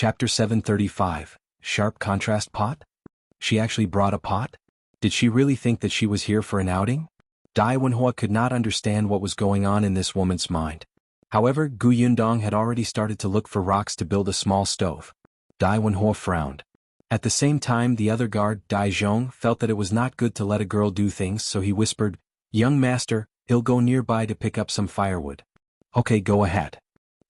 Chapter 735, Sharp Contrast Pot? She actually brought a pot? Did she really think that she was here for an outing? Wenhuo could not understand what was going on in this woman's mind. However, Yundong had already started to look for rocks to build a small stove. Wenhuo frowned. At the same time, the other guard, Dajiang, felt that it was not good to let a girl do things, so he whispered, "Young master, he'll go nearby to pick up some firewood." "Okay, go ahead."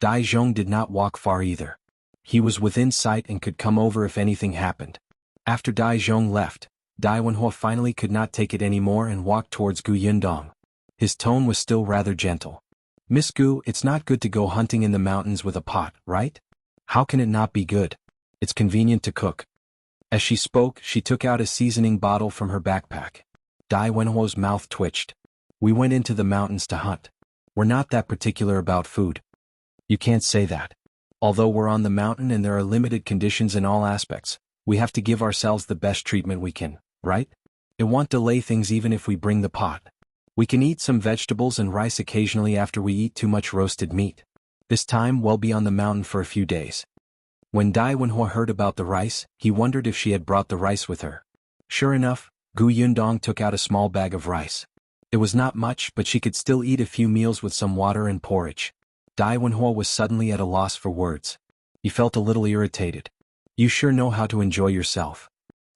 Dajiang did not walk far either. He was within sight and could come over if anything happened. After Dajiang left, Wenhuo finally could not take it anymore and walked towards Yundong. His tone was still rather gentle. "Miss Gu, it's not good to go hunting in the mountains with a pot, right? How can it not be good? It's convenient to cook." As she spoke, she took out a seasoning bottle from her backpack. Wenhuo's mouth twitched. "We went into the mountains to hunt. We're not that particular about food." "You can't say that. Although we're on the mountain and there are limited conditions in all aspects, we have to give ourselves the best treatment we can, right? It won't delay things even if we bring the pot. We can eat some vegetables and rice occasionally after we eat too much roasted meat. This time we'll be on the mountain for a few days." When Wenhuo heard about the rice, he wondered if she had brought the rice with her. Sure enough, Yundong took out a small bag of rice. It was not much, but she could still eat a few meals with some water and porridge. Wenhuo was suddenly at a loss for words. He felt a little irritated. "You sure know how to enjoy yourself.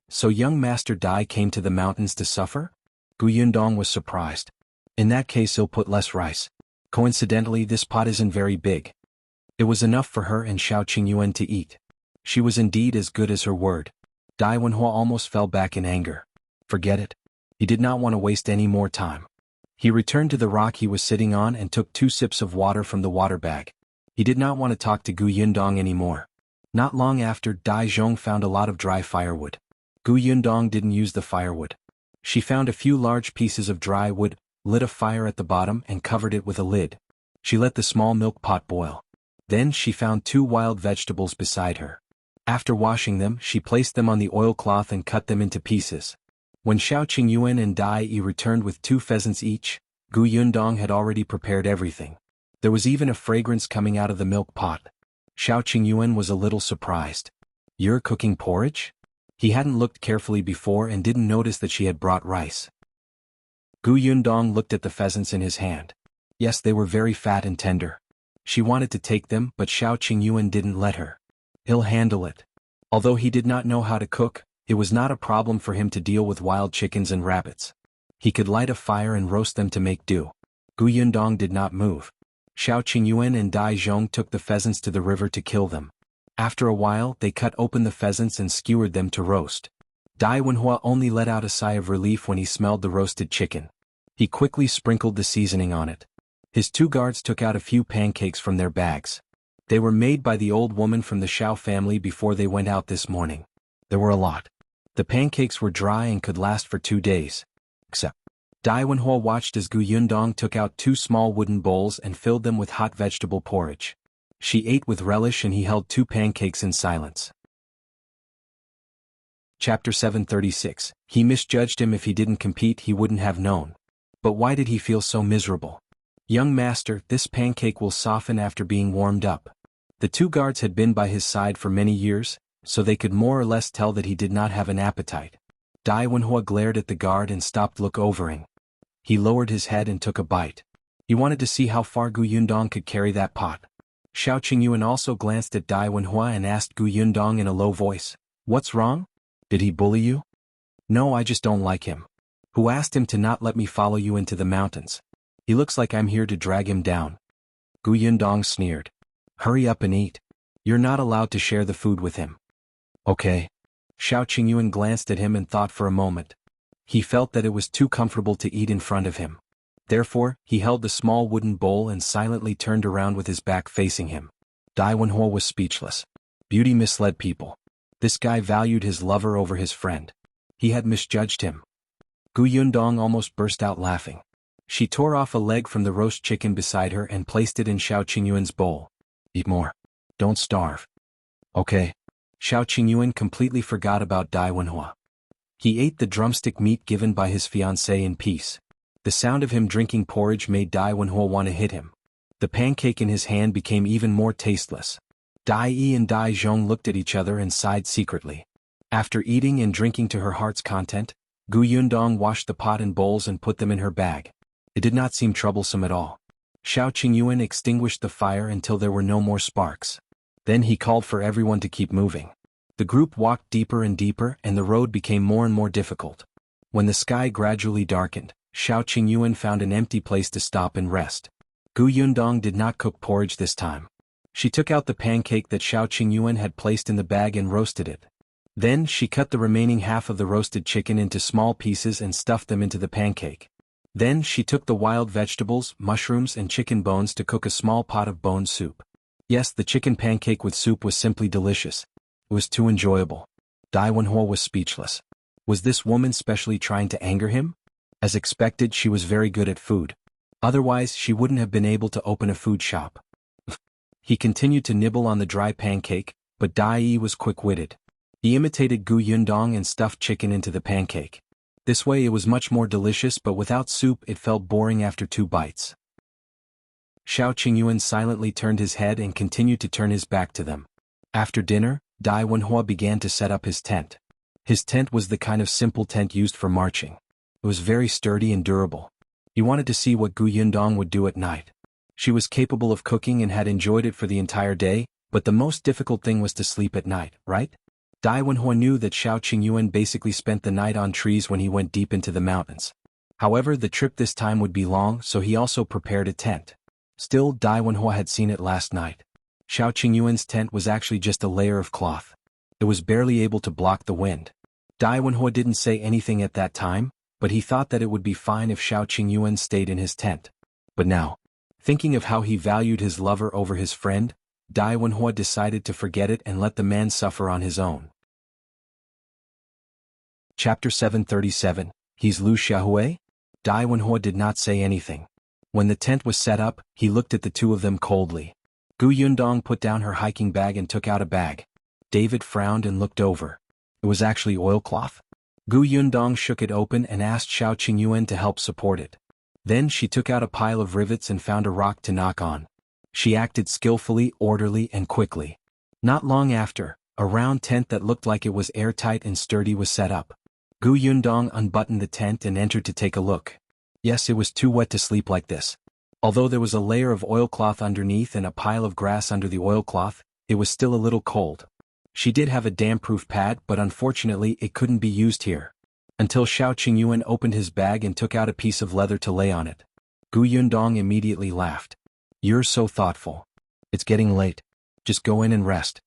So young Master Dai came to the mountains to suffer?" Yundong was surprised. "In that case he'll put less rice. Coincidentally, this pot isn't very big." It was enough for her and Shao Qingyuan to eat. She was indeed as good as her word. Wenhuo almost fell back in anger. Forget it. He did not want to waste any more time. He returned to the rock he was sitting on and took 2 sips of water from the water bag. He did not want to talk to Yundong anymore. Not long after, Dajiang found a lot of dry firewood. Yundong didn't use the firewood. She found a few large pieces of dry wood, lit a fire at the bottom and covered it with a lid. She let the small milk pot boil. Then she found 2 wild vegetables beside her. After washing them, she placed them on the oilcloth and cut them into pieces. When Shao Qingyuan and Dai returned with 2 pheasants each, Yundong had already prepared everything. There was even a fragrance coming out of the milk pot. Shao Qingyuan was a little surprised. "You're cooking porridge?" He hadn't looked carefully before and didn't notice that she had brought rice. Yundong looked at the pheasants in his hand. Yes, they were very fat and tender. She wanted to take them, but Shao Qingyuan didn't let her. "He'll handle it." Although he did not know how to cook, it was not a problem for him to deal with wild chickens and rabbits. He could light a fire and roast them to make do. Yundong did not move. Shao Qingyuan and Dajiang took the pheasants to the river to kill them. After a while, they cut open the pheasants and skewered them to roast. Wenhuo only let out a sigh of relief when he smelled the roasted chicken. He quickly sprinkled the seasoning on it. His 2 guards took out a few pancakes from their bags. They were made by the old woman from the Shao family before they went out this morning. There were a lot. The pancakes were dry and could last for 2 days. Except, Wenhuo watched as Yundong took out 2 small wooden bowls and filled them with hot vegetable porridge. She ate with relish and he held 2 pancakes in silence. Chapter 736, He misjudged him. If he didn't compete he wouldn't have known. But why did he feel so miserable? "Young master, this pancake will soften after being warmed up." The 2 guards had been by his side for many years, so they could more or less tell that he did not have an appetite. Wenhuo glared at the guard and stopped looking. He lowered his head and took a bite. He wanted to see how far Yundong could carry that pot. Shao Qingyuan also glanced at Wenhuo and asked Yundong in a low voice, "What's wrong? Did he bully you?" "No, I just don't like him." "Who asked him to not let me follow you into the mountains? He looks like I'm here to drag him down." Yundong sneered. "Hurry up and eat. You're not allowed to share the food with him." "Okay." Shao Qingyuan glanced at him and thought for a moment. He felt that it was too comfortable to eat in front of him. Therefore, he held the small wooden bowl and silently turned around with his back facing him. Wenhuo was speechless. Beauty misled people. This guy valued his lover over his friend. He had misjudged him. Yundong almost burst out laughing. She tore off a leg from the roast chicken beside her and placed it in Shao Qingyuan's bowl. "Eat more. Don't starve." "Okay." Shao Qingyuan completely forgot about Wenhuo. He ate the drumstick meat given by his fiancée in peace. The sound of him drinking porridge made Wenhuo want to hit him. The pancake in his hand became even more tasteless. Dai and Dajiang looked at each other and sighed secretly. After eating and drinking to her heart's content, Yundong washed the pot and bowls and put them in her bag. It did not seem troublesome at all. Qingyuan extinguished the fire until there were no more sparks. Then he called for everyone to keep moving. The group walked deeper and deeper and the road became more and more difficult. When the sky gradually darkened, Qingyuan found an empty place to stop and rest. Yundong did not cook porridge this time. She took out the pancake that Qingyuan had placed in the bag and roasted it. Then she cut the remaining half of the roasted chicken into small pieces and stuffed them into the pancake. Then she took the wild vegetables, mushrooms and chicken bones to cook a small pot of bone soup. Yes, the chicken pancake with soup was simply delicious. It was too enjoyable. Wenhuo was speechless. Was this woman specially trying to anger him? As expected, she was very good at food. Otherwise, she wouldn't have been able to open a food shop. He continued to nibble on the dry pancake, but Dai was quick-witted. He imitated Yundong and stuffed chicken into the pancake. This way it was much more delicious, but without soup it felt boring after 2 bites. Qingyuan silently turned his head and continued to turn his back to them. After dinner, Wenhuo began to set up his tent. His tent was the kind of simple tent used for marching. It was very sturdy and durable. He wanted to see what Yundong would do at night. She was capable of cooking and had enjoyed it for the entire day, but the most difficult thing was to sleep at night, right? Wenhuo knew that Qingyuan basically spent the night on trees when he went deep into the mountains. However, the trip this time would be long, so he also prepared a tent. Still, Wenhuo had seen it last night. Qingyuan's tent was actually just a layer of cloth. It was barely able to block the wind. Wenhuo didn't say anything at that time, but he thought that it would be fine if Qingyuan stayed in his tent. But now, thinking of how he valued his lover over his friend, Wenhuo decided to forget it and let the man suffer on his own. Chapter 737, He's Liu Xiahui? Wenhuo did not say anything. When the tent was set up, he looked at the two of them coldly. Yundong put down her hiking bag and took out a bag. David frowned and looked over. It was actually oilcloth. Yundong shook it open and asked Qingyuan to help support it. Then she took out a pile of rivets and found a rock to knock on. She acted skillfully, orderly and quickly. Not long after, a round tent that looked like it was airtight and sturdy was set up. Yundong unbuttoned the tent and entered to take a look. Yes, it was too wet to sleep like this. Although there was a layer of oilcloth underneath and a pile of grass under the oilcloth, it was still a little cold. She did have a damp-proof pad, but unfortunately it couldn't be used here. Until Qingyuan opened his bag and took out a piece of leather to lay on it. Yundong immediately laughed. You're so thoughtful. It's getting late. Just go in and rest.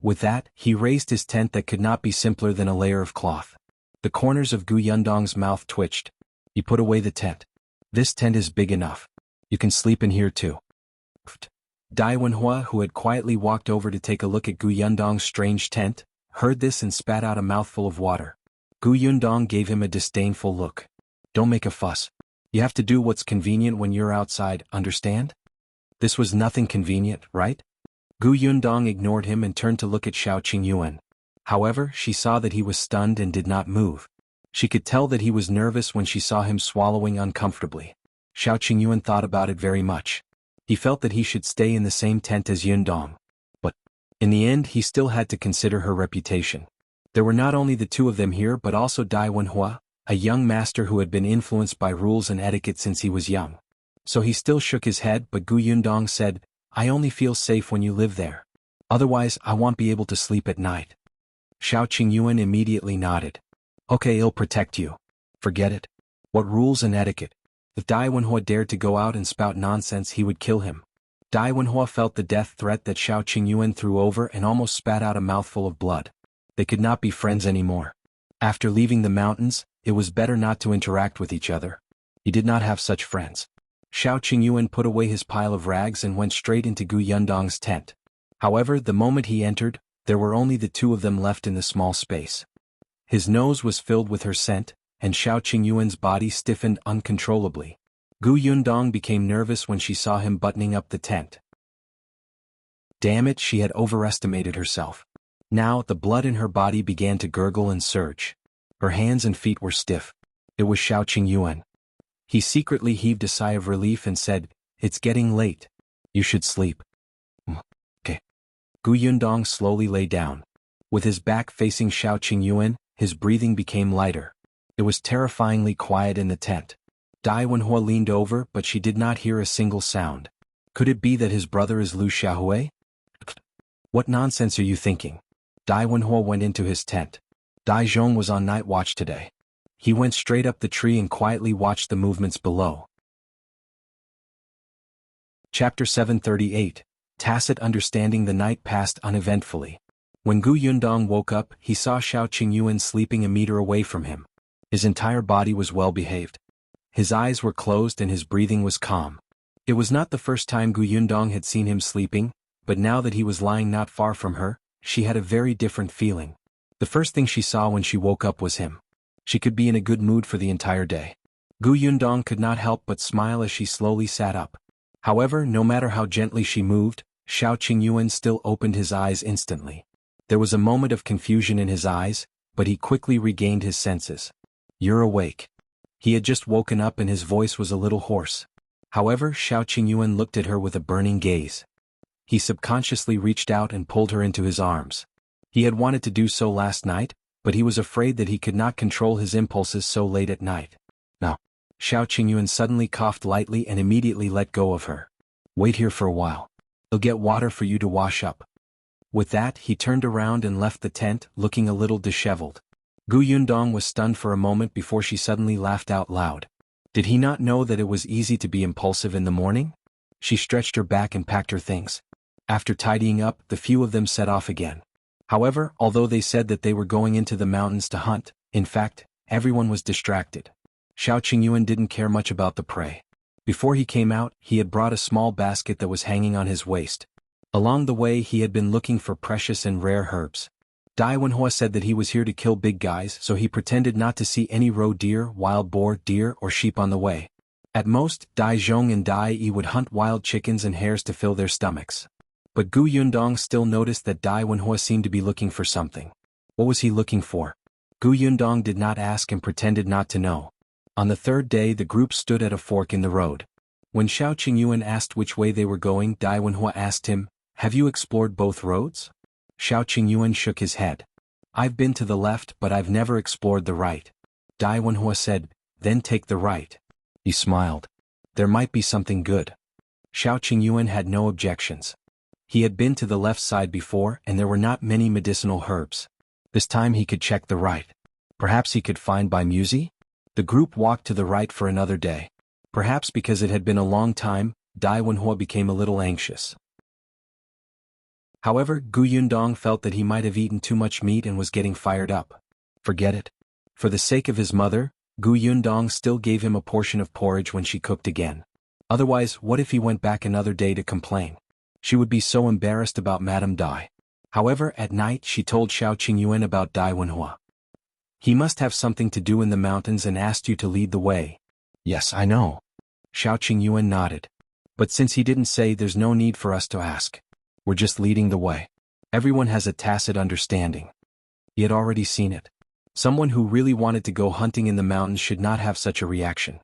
With that, he raised his tent that could not be simpler than a layer of cloth. The corners of Yundong's mouth twitched. He put away the tent. This tent is big enough. You can sleep in here too. Wenhuo, who had quietly walked over to take a look at Yundong's strange tent, heard this and spat out a mouthful of water. Yundong gave him a disdainful look. Don't make a fuss. You have to do what's convenient when you're outside, understand? This was nothing convenient, right? Yundong ignored him and turned to look at Qingyuan. However, she saw that he was stunned and did not move. She could tell that he was nervous when she saw him swallowing uncomfortably. Qingyuan thought about it very much. He felt that he should stay in the same tent as Yundong. But, in the end, he still had to consider her reputation. There were not only the two of them here but also Wenhuo, a young master who had been influenced by rules and etiquette since he was young. So he still shook his head, but Yundong said, I only feel safe when you live there. Otherwise, I won't be able to sleep at night. Qingyuan immediately nodded. Okay, he'll protect you. Forget it. What rules and etiquette? If Wenhuo dared to go out and spout nonsense, he would kill him. Wenhuo felt the death threat that Qingyuan threw over and almost spat out a mouthful of blood. They could not be friends anymore. After leaving the mountains, it was better not to interact with each other. He did not have such friends. Qingyuan put away his pile of rags and went straight into Yundong's tent. However, the moment he entered, there were only the two of them left in the small space. His nose was filled with her scent, and Qingyuan's body stiffened uncontrollably. Yundong became nervous when she saw him buttoning up the tent. Damn it, she had overestimated herself. Now, the blood in her body began to gurgle and surge. Her hands and feet were stiff. It was Qingyuan. He secretly heaved a sigh of relief and said, It's getting late. You should sleep. Okay. Gu Yundong slowly lay down. With his back facing Shao Qingyuan, his breathing became lighter. It was terrifyingly quiet in the tent. Dai Wenhuo leaned over, but she did not hear a single sound. Could it be that his brother is Liu Xiahui? What nonsense are you thinking? Dai Wenhuo went into his tent. Dajiang was on night watch today. He went straight up the tree and quietly watched the movements below. Chapter 738, Tacit Understanding. The night passed uneventfully. When Gu Yundong woke up, he saw Shao Qingyuan sleeping a meter away from him. His entire body was well behaved. His eyes were closed and his breathing was calm. It was not the first time Gu Yundong had seen him sleeping, but now that he was lying not far from her, she had a very different feeling. The first thing she saw when she woke up was him. She could be in a good mood for the entire day. Gu Yundong could not help but smile as she slowly sat up. However, no matter how gently she moved, Shao Qingyuan still opened his eyes instantly. There was a moment of confusion in his eyes, but he quickly regained his senses. "You're awake." He had just woken up and his voice was a little hoarse. However, Shao Qingyuan looked at her with a burning gaze. He subconsciously reached out and pulled her into his arms. He had wanted to do so last night, but he was afraid that he could not control his impulses so late at night. "No." Shao Qingyuan suddenly coughed lightly and immediately let go of her. "Wait here for a while. I'll get water for you to wash up." With that, he turned around and left the tent, looking a little disheveled. Gu Yundong was stunned for a moment before she suddenly laughed out loud. Did he not know that it was easy to be impulsive in the morning? She stretched her back and packed her things. After tidying up, the few of them set off again. However, although they said that they were going into the mountains to hunt, in fact, everyone was distracted. Shao Qingyuan didn't care much about the prey. Before he came out, he had brought a small basket that was hanging on his waist. Along the way he had been looking for precious and rare herbs. Dai Wenhuo said that he was here to kill big guys, so he pretended not to see any roe deer, wild boar, deer, or sheep on the way. At most, Dajiang and Dai Yi would hunt wild chickens and hares to fill their stomachs. But Gu Yundong still noticed that Dai Wenhuo seemed to be looking for something. What was he looking for? Gu Yundong did not ask and pretended not to know. On the third day the group stood at a fork in the road. When Shao Qingyuan asked which way they were going, Dai Wenhuo asked him, "Have you explored both roads?" Shao Qingyuan shook his head. "I've been to the left but I've never explored the right." Dai Wenhuo said, "Then take the right." He smiled. There might be something good. Shao Qingyuan had no objections. He had been to the left side before and there were not many medicinal herbs. This time he could check the right. Perhaps he could find Bai Musi? The group walked to the right for another day. Perhaps because it had been a long time, Dai Wenhuo became a little anxious. However, Gu Yundong felt that he might have eaten too much meat and was getting fired up. Forget it. For the sake of his mother, Gu Yundong still gave him a portion of porridge when she cooked again. Otherwise, what if he went back another day to complain? She would be so embarrassed about Madame Dai. However, at night she told Shao Qingyuan about Dai Wenhuo. "He must have something to do in the mountains and asked you to lead the way." "Yes, I know." Shao Qingyuan nodded. "But since he didn't say, there's no need for us to ask. We're just leading the way. Everyone has a tacit understanding." He had already seen it. Someone who really wanted to go hunting in the mountains should not have such a reaction.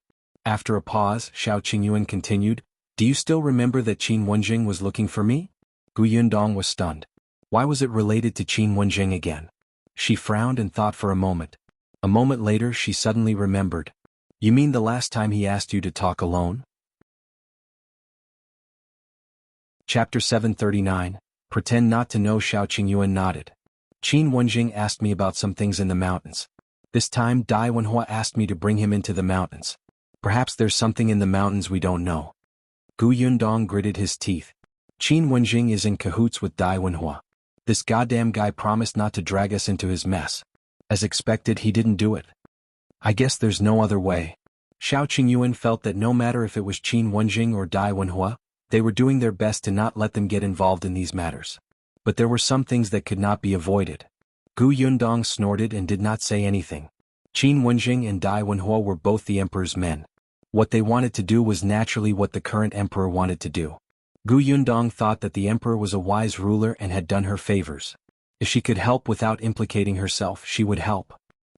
After a pause, Shao Qingyuan continued, "Do you still remember that Qin Wenjing was looking for me?" Gu Yundong was stunned. Why was it related to Qin Wenjing again? She frowned and thought for a moment. A moment later she suddenly remembered. "You mean the last time he asked you to talk alone?" Chapter 739, Pretend Not to Know. Shao Qingyuan nodded. "Qin Wenjing asked me about some things in the mountains. This time Dai Wenhuo asked me to bring him into the mountains. Perhaps there's something in the mountains we don't know." Gu Yundong gritted his teeth. "Qin Wenjing is in cahoots with Dai Wenhuo. This goddamn guy promised not to drag us into his mess. As expected, he didn't do it. I guess there's no other way." Shao Qingyuan felt that no matter if it was Qin Wenjing or Dai Wenhuo, they were doing their best to not let them get involved in these matters. But there were some things that could not be avoided. Gu Yundong snorted and did not say anything. Qin Wenjing and Dai Wenhuo were both the emperor's men. What they wanted to do was naturally what the current emperor wanted to do. Gu Yundong thought that the emperor was a wise ruler and had done her favors. If she could help without implicating herself, she would help.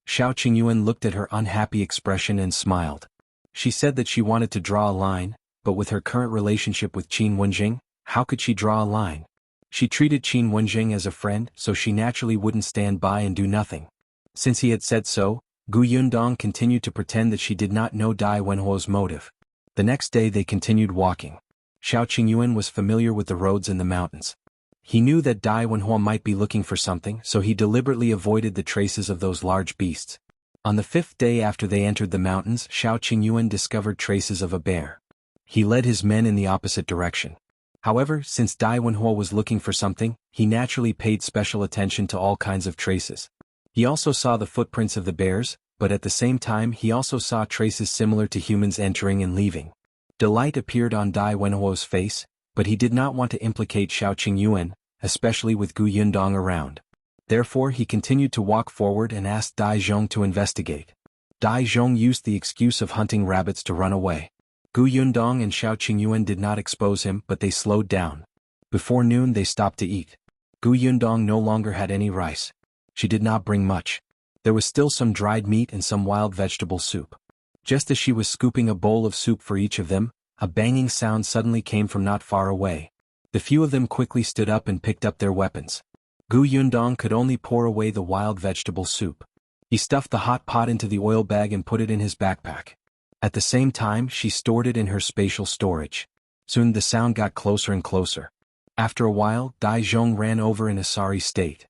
Shao Qingyuan looked at her unhappy expression and smiled. She said that she wanted to draw a line, but with her current relationship with Qin Wenjing, how could she draw a line? She treated Qin Wenjing as a friend, so she naturally wouldn't stand by and do nothing. Since he had said so, Gu Yundong continued to pretend that she did not know Dai Wenhuo's motive. The next day they continued walking. Shao Qingyuan was familiar with the roads in the mountains. He knew that Dai Wenhuo might be looking for something, so he deliberately avoided the traces of those large beasts. On the 5th day after they entered the mountains, Shao Qingyuan discovered traces of a bear. He led his men in the opposite direction. However, since Dai Wenhuo was looking for something, he naturally paid special attention to all kinds of traces. He also saw the footprints of the bears, but at the same time he also saw traces similar to humans entering and leaving. Delight appeared on Dai Wenhuo's face, but he did not want to implicate Shao Qingyuan, especially with Gu Yundong around. Therefore he continued to walk forward and asked Dajiang to investigate. Dajiang used the excuse of hunting rabbits to run away. Gu Yundong and Shao Qingyuan did not expose him, but they slowed down. Before noon they stopped to eat. Gu Yundong no longer had any rice. She did not bring much. There was still some dried meat and some wild vegetable soup. Just as she was scooping a bowl of soup for each of them, a banging sound suddenly came from not far away. The few of them quickly stood up and picked up their weapons. Gu Yundong could only pour away the wild vegetable soup. He stuffed the hot pot into the oil bag and put it in his backpack. At the same time, she stored it in her spatial storage. Soon the sound got closer and closer. After a while, Dajiang ran over in a sorry state.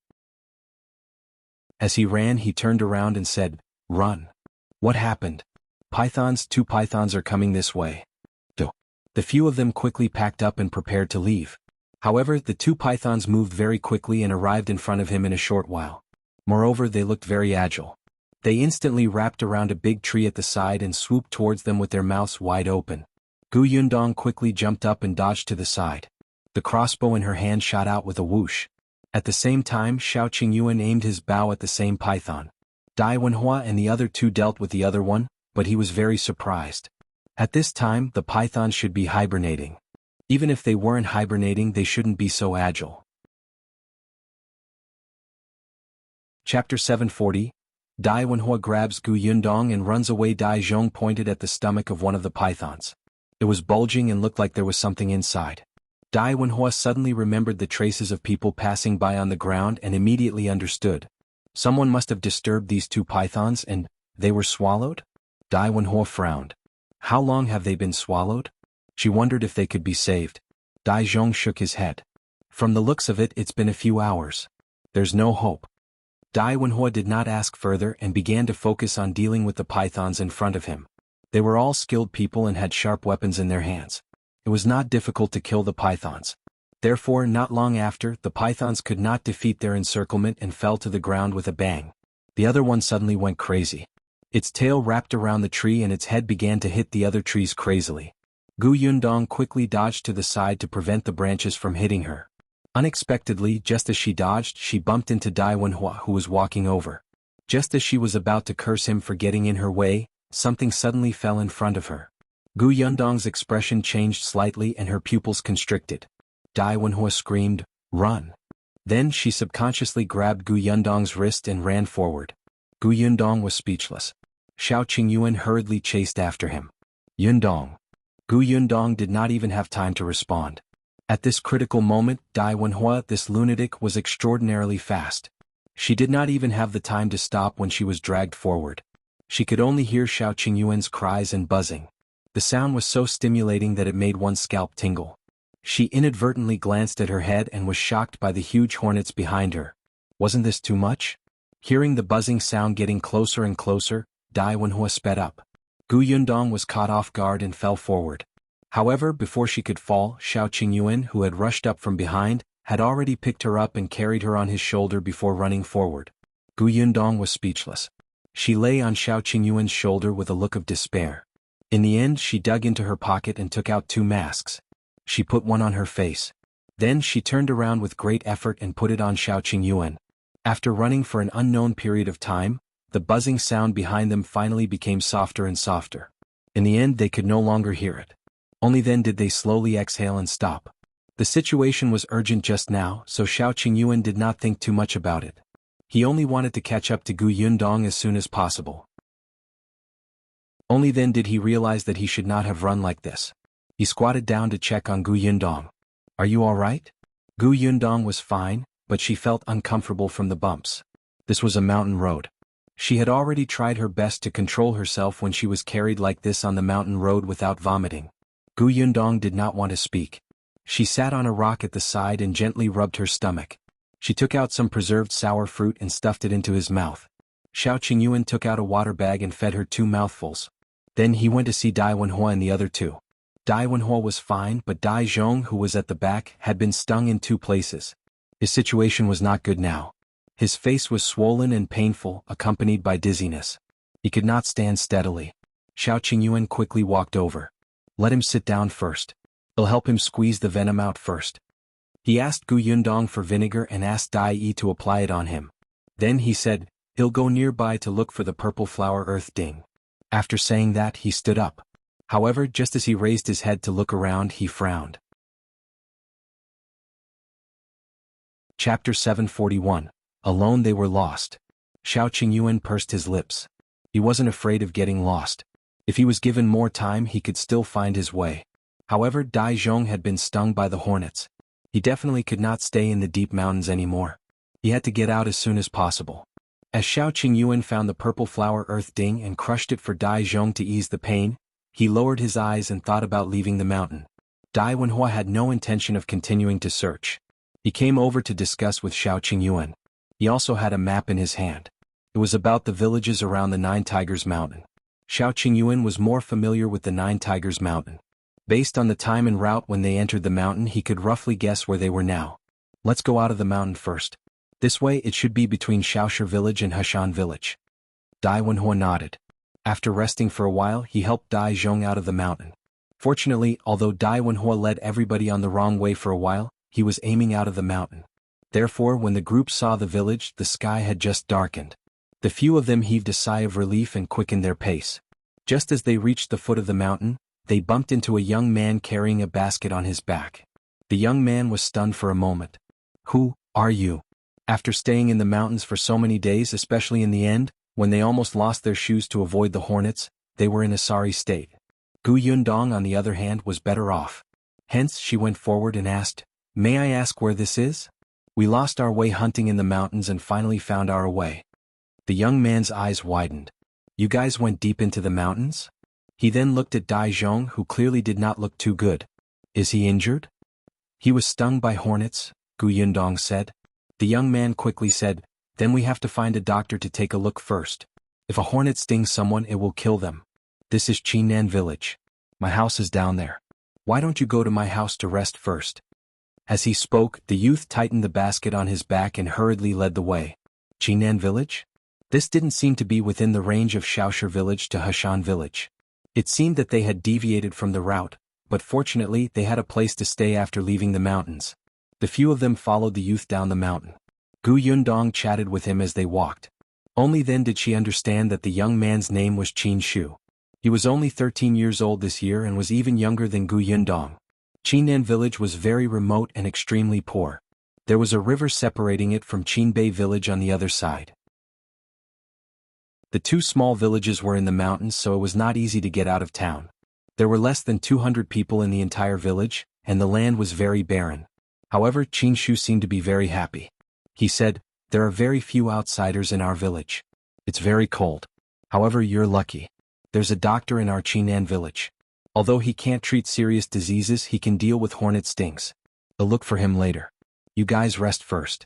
As he ran, he turned around and said, "Run." "What happened?" "Pythons, 2 pythons are coming this way." The few of them quickly packed up and prepared to leave. However, the 2 pythons moved very quickly and arrived in front of him in a short while. Moreover, they looked very agile. They instantly wrapped around a big tree at the side and swooped towards them with their mouths wide open. Gu Yundong quickly jumped up and dodged to the side. The crossbow in her hand shot out with a whoosh. At the same time, Shao Qingyuan aimed his bow at the same python. Dai Wenhuo and the other 2 dealt with the other one, but he was very surprised. At this time, the pythons should be hibernating. Even if they weren't hibernating, they shouldn't be so agile. Chapter 740. Dai Wenhuo grabs Gu Yundong and runs away. Dajiang pointed at the stomach of one of the pythons. It was bulging and looked like there was something inside. Dai Wenhuo suddenly remembered the traces of people passing by on the ground and immediately understood. Someone must have disturbed these 2 pythons and they were swallowed? Dai Wenhuo frowned. How long have they been swallowed? She wondered if they could be saved. Dajiang shook his head. From the looks of it, it's been a few hours. There's no hope. Dai Wenhuo did not ask further and began to focus on dealing with the pythons in front of him. They were all skilled people and had sharp weapons in their hands. It was not difficult to kill the pythons. Therefore, not long after, the pythons could not defeat their encirclement and fell to the ground with a bang. The other one suddenly went crazy. Its tail wrapped around the tree and its head began to hit the other trees crazily. Gu Yundong quickly dodged to the side to prevent the branches from hitting her. Unexpectedly, just as she dodged, she bumped into Dai Wenhuo, who was walking over. Just as she was about to curse him for getting in her way, something suddenly fell in front of her. Gu Yundong's expression changed slightly and her pupils constricted. Dai Wenhuo screamed, "Run!" Then she subconsciously grabbed Gu Yundong's wrist and ran forward. Gu Yundong was speechless. Shao Qingyuan hurriedly chased after him. "Yundong!" Gu Yundong did not even have time to respond. At this critical moment, Dai Wenhuo, this lunatic, was extraordinarily fast. She did not even have the time to stop when she was dragged forward. She could only hear Shao Qingyuan's cries and buzzing. The sound was so stimulating that it made one's scalp tingle. She inadvertently glanced at her head and was shocked by the huge hornets behind her. Wasn't this too much? Hearing the buzzing sound getting closer and closer, Dai Wenhuo sped up. Gu Yundong was caught off guard and fell forward. However, before she could fall, Shao Qingyuan, who had rushed up from behind, had already picked her up and carried her on his shoulder before running forward. Gu Yundong was speechless. She lay on Shao Qingyuan's shoulder with a look of despair. In the end, she dug into her pocket and took out 2 masks. She put one on her face. Then she turned around with great effort and put it on Shao Qingyuan. After running for an unknown period of time, the buzzing sound behind them finally became softer and softer. In the end, they could no longer hear it. Only then did they slowly exhale and stop. The situation was urgent just now, so Shao Qingyuan did not think too much about it. He only wanted to catch up to Gu Yundong as soon as possible. Only then did he realize that he should not have run like this. He squatted down to check on Gu Yundong. "Are you all right?" Gu Yundong was fine, but she felt uncomfortable from the bumps. This was a mountain road. She had already tried her best to control herself when she was carried like this on the mountain road without vomiting. Gu Yundong did not want to speak. She sat on a rock at the side and gently rubbed her stomach. She took out some preserved sour fruit and stuffed it into his mouth. Shao Qingyuan took out a water bag and fed her 2 mouthfuls. Then he went to see Dai Wenhuo and the other 2. Dai Wenhuo was fine, but Dajiang, who was at the back, had been stung in 2 places. His situation was not good now. His face was swollen and painful, accompanied by dizziness. He could not stand steadily. Shao Qingyuan quickly walked over. Let him sit down first. It'll help him squeeze the venom out first. He asked Gu Yundong for vinegar and asked Dai Yi to apply it on him. Then he said, he'll go nearby to look for the purple flower earth ding. After saying that, he stood up. However, just as he raised his head to look around, he frowned. Chapter 741. Alone they were lost. Shao Qingyuan pursed his lips. He wasn't afraid of getting lost. If he was given more time, he could still find his way. However, Dajiang had been stung by the hornets. He definitely could not stay in the deep mountains anymore. He had to get out as soon as possible. As Shao Qingyuan found the purple flower earth ding and crushed it for Dajiang to ease the pain, he lowered his eyes and thought about leaving the mountain. Dai Wenhuo had no intention of continuing to search. He came over to discuss with Shao Qingyuan. He also had a map in his hand. It was about the villages around the 9 Tigers Mountain. Shao Qingyuan was more familiar with the 9 Tigers Mountain. Based on the time and route when they entered the mountain, he could roughly guess where they were now. Let's go out of the mountain first. This way it should be between Shaoshi village and Heshan village. Dai Wenhuo nodded. After resting for a while, he helped Dajiang out of the mountain. Fortunately, although Dai Wenhuo led everybody on the wrong way for a while, he was aiming out of the mountain. Therefore, when the group saw the village, the sky had just darkened. The few of them heaved a sigh of relief and quickened their pace. Just as they reached the foot of the mountain, they bumped into a young man carrying a basket on his back. The young man was stunned for a moment. Who are you? After staying in the mountains for so many days, especially in the end, when they almost lost their shoes to avoid the hornets, they were in a sorry state. Gu Yundong, on the other hand, was better off. Hence, she went forward and asked, May I ask where this is? We lost our way hunting in the mountains and finally found our way. The young man's eyes widened. You guys went deep into the mountains? He then looked at Dajiang, who clearly did not look too good. Is he injured? He was stung by hornets, Gu Yundong said. The young man quickly said, Then we have to find a doctor to take a look first. If a hornet stings someone, it will kill them. This is Qingyuan village. My house is down there. Why don't you go to my house to rest first? As he spoke, the youth tightened the basket on his back and hurriedly led the way. Qingyuan village? This didn't seem to be within the range of Shaoshi village to Heshan village. It seemed that they had deviated from the route, but fortunately they had a place to stay after leaving the mountains. The few of them followed the youth down the mountain. Gu Yundong chatted with him as they walked. Only then did she understand that the young man's name was Qin Shu. He was only 13 years old this year and was even younger than Gu Yundong. Qingyuan village was very remote and extremely poor. There was a river separating it from Qinbei village on the other side. The 2 small villages were in the mountains, so it was not easy to get out of town. There were less than 200 people in the entire village, and the land was very barren. However, Qin Shu seemed to be very happy. He said, There are very few outsiders in our village. It's very cold. However, you're lucky. There's a doctor in our Qingyuan village. Although he can't treat serious diseases, he can deal with hornet stings. I'll look for him later. You guys rest first.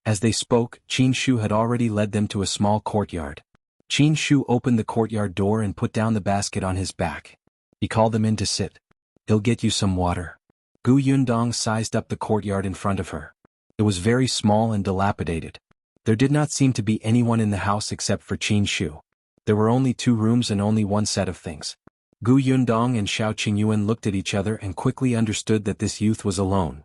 As they spoke, Qin Shu had already led them to a small courtyard. Qin Shu opened the courtyard door and put down the basket on his back. He called them in to sit. He'll get you some water. Gu Yundong sized up the courtyard in front of her. It was very small and dilapidated. There did not seem to be anyone in the house except for Qin Shu. There were only 2 rooms and only one set of things. Gu Yundong and Shao Qingyuan looked at each other and quickly understood that this youth was alone.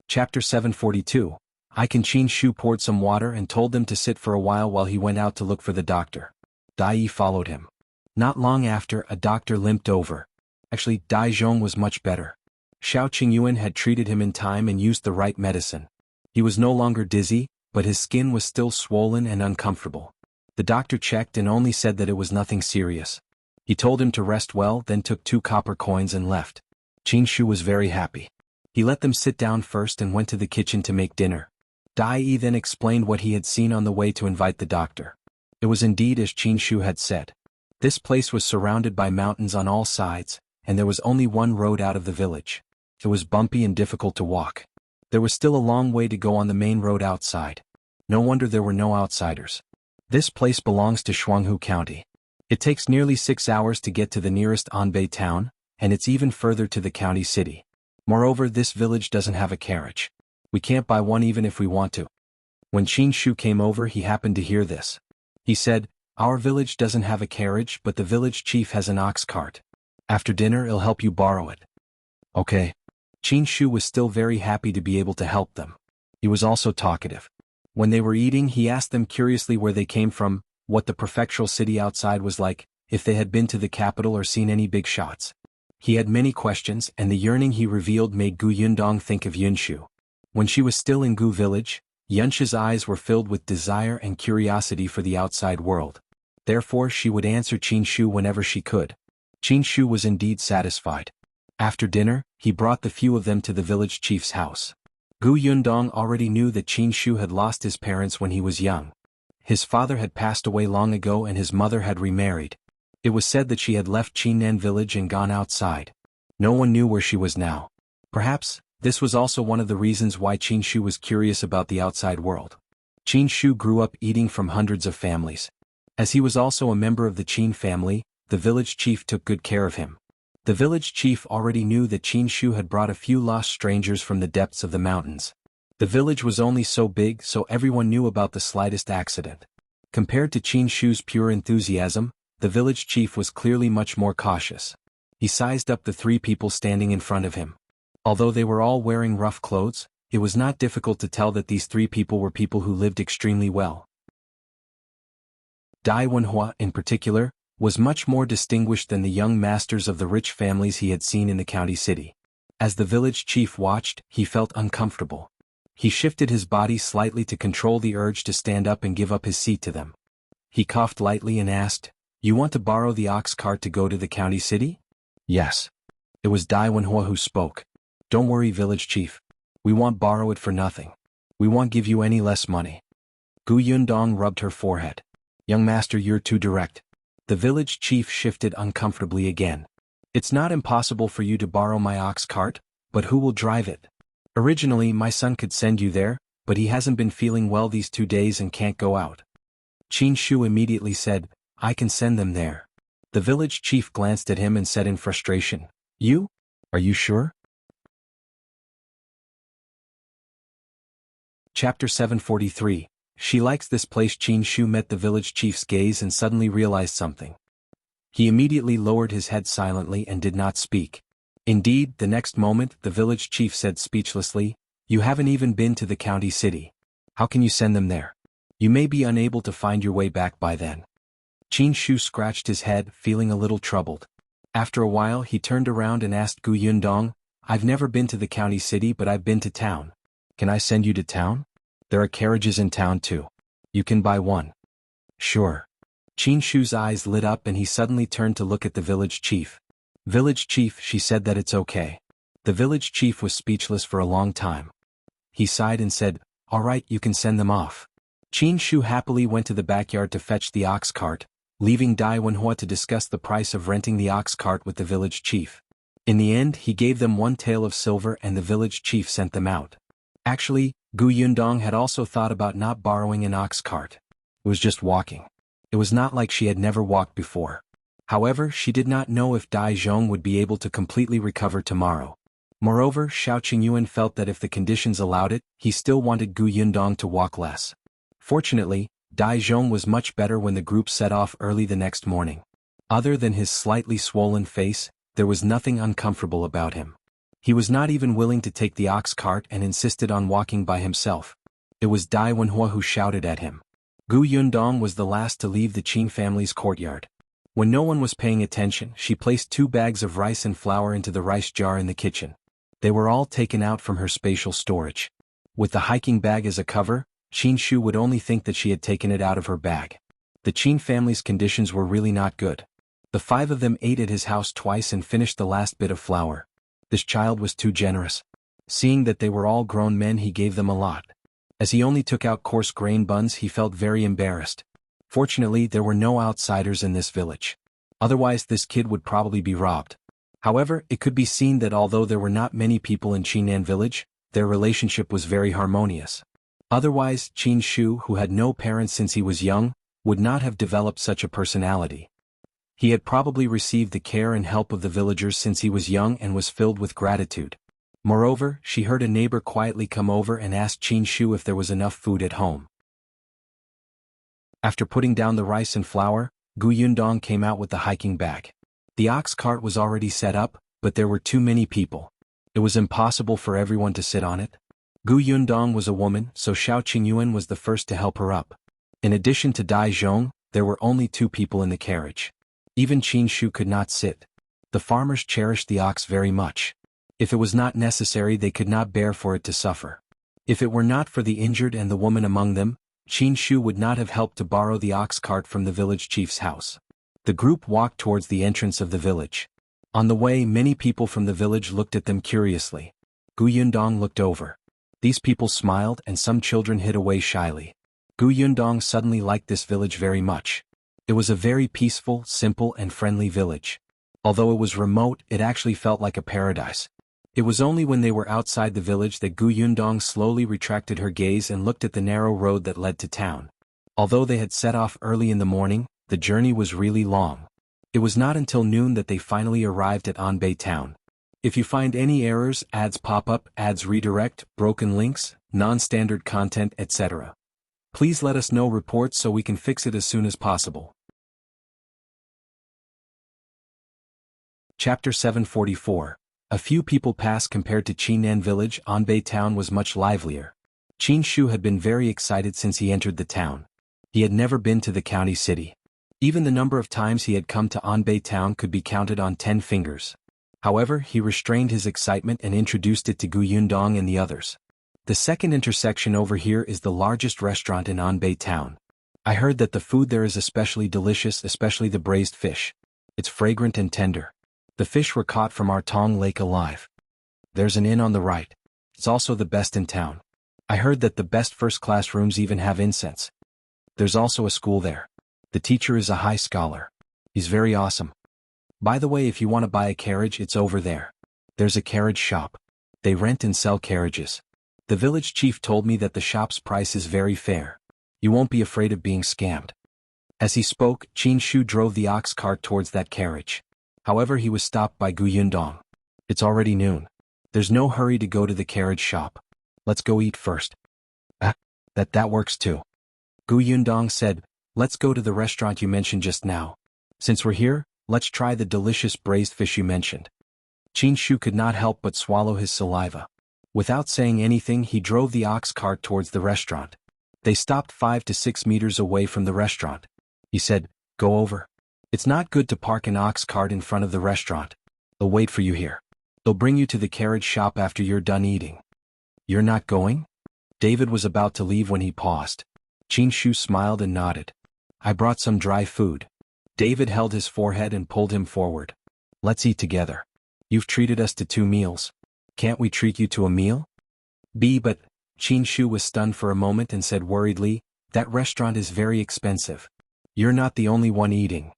Chapter 742. Qin Shu poured some water and told them to sit for a while he went out to look for the doctor. Dai Yi followed him. Not long after, a doctor limped over. Actually, Dajiang was much better. Shao Qingyuan had treated him in time and used the right medicine. He was no longer dizzy, but his skin was still swollen and uncomfortable. The doctor checked and only said that it was nothing serious. He told him to rest well, then took 2 copper coins and left. Shu was very happy. He let them sit down first and went to the kitchen to make dinner. Dai then explained what he had seen on the way to invite the doctor. It was indeed as Shu had said. This place was surrounded by mountains on all sides, and there was only one road out of the village. It was bumpy and difficult to walk. There was still a long way to go on the main road outside. No wonder there were no outsiders. This place belongs to Jianghu County. It takes nearly 6 hours to get to the nearest Anbei town, and it's even further to the county city. Moreover, this village doesn't have a carriage. We can't buy one even if we want to. When Shu came over, he happened to hear this. He said, "Our village doesn't have a carriage, but the village chief has an ox cart. After dinner, he'll help you borrow it." Okay. Shu was still very happy to be able to help them. He was also talkative. When they were eating, he asked them curiously where they came from, what the prefectural city outside was like, if they had been to the capital or seen any big shots. He had many questions, and the yearning he revealed made Gu Yundong think of Yunshu. When she was still in Gu village, Yunshu's eyes were filled with desire and curiosity for the outside world. Therefore she would answer Shu whenever she could. Shu was indeed satisfied. After dinner, he brought the few of them to the village chief's house. Gu Yundong already knew that Shu had lost his parents when he was young. His father had passed away long ago and his mother had remarried. It was said that she had left Qingyuan village and gone outside. No one knew where she was now. Perhaps, this was also one of the reasons why Shu was curious about the outside world. Shu grew up eating from hundreds of families. As he was also a member of the Qin family, the village chief took good care of him. The village chief already knew that Shu had brought a few lost strangers from the depths of the mountains. The village was only so big so everyone knew about the slightest accident. Compared to Shu's pure enthusiasm, the village chief was clearly much more cautious. He sized up the 3 people standing in front of him. Although they were all wearing rough clothes, it was not difficult to tell that these 3 people were people who lived extremely well. Wenhuo, in particular, was much more distinguished than the young masters of the rich families he had seen in the county city. As the village chief watched, he felt uncomfortable. He shifted his body slightly to control the urge to stand up and give up his seat to them. He coughed lightly and asked, "You want to borrow the ox cart to go to the county city?" "Yes." It was Wenhuo who spoke. "Don't worry, village chief. We won't borrow it for nothing. We won't give you any less money." Gu Yundong rubbed her forehead. "Young master, you're too direct." The village chief shifted uncomfortably again. "It's not impossible for you to borrow my ox cart, but who will drive it? Originally my son could send you there, but he hasn't been feeling well these 2 days and can't go out." Shu immediately said, "I can send them there." The village chief glanced at him and said in frustration, "You? Are you sure?" Chapter 743. She likes this place. Shu met the village chief's gaze and suddenly realized something. He immediately lowered his head silently and did not speak. Indeed, the next moment, the village chief said speechlessly, "You haven't even been to the county city. How can you send them there? You may be unable to find your way back by then." Shu scratched his head, feeling a little troubled. After a while he turned around and asked Gu Yundong, "I've never been to the county city but I've been to town. Can I send you to town? There are carriages in town too. You can buy one." "Sure." Shu's eyes lit up and he suddenly turned to look at the village chief. "Village chief," she said, "that it's okay." The village chief was speechless for a long time. He sighed and said, "All right, you can send them off." Shu happily went to the backyard to fetch the ox cart, leaving Wenhuo to discuss the price of renting the ox cart with the village chief. In the end he gave them 1 tael of silver and the village chief sent them out. Actually, Gu Yundong had also thought about not borrowing an ox cart. It was just walking. It was not like she had never walked before. However, she did not know if Dajiang would be able to completely recover tomorrow. Moreover, Shao Qingyuan felt that if the conditions allowed it, he still wanted Gu Yundong to walk less. Fortunately, Dajiang was much better when the group set off early the next morning. Other than his slightly swollen face, there was nothing uncomfortable about him. He was not even willing to take the ox cart and insisted on walking by himself. It was Wenhuo who shouted at him. Gu Yundong was the last to leave the Qin family's courtyard. When no one was paying attention, she placed 2 bags of rice and flour into the rice jar in the kitchen. They were all taken out from her spatial storage. With the hiking bag as a cover, Shu would only think that she had taken it out of her bag. The Qin family's conditions were really not good. The 5 of them ate at his house twice and finished the last bit of flour. This child was too generous. Seeing that they were all grown men, he gave them a lot. As he only took out coarse grain buns, he felt very embarrassed. Fortunately, there were no outsiders in this village. Otherwise, this kid would probably be robbed. However, it could be seen that although there were not many people in Qingyuan village, their relationship was very harmonious. Otherwise, Qin Shu, who had no parents since he was young, would not have developed such a personality. He had probably received the care and help of the villagers since he was young and was filled with gratitude. Moreover, she heard a neighbor quietly come over and ask Qin Shu if there was enough food at home. After putting down the rice and flour, Yundong came out with the hiking bag. The ox cart was already set up, but there were too many people. It was impossible for everyone to sit on it. Yundong was a woman, so Shao Qingyuan was the first to help her up. In addition to Dajiang, there were only 2 people in the carriage. Even Qin Shu could not sit. The farmers cherished the ox very much. If it was not necessary, they could not bear for it to suffer. If it were not for the injured and the woman among them, Qin Shu would not have helped to borrow the ox cart from the village chief's house. The group walked towards the entrance of the village. On the way, many people from the village looked at them curiously. Yundong looked over. These people smiled and some children hid away shyly. Yundong suddenly liked this village very much. It was a very peaceful, simple and friendly village. Although it was remote, it actually felt like a paradise. It was only when they were outside the village that Yundong slowly retracted her gaze and looked at the narrow road that led to town. Although they had set off early in the morning, the journey was really long. It was not until noon that they finally arrived at Anbei town. If you find any errors, ads pop up, ads redirect, broken links, non-standard content, etc., please let us know reports so we can fix it as soon as possible. Chapter 744. A few people passed. Compared to Qingyuan village, Anbei town was much livelier. Qin Shu had been very excited since he entered the town. He had never been to the county city. Even the number of times he had come to Anbei town could be counted on 10 fingers. However, he restrained his excitement and introduced it to Yundong and the others. The second intersection over here is the largest restaurant in Anbei town. I heard that the food there is especially delicious, especially the braised fish. It's fragrant and tender. The fish were caught from our Tong Lake alive. There's an inn on the right. It's also the best in town. I heard that the best first-class rooms even have incense. There's also a school there. The teacher is a high scholar. He's very awesome. By the way, if you want to buy a carriage, it's over there. There's a carriage shop. They rent and sell carriages. The village chief told me that the shop's price is very fair. You won't be afraid of being scammed. As he spoke, Qin Shu drove the ox cart towards that carriage. However, he was stopped by Yundong. It's already noon. There's no hurry to go to the carriage shop. Let's go eat first. That works too. Yundong said, let's go to the restaurant you mentioned just now. Since we're here, let's try the delicious braised fish you mentioned. Qin Shu could not help but swallow his saliva. Without saying anything, he drove the ox cart towards the restaurant. They stopped 5 to 6 meters away from the restaurant. He said, go over. It's not good to park an ox cart in front of the restaurant. They'll wait for you here. They'll bring you to the carriage shop after you're done eating. You're not going? David was about to leave when he paused. Qin Shu smiled and nodded. I brought some dry food. David held his forehead and pulled him forward. Let's eat together. You've treated us to 2 meals. Can't we treat you to a meal? But Qin Shu was stunned for a moment and said worriedly, that restaurant is very expensive. You're not the only one eating.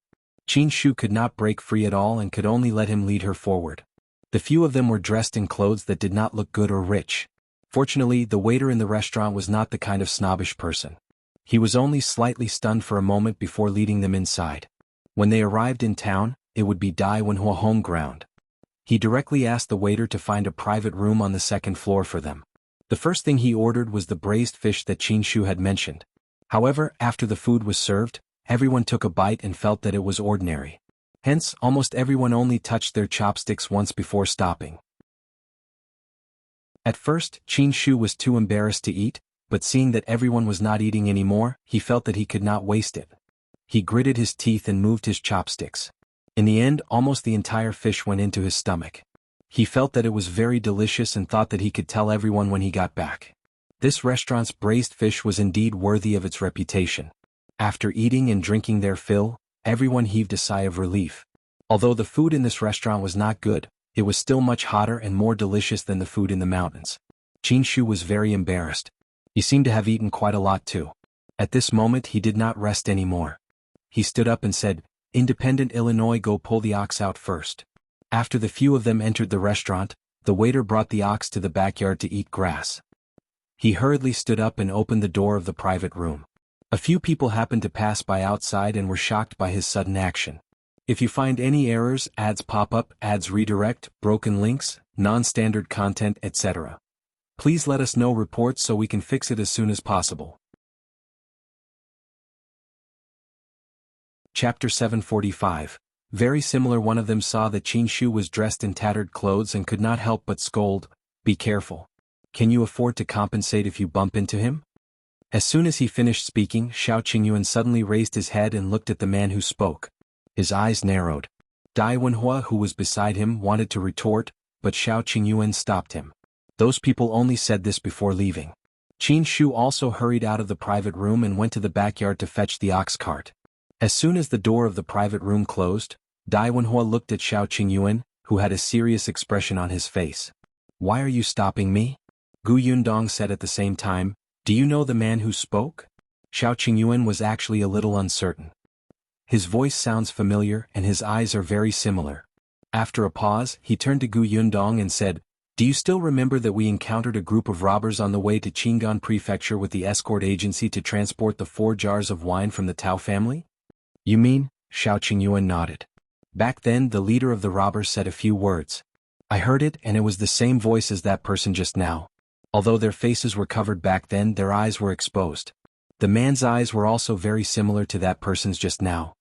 Qin Shu could not break free at all and could only let him lead her forward. The few of them were dressed in clothes that did not look good or rich. Fortunately, the waiter in the restaurant was not the kind of snobbish person. He was only slightly stunned for a moment before leading them inside. When they arrived in town, it would be Wenhuo home ground. He directly asked the waiter to find a private room on the 2nd floor for them. The first thing he ordered was the braised fish that Qin Shu had mentioned. However, after the food was served, everyone took a bite and felt that it was ordinary. Hence, almost everyone only touched their chopsticks once before stopping. At first, Qin Shu was too embarrassed to eat, but seeing that everyone was not eating anymore, he felt that he could not waste it. He gritted his teeth and moved his chopsticks. In the end, almost the entire fish went into his stomach. He felt that it was very delicious and thought that he could tell everyone when he got back. This restaurant's braised fish was indeed worthy of its reputation. After eating and drinking their fill, everyone heaved a sigh of relief. Although the food in this restaurant was not good, It was still much hotter and more delicious than the food in the mountains. Qin was very embarrassed. He seemed to have eaten quite a lot too. At this moment he did not rest anymore. He stood up and said, "Independent Illinois, go pull the ox out first." After the few of them entered the restaurant, the waiter brought the ox to the backyard to eat grass. He hurriedly stood up and opened the door of the private room. A few people happened to pass by outside and were shocked by his sudden action. If you find any errors, ads pop up, ads redirect, broken links, non-standard content, etc., please let us know reports so we can fix it as soon as possible. Chapter 745. Very similar. One of them saw that Qin was dressed in tattered clothes and could not help but scold, "Be careful. Can you afford to compensate if you bump into him?" As soon as he finished speaking, Qingyuan suddenly raised his head and looked at the man who spoke. His eyes narrowed. Wenhuo, who was beside him, wanted to retort, but Qingyuan stopped him. Those people only said this before leaving. Qin also hurried out of the private room and went to the backyard to fetch the ox cart. As soon as the door of the private room closed, Wenhuo looked at Qingyuan, who had a serious expression on his face. "Why are you stopping me?" Yundong said at the same time, "Do you know the man who spoke?" Qingyuan was actually a little uncertain. His voice sounds familiar and his eyes are very similar. After a pause, he turned to Yundong and said, "Do you still remember that we encountered a group of robbers on the way to Qingyuan Prefecture with the escort agency to transport the 4 jars of wine from the Tao family?" "You mean?" Qingyuan nodded. "Back then the leader of the robbers said a few words. I heard it and it was the same voice as that person just now. Although their faces were covered back then, their eyes were exposed. The man's eyes were also very similar to that person's just now.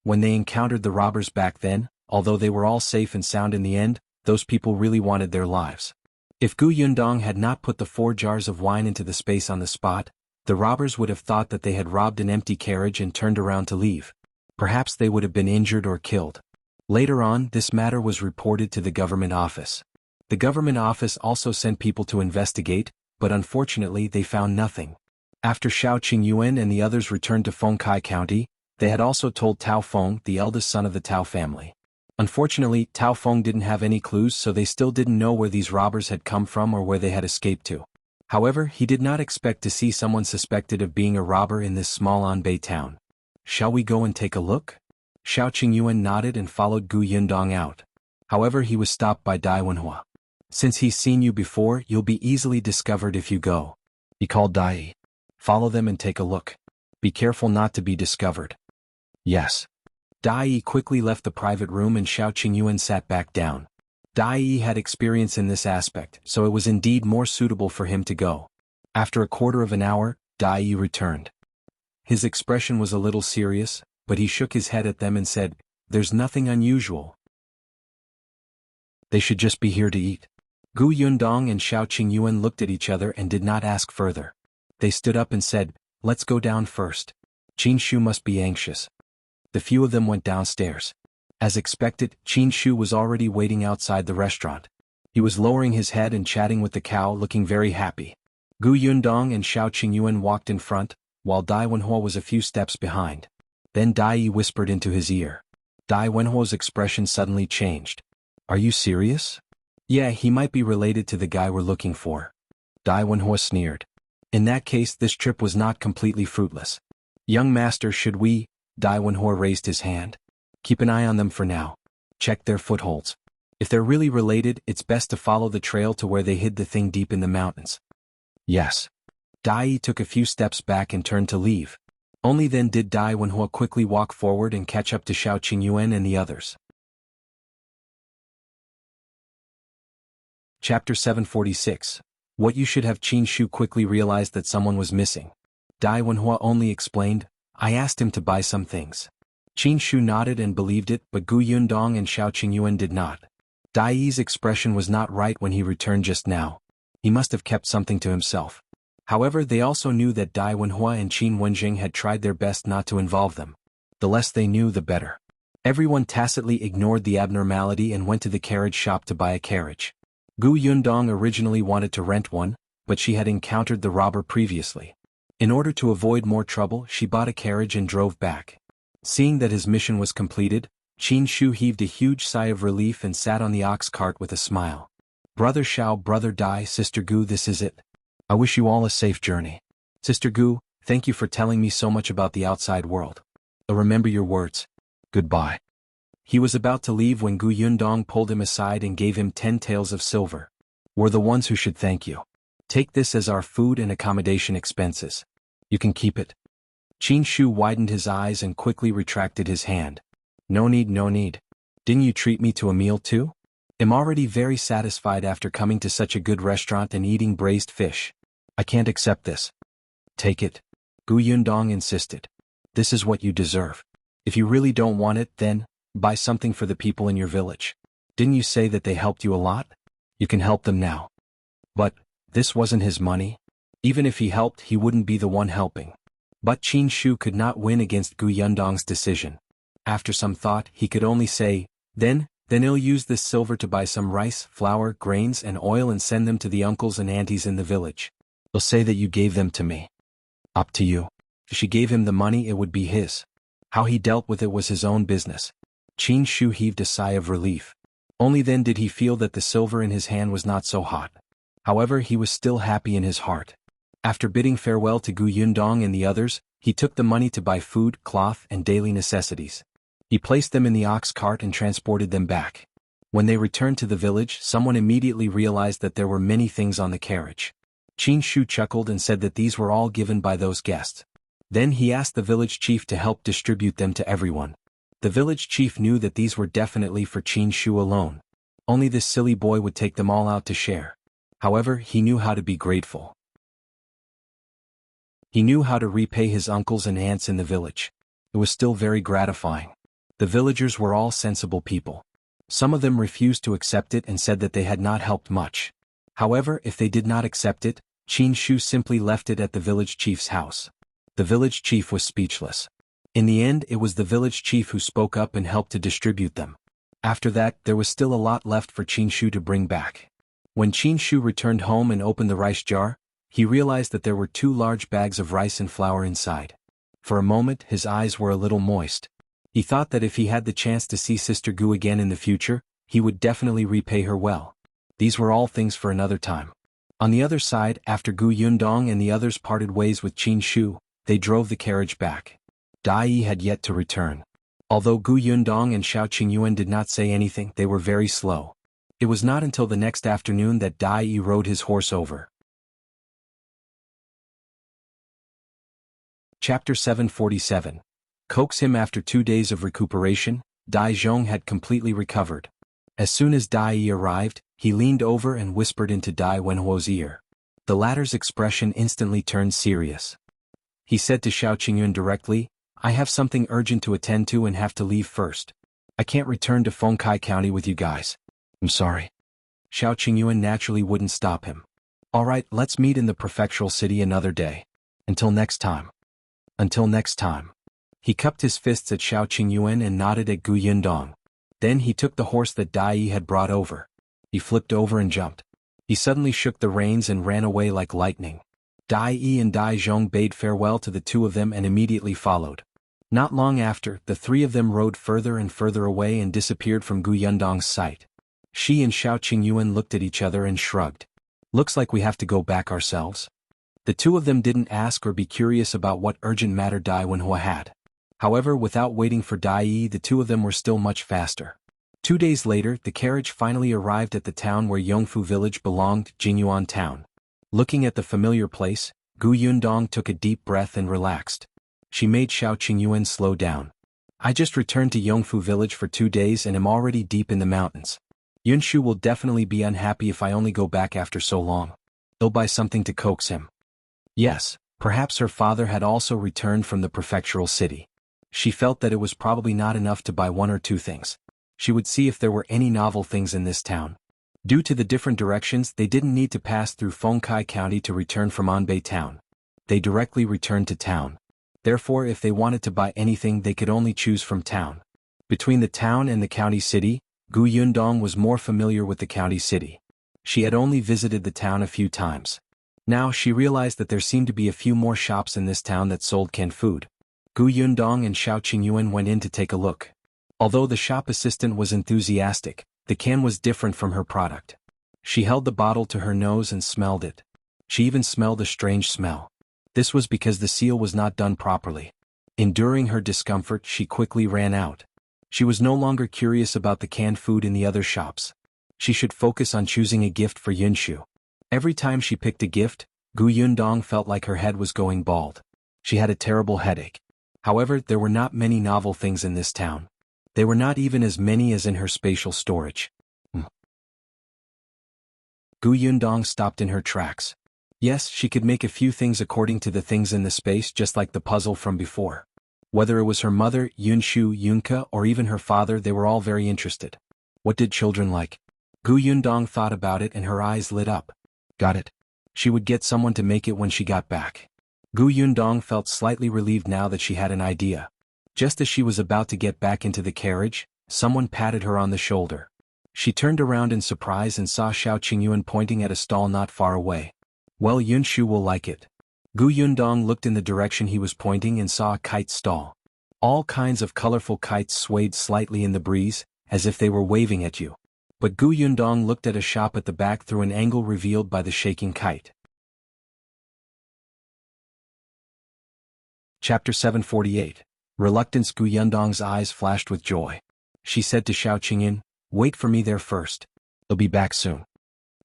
When they encountered the robbers back then, although they were all safe and sound in the end, those people really wanted their lives. If Yundong had not put the 4 jars of wine into the space on the spot, the robbers would have thought that they had robbed an empty carriage and turned around to leave. Perhaps they would have been injured or killed. Later on, this matter was reported to the government office. The government office also sent people to investigate, but unfortunately they found nothing. After Qingyuan and the others returned to Feng County, they had also told Tao Feng, the eldest son of the Tao family. Unfortunately, Tao Feng didn't have any clues, so they still didn't know where these robbers had come from or where they had escaped to. However, he did not expect to see someone suspected of being a robber in this small Anbei town. "Shall we go and take a look?" Qingyuan nodded and followed Yundong out. However, he was stopped by Wenhuo. "Since he's seen you before, you'll be easily discovered if you go," he called Dai. "Follow them and take a look. Be careful not to be discovered." "Yes." Dai quickly left the private room and Qingyuan sat back down. Dai had experience in this aspect, so it was indeed more suitable for him to go. After a quarter of an hour, Dai returned. His expression was a little serious, but he shook his head at them and said, "There's nothing unusual. They should just be here to eat." Yundong and Qingyuan looked at each other and did not ask further. They stood up and said, "Let's go down first. Qin must be anxious." The few of them went downstairs. As expected, Qin was already waiting outside the restaurant. He was lowering his head and chatting with the cow, looking very happy. Yundong and Qingyuan walked in front, while Wenhuo was a few steps behind. Then Dai whispered into his ear. Wenhuo's expression suddenly changed. "Are you serious?" "Yeah, he might be related to the guy we're looking for." Wenhuo sneered. "In that case, this trip was not completely fruitless. Young master, should we?" Wenhuo raised his hand. "Keep an eye on them for now. Check their footholds. If they're really related, it's best to follow the trail to where they hid the thing deep in the mountains." "Yes." Dai took a few steps back and turned to leave. Only then did Wenhuo quickly walk forward and catch up to Qingyuan and the others. Chapter 746. What you should have. Qin quickly realized that someone was missing. Wenhuo only explained, "I asked him to buy some things." Qin nodded and believed it, but Yundong and Qingyuan did not. Dai's expression was not right when he returned just now. He must have kept something to himself. However, they also knew that Wenhuo and Qin Wenjing had tried their best not to involve them. The less they knew, the better. Everyone tacitly ignored the abnormality and went to the carriage shop to buy a carriage. Yundong originally wanted to rent one, but she had encountered the robber previously. In order to avoid more trouble, she bought a carriage and drove back. Seeing that his mission was completed, Qin Shu heaved a huge sigh of relief and sat on the ox cart with a smile. Brother Shao, Brother Dai, Sister Gu, this is it. I wish you all a safe journey. Sister Gu, thank you for telling me so much about the outside world. I'll remember your words. Goodbye. He was about to leave when Gu Yundong pulled him aside and gave him 10 taels of silver. We're the ones who should thank you. Take this as our food and accommodation expenses. You can keep it. Qin Shu widened his eyes and quickly retracted his hand. No need, no need. Didn't you treat me to a meal too? I'm already very satisfied after coming to such a good restaurant and eating braised fish. I can't accept this. Take it. Gu Yundong insisted. This is what you deserve. If you really don't want it, then buy something for the people in your village. Didn't you say that they helped you a lot? You can help them now. But this wasn't his money. Even if he helped, he wouldn't be the one helping. But Qin Shu could not win against Gu Yundong's decision. After some thought, he could only say, Then he'll use this silver to buy some rice, flour, grains, and oil and send them to the uncles and aunties in the village. They'll say that you gave them to me. Up to you. If she gave him the money, it would be his. How he dealt with it was his own business. Qin Shu heaved a sigh of relief. Only then did he feel that the silver in his hand was not so hot. However, he was still happy in his heart. After bidding farewell to Gu Yundong and the others, he took the money to buy food, cloth, and daily necessities. He placed them in the ox cart and transported them back. When they returned to the village, someone immediately realized that there were many things on the carriage. Qin Shu chuckled and said that these were all given by those guests. Then he asked the village chief to help distribute them to everyone. The village chief knew that these were definitely for Qin Shu alone. Only this silly boy would take them all out to share. However, he knew how to be grateful. He knew how to repay his uncles and aunts in the village. It was still very gratifying. The villagers were all sensible people. Some of them refused to accept it and said that they had not helped much. However, if they did not accept it, Qin Shu simply left it at the village chief's house. The village chief was speechless. In the end, it was the village chief who spoke up and helped to distribute them. After that, there was still a lot left for Qin Shu to bring back. When Qin Shu returned home and opened the rice jar, he realized that there were 2 large bags of rice and flour inside. For a moment, his eyes were a little moist. He thought that if he had the chance to see Sister Gu again in the future, he would definitely repay her well. These were all things for another time. On the other side, after Gu Yundong and the others parted ways with Qin Shu, they drove the carriage back. Dai had yet to return. Although Gu Yundong and Shao Qingyuan did not say anything, they were very slow. It was not until the next afternoon that Dai rode his horse over. Chapter 747. Coax Him. After 2 days of recuperation, Dajiang had completely recovered. As soon as Dai arrived, he leaned over and whispered into Dai Wenhuo's ear. The latter's expression instantly turned serious. He said to Shao Qingyuan directly, I have something urgent to attend to and have to leave first. I can't return to Feng County with you guys. I'm sorry. Shao Qingyuan naturally wouldn't stop him. Alright, let's meet in the Prefectural city another day. Until next time. Until next time. He cupped his fists at Shao Qingyuan and nodded at Gu Yundong. Then he took the horse that Dai had brought over. He flipped over and jumped. He suddenly shook the reins and ran away like lightning. Dai and Dajiang bade farewell to the 2 of them and immediately followed. Not long after, the 3 of them rode further and further away and disappeared from Gu Yundong's sight. She and Shao Qingyuan looked at each other and shrugged. Looks like we have to go back ourselves. The 2 of them didn't ask or be curious about what urgent matter Dai Wenhuo had. However, without waiting for Dai, the 2 of them were still much faster. 2 days later, the carriage finally arrived at the town where Yongfu village belonged, Qingyuan town. Looking at the familiar place, Gu Yundong took a deep breath and relaxed. She made Shao Qingyuan slow down. I just returned to Yongfu village for 2 days and am already deep in the mountains. Yunshu will definitely be unhappy if I only go back after so long. He'll buy something to coax him. Yes, perhaps her father had also returned from the prefectural city. She felt that it was probably not enough to buy 1 or 2 things. She would see if there were any novel things in this town. Due to the different directions, they didn't need to pass through Fengkai County to return from Anbei town. They directly returned to town. Therefore, if they wanted to buy anything, they could only choose from town. Between the town and the county city, Gu Yundong was more familiar with the county city. She had only visited the town a few times. Now she realized that there seemed to be a few more shops in this town that sold canned food. Gu Yundong and Shao Qingyuan went in to take a look. Although the shop assistant was enthusiastic, the can was different from her product. She held the bottle to her nose and smelled it. She even smelled a strange smell. This was because the seal was not done properly. Enduring her discomfort, she quickly ran out. She was no longer curious about the canned food in the other shops. She should focus on choosing a gift for Yunshu. Every time she picked a gift, Yundong felt like her head was going bald. She had a terrible headache. However, there were not many novel things in this town. They were not even as many as in her spatial storage. Yundong stopped in her tracks. Yes, she could make a few things according to the things in the space, just like the puzzle from before. Whether it was her mother, Yunshu, Yunka, or even her father, they were all very interested. What did children like? Yundong thought about it and her eyes lit up. Got it. She would get someone to make it when she got back. Yundong felt slightly relieved now that she had an idea. Just as she was about to get back into the carriage, someone patted her on the shoulder. She turned around in surprise and saw Shao Qingyuan pointing at a stall not far away. Well, Yunshu will like it. Yundong looked in the direction he was pointing and saw a kite stall. All kinds of colorful kites swayed slightly in the breeze, as if they were waving at you. But Yundong looked at a shop at the back through an angle revealed by the shaking kite. Chapter 748. Reluctance. Yundong's eyes flashed with joy. She said to Shao Qingyuan, "Wait for me there first. I'll be back soon."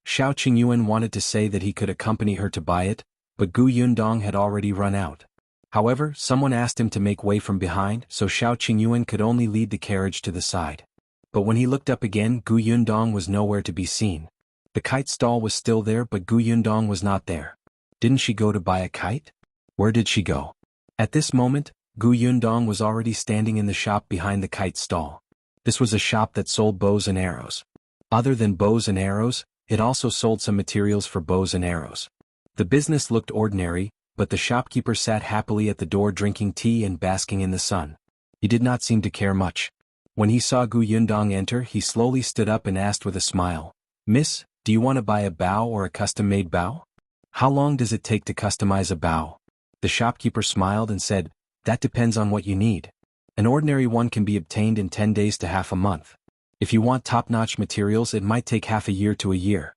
Shao Qingyuan wanted to say that he could accompany her to buy it, but Yundong had already run out. However, someone asked him to make way from behind, so Shao Qingyuan could only lead the carriage to the side. But when he looked up again, Yundong was nowhere to be seen. The kite stall was still there, but Yundong was not there. Didn't she go to buy a kite? Where did she go? At this moment, Yundong was already standing in the shop behind the kite stall. This was a shop that sold bows and arrows. Other than bows and arrows, it also sold some materials for bows and arrows. The business looked ordinary, but the shopkeeper sat happily at the door drinking tea and basking in the sun. He did not seem to care much. When he saw Yundong enter, he slowly stood up and asked with a smile, "Miss, do you want to buy a bow or a custom-made bow? How long does it take to customize a bow?" The shopkeeper smiled and said, "That depends on what you need. An ordinary one can be obtained in 10 days to half a month. If you want top-notch materials, it might take half a year to a year."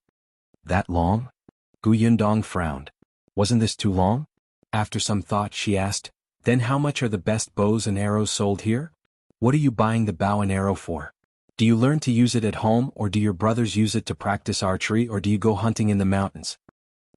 That long? Yundong frowned. Wasn't this too long? After some thought, she asked, "Then how much are the best bows and arrows sold here? What are you buying the bow and arrow for? Do you learn to use it at home, or do your brothers use it to practice archery, or do you go hunting in the mountains?"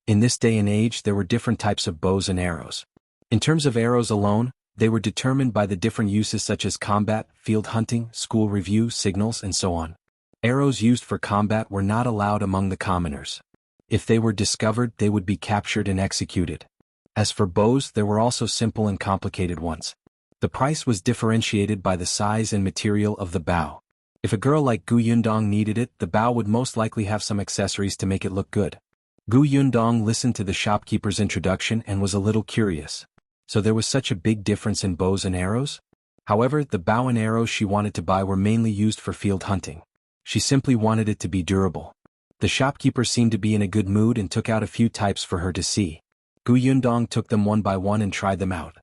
In this day and age, there were different types of bows and arrows. In terms of arrows alone, they were determined by the different uses such as combat, field hunting, school review, signals, and so on. Arrows used for combat were not allowed among the commoners. If they were discovered, they would be captured and executed. As for bows, there were also simple and complicated ones. The price was differentiated by the size and material of the bow. If a girl like Yundong needed it, the bow would most likely have some accessories to make it look good. Yundong listened to the shopkeeper's introduction and was a little curious. So there was such a big difference in bows and arrows? However, the bow and arrows she wanted to buy were mainly used for field hunting. She simply wanted it to be durable. The shopkeeper seemed to be in a good mood and took out a few types for her to see. Yundong took them one by one and tried them out.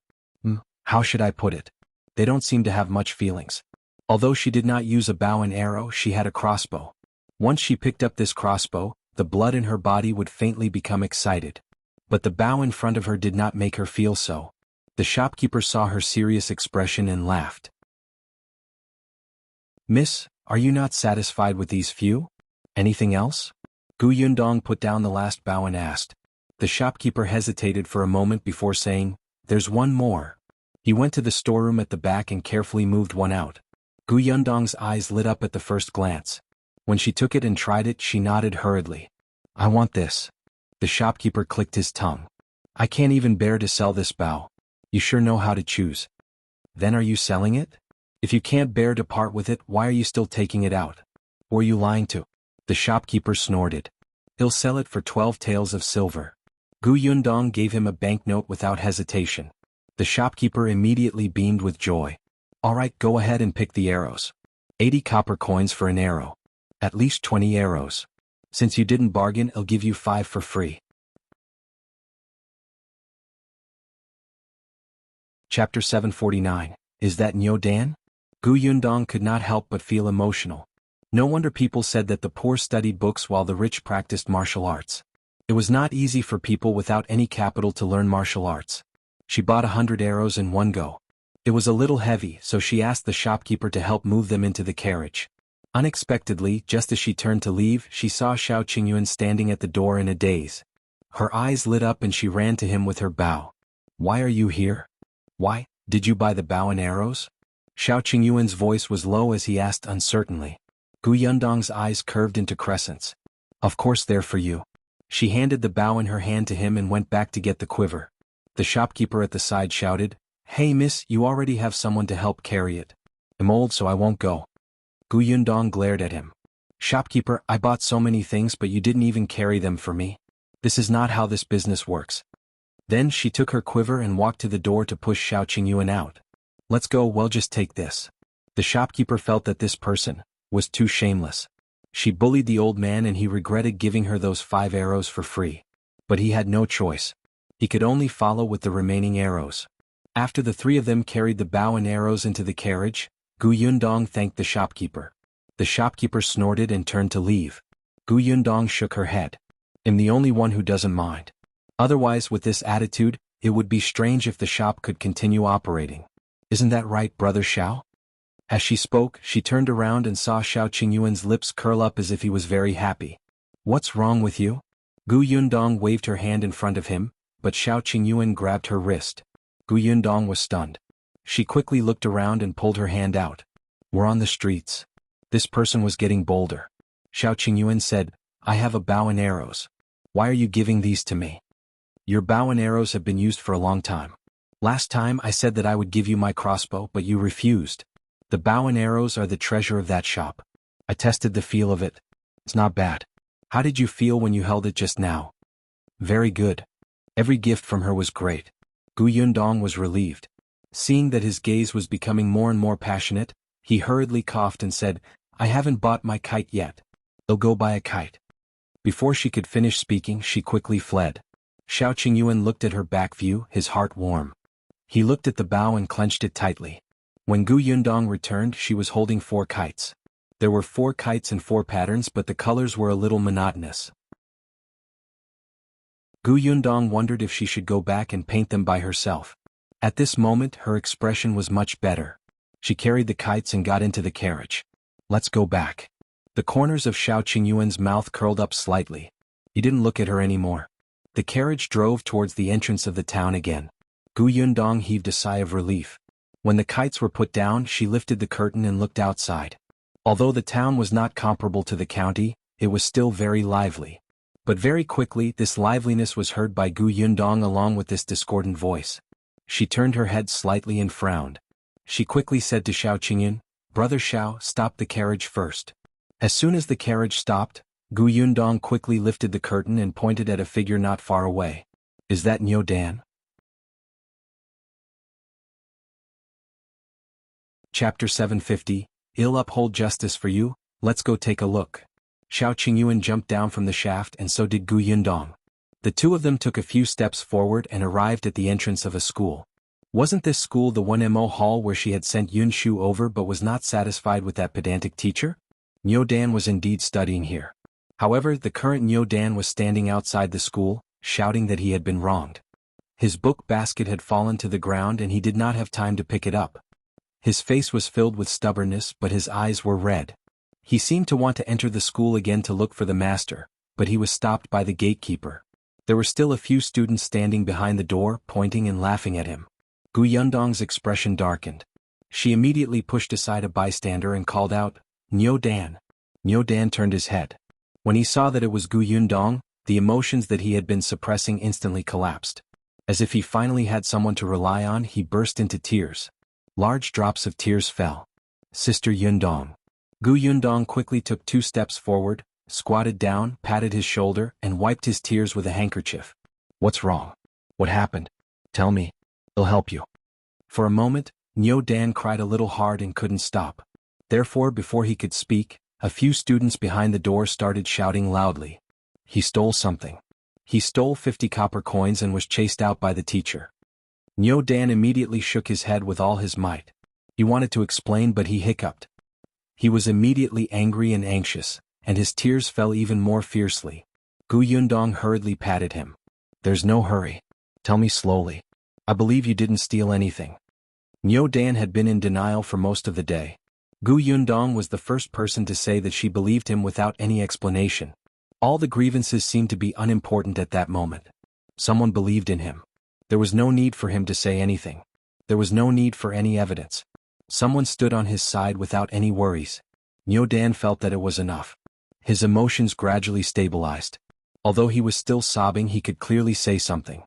How should I put it? They don't seem to have much feelings. Although she did not use a bow and arrow, she had a crossbow. Once she picked up this crossbow, the blood in her body would faintly become excited. But the bow in front of her did not make her feel so. The shopkeeper saw her serious expression and laughed. "Miss, are you not satisfied with these few? Anything else?" Yundong put down the last bow and asked. The shopkeeper hesitated for a moment before saying, "There's one more." He went to the storeroom at the back and carefully moved one out. Yundong's eyes lit up at the first glance. When she took it and tried it, she nodded hurriedly. "I want this." The shopkeeper clicked his tongue. "I can't even bear to sell this bow. You sure know how to choose. Then are you selling it? If you can't bear to part with it, why are you still taking it out? Or are you lying to?" The shopkeeper snorted. "He'll sell it for 12 taels of silver." Yundong gave him a banknote without hesitation. The shopkeeper immediately beamed with joy. "All right, go ahead and pick the arrows. 80 copper coins for an arrow. At least 20 arrows. Since you didn't bargain, I'll give you 5 for free." Chapter 749. Is that Niu Dan? Gu Yundong could not help but feel emotional. No wonder people said that the poor studied books while the rich practiced martial arts. It was not easy for people without any capital to learn martial arts. She bought 100 arrows in one go. It was a little heavy, so she asked the shopkeeper to help move them into the carriage. Unexpectedly, just as she turned to leave, she saw Shao Qingyuan standing at the door in a daze. Her eyes lit up and she ran to him with her bow. "Why are you here? Why, did you buy the bow and arrows?" Shao Qingyuan's voice was low as he asked uncertainly. Gu Yundong's eyes curved into crescents. "Of course they're for you." She handed the bow in her hand to him and went back to get the quiver. The shopkeeper at the side shouted, "Hey miss, you already have someone to help carry it." "I'm old so I won't go." Gu Yundong glared at him. "Shopkeeper, I bought so many things but you didn't even carry them for me. This is not how this business works." Then she took her quiver and walked to the door to push Shao Qingyuan out. "Let's go, well just take this." The shopkeeper felt that this person was too shameless. She bullied the old man and he regretted giving her those 5 arrows for free. But he had no choice. He could only follow with the remaining arrows. After the 3 of them carried the bow and arrows into the carriage, Gu Yundong thanked the shopkeeper. The shopkeeper snorted and turned to leave. Gu Yundong shook her head. "I'm the only one who doesn't mind. Otherwise, with this attitude, it would be strange if the shop could continue operating. Isn't that right, Brother Shao?" As she spoke, she turned around and saw Shao Qingyuan's lips curl up as if he was very happy. "What's wrong with you?" Gu Yundong waved her hand in front of him, but Shao Qingyuan grabbed her wrist. Gu Yundong was stunned. She quickly looked around and pulled her hand out. "We're on the streets." This person was getting bolder. Shao Qingyuan said, "I have a bow and arrows. Why are you giving these to me?" "Your bow and arrows have been used for a long time. Last time I said that I would give you my crossbow but you refused. The bow and arrows are the treasure of that shop. I tested the feel of it. It's not bad. How did you feel when you held it just now?" "Very good." Every gift from her was great. Gu Yundong was relieved. Seeing that his gaze was becoming more and more passionate, he hurriedly coughed and said, "I haven't bought my kite yet. I'll go buy a kite." Before she could finish speaking, she quickly fled. Shao Qingyuan looked at her back view, his heart warm. He looked at the bow and clenched it tightly. When Gu Yundong returned, she was holding 4 kites. There were 4 kites and 4 patterns, but the colors were a little monotonous. Gu Yundong wondered if she should go back and paint them by herself. At this moment, her expression was much better. She carried the kites and got into the carriage. "Let's go back." The corners of Shao Qingyuan's mouth curled up slightly. He didn't look at her anymore. The carriage drove towards the entrance of the town again. Gu Yundong heaved a sigh of relief. When the kites were put down, she lifted the curtain and looked outside. Although the town was not comparable to the county, it was still very lively. But very quickly, this liveliness was heard by Gu Yundong along with this discordant voice. She turned her head slightly and frowned. She quickly said to Shao Qingyuan, "Brother Shao, stop the carriage first." As soon as the carriage stopped, Gu Yundong quickly lifted the curtain and pointed at a figure not far away. "Is that Niu Dan?" Chapter 750, "I'll uphold justice for you, let's go take a look." Shao Qingyuan jumped down from the shaft and so did Gu Yundong. The 2 of them took a few steps forward and arrived at the entrance of a school. Wasn't this school the Wenhuo hall where she had sent Yunshu over but was not satisfied with that pedantic teacher? Niu Dan was indeed studying here. However, the current Niu Dan was standing outside the school, shouting that he had been wronged. His book basket had fallen to the ground and he did not have time to pick it up. His face was filled with stubbornness but his eyes were red. He seemed to want to enter the school again to look for the master, but he was stopped by the gatekeeper. There were still a few students standing behind the door, pointing and laughing at him. Gu Yundong's expression darkened. She immediately pushed aside a bystander and called out, "Niu Dan." Niu Dan turned his head. When he saw that it was Gu Yundong, the emotions that he had been suppressing instantly collapsed. As if he finally had someone to rely on, he burst into tears. Large drops of tears fell. "Sister Yundong." Gu Yundong quickly took 2 steps forward, squatted down, patted his shoulder, and wiped his tears with a handkerchief. "What's wrong? What happened? Tell me. I'll help you." For a moment, Niu Dan cried a little hard and couldn't stop. Therefore, before he could speak, a few students behind the door started shouting loudly. "He stole something. He stole 50 copper coins and was chased out by the teacher." Niu Dan immediately shook his head with all his might. He wanted to explain but he hiccuped. He was immediately angry and anxious, and his tears fell even more fiercely. Yundong hurriedly patted him. There's no hurry. Tell me slowly. I believe you didn't steal anything. Niu Dan had been in denial for most of the day. Yundong was the first person to say that she believed him without any explanation. All the grievances seemed to be unimportant at that moment. Someone believed in him. There was no need for him to say anything. There was no need for any evidence. Someone stood on his side without any worries. Niu Dan felt that it was enough. His emotions gradually stabilized. Although he was still sobbing, he could clearly say something.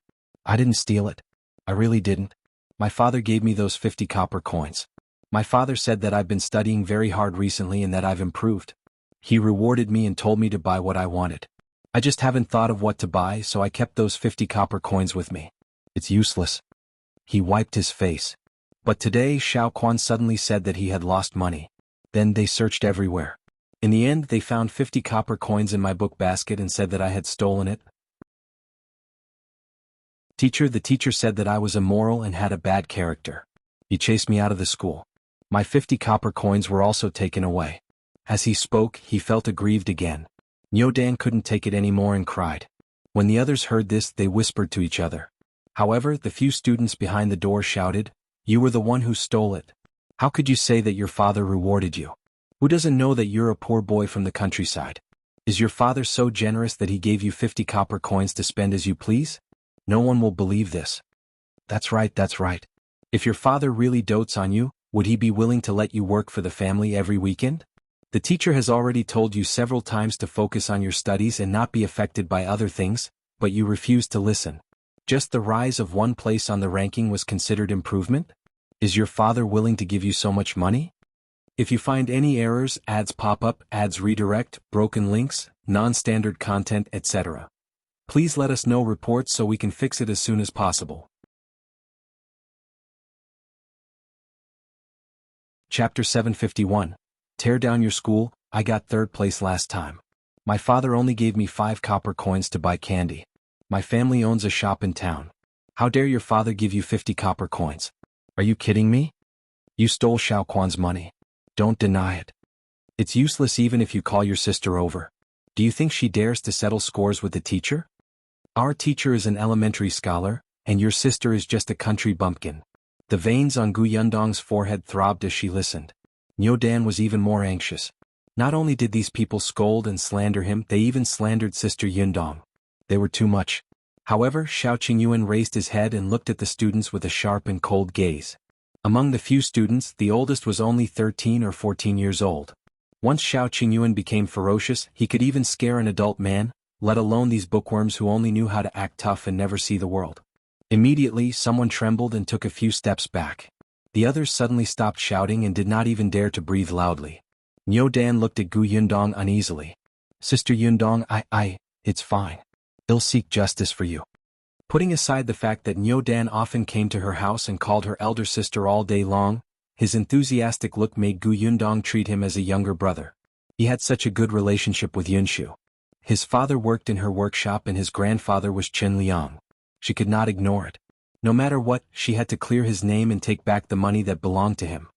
I didn't steal it. I really didn't. My father gave me those 50 copper coins. My father said that I've been studying very hard recently and that I've improved. He rewarded me and told me to buy what I wanted. I just haven't thought of what to buy, so I kept those 50 copper coins with me. It's useless. He wiped his face. But today Shao Quan suddenly said that he had lost money. Then they searched everywhere. In the end they found 50 copper coins in my book basket and said that I had stolen it. The teacher said that I was immoral and had a bad character. He chased me out of the school. My 50 copper coins were also taken away. As he spoke, he felt aggrieved again. Niu Dan couldn't take it anymore and cried. When the others heard this, they whispered to each other. However, the few students behind the door shouted, You were the one who stole it. How could you say that your father rewarded you? Who doesn't know that you're a poor boy from the countryside? Is your father so generous that he gave you 50 copper coins to spend as you please? No one will believe this. That's right. If your father really dotes on you, would he be willing to let you work for the family every weekend? The teacher has already told you several times to focus on your studies and not be affected by other things, but you refuse to listen. Just the rise of one place on the ranking was considered improvement? Is your father willing to give you so much money? If you find any errors, ads pop up, ads redirect, broken links, non-standard content, etc., please let us know reports so we can fix it as soon as possible. Chapter 751. Tear down your school. I got 3rd place last time. My father only gave me 5 copper coins to buy candy. My family owns a shop in town. How dare your father give you 50 copper coins? Are you kidding me? You stole Shao Quan's money. Don't deny it. It's useless even if you call your sister over. Do you think she dares to settle scores with the teacher? Our teacher is an elementary scholar, and your sister is just a country bumpkin. The veins on Yundong's forehead throbbed as she listened. Niu Dan was even more anxious. Not only did these people scold and slander him, they even slandered Sister Yundong. They were too much. However, Shao Qingyuan raised his head and looked at the students with a sharp and cold gaze. Among the few students, the oldest was only 13 or 14 years old. Once Shao Qingyuan became ferocious, he could even scare an adult man, let alone these bookworms who only knew how to act tough and never see the world. Immediately, someone trembled and took a few steps back. The others suddenly stopped shouting and did not even dare to breathe loudly. Niu Dan looked at Yundong uneasily. Sister Yundong, it's fine. I'll seek justice for you. Putting aside the fact that Niu Dan often came to her house and called her elder sister all day long, his enthusiastic look made Yundong treat him as a younger brother. He had such a good relationship with Yunshu. His father worked in her workshop and his grandfather was Chen Liang. She could not ignore it. No matter what, she had to clear his name and take back the money that belonged to him.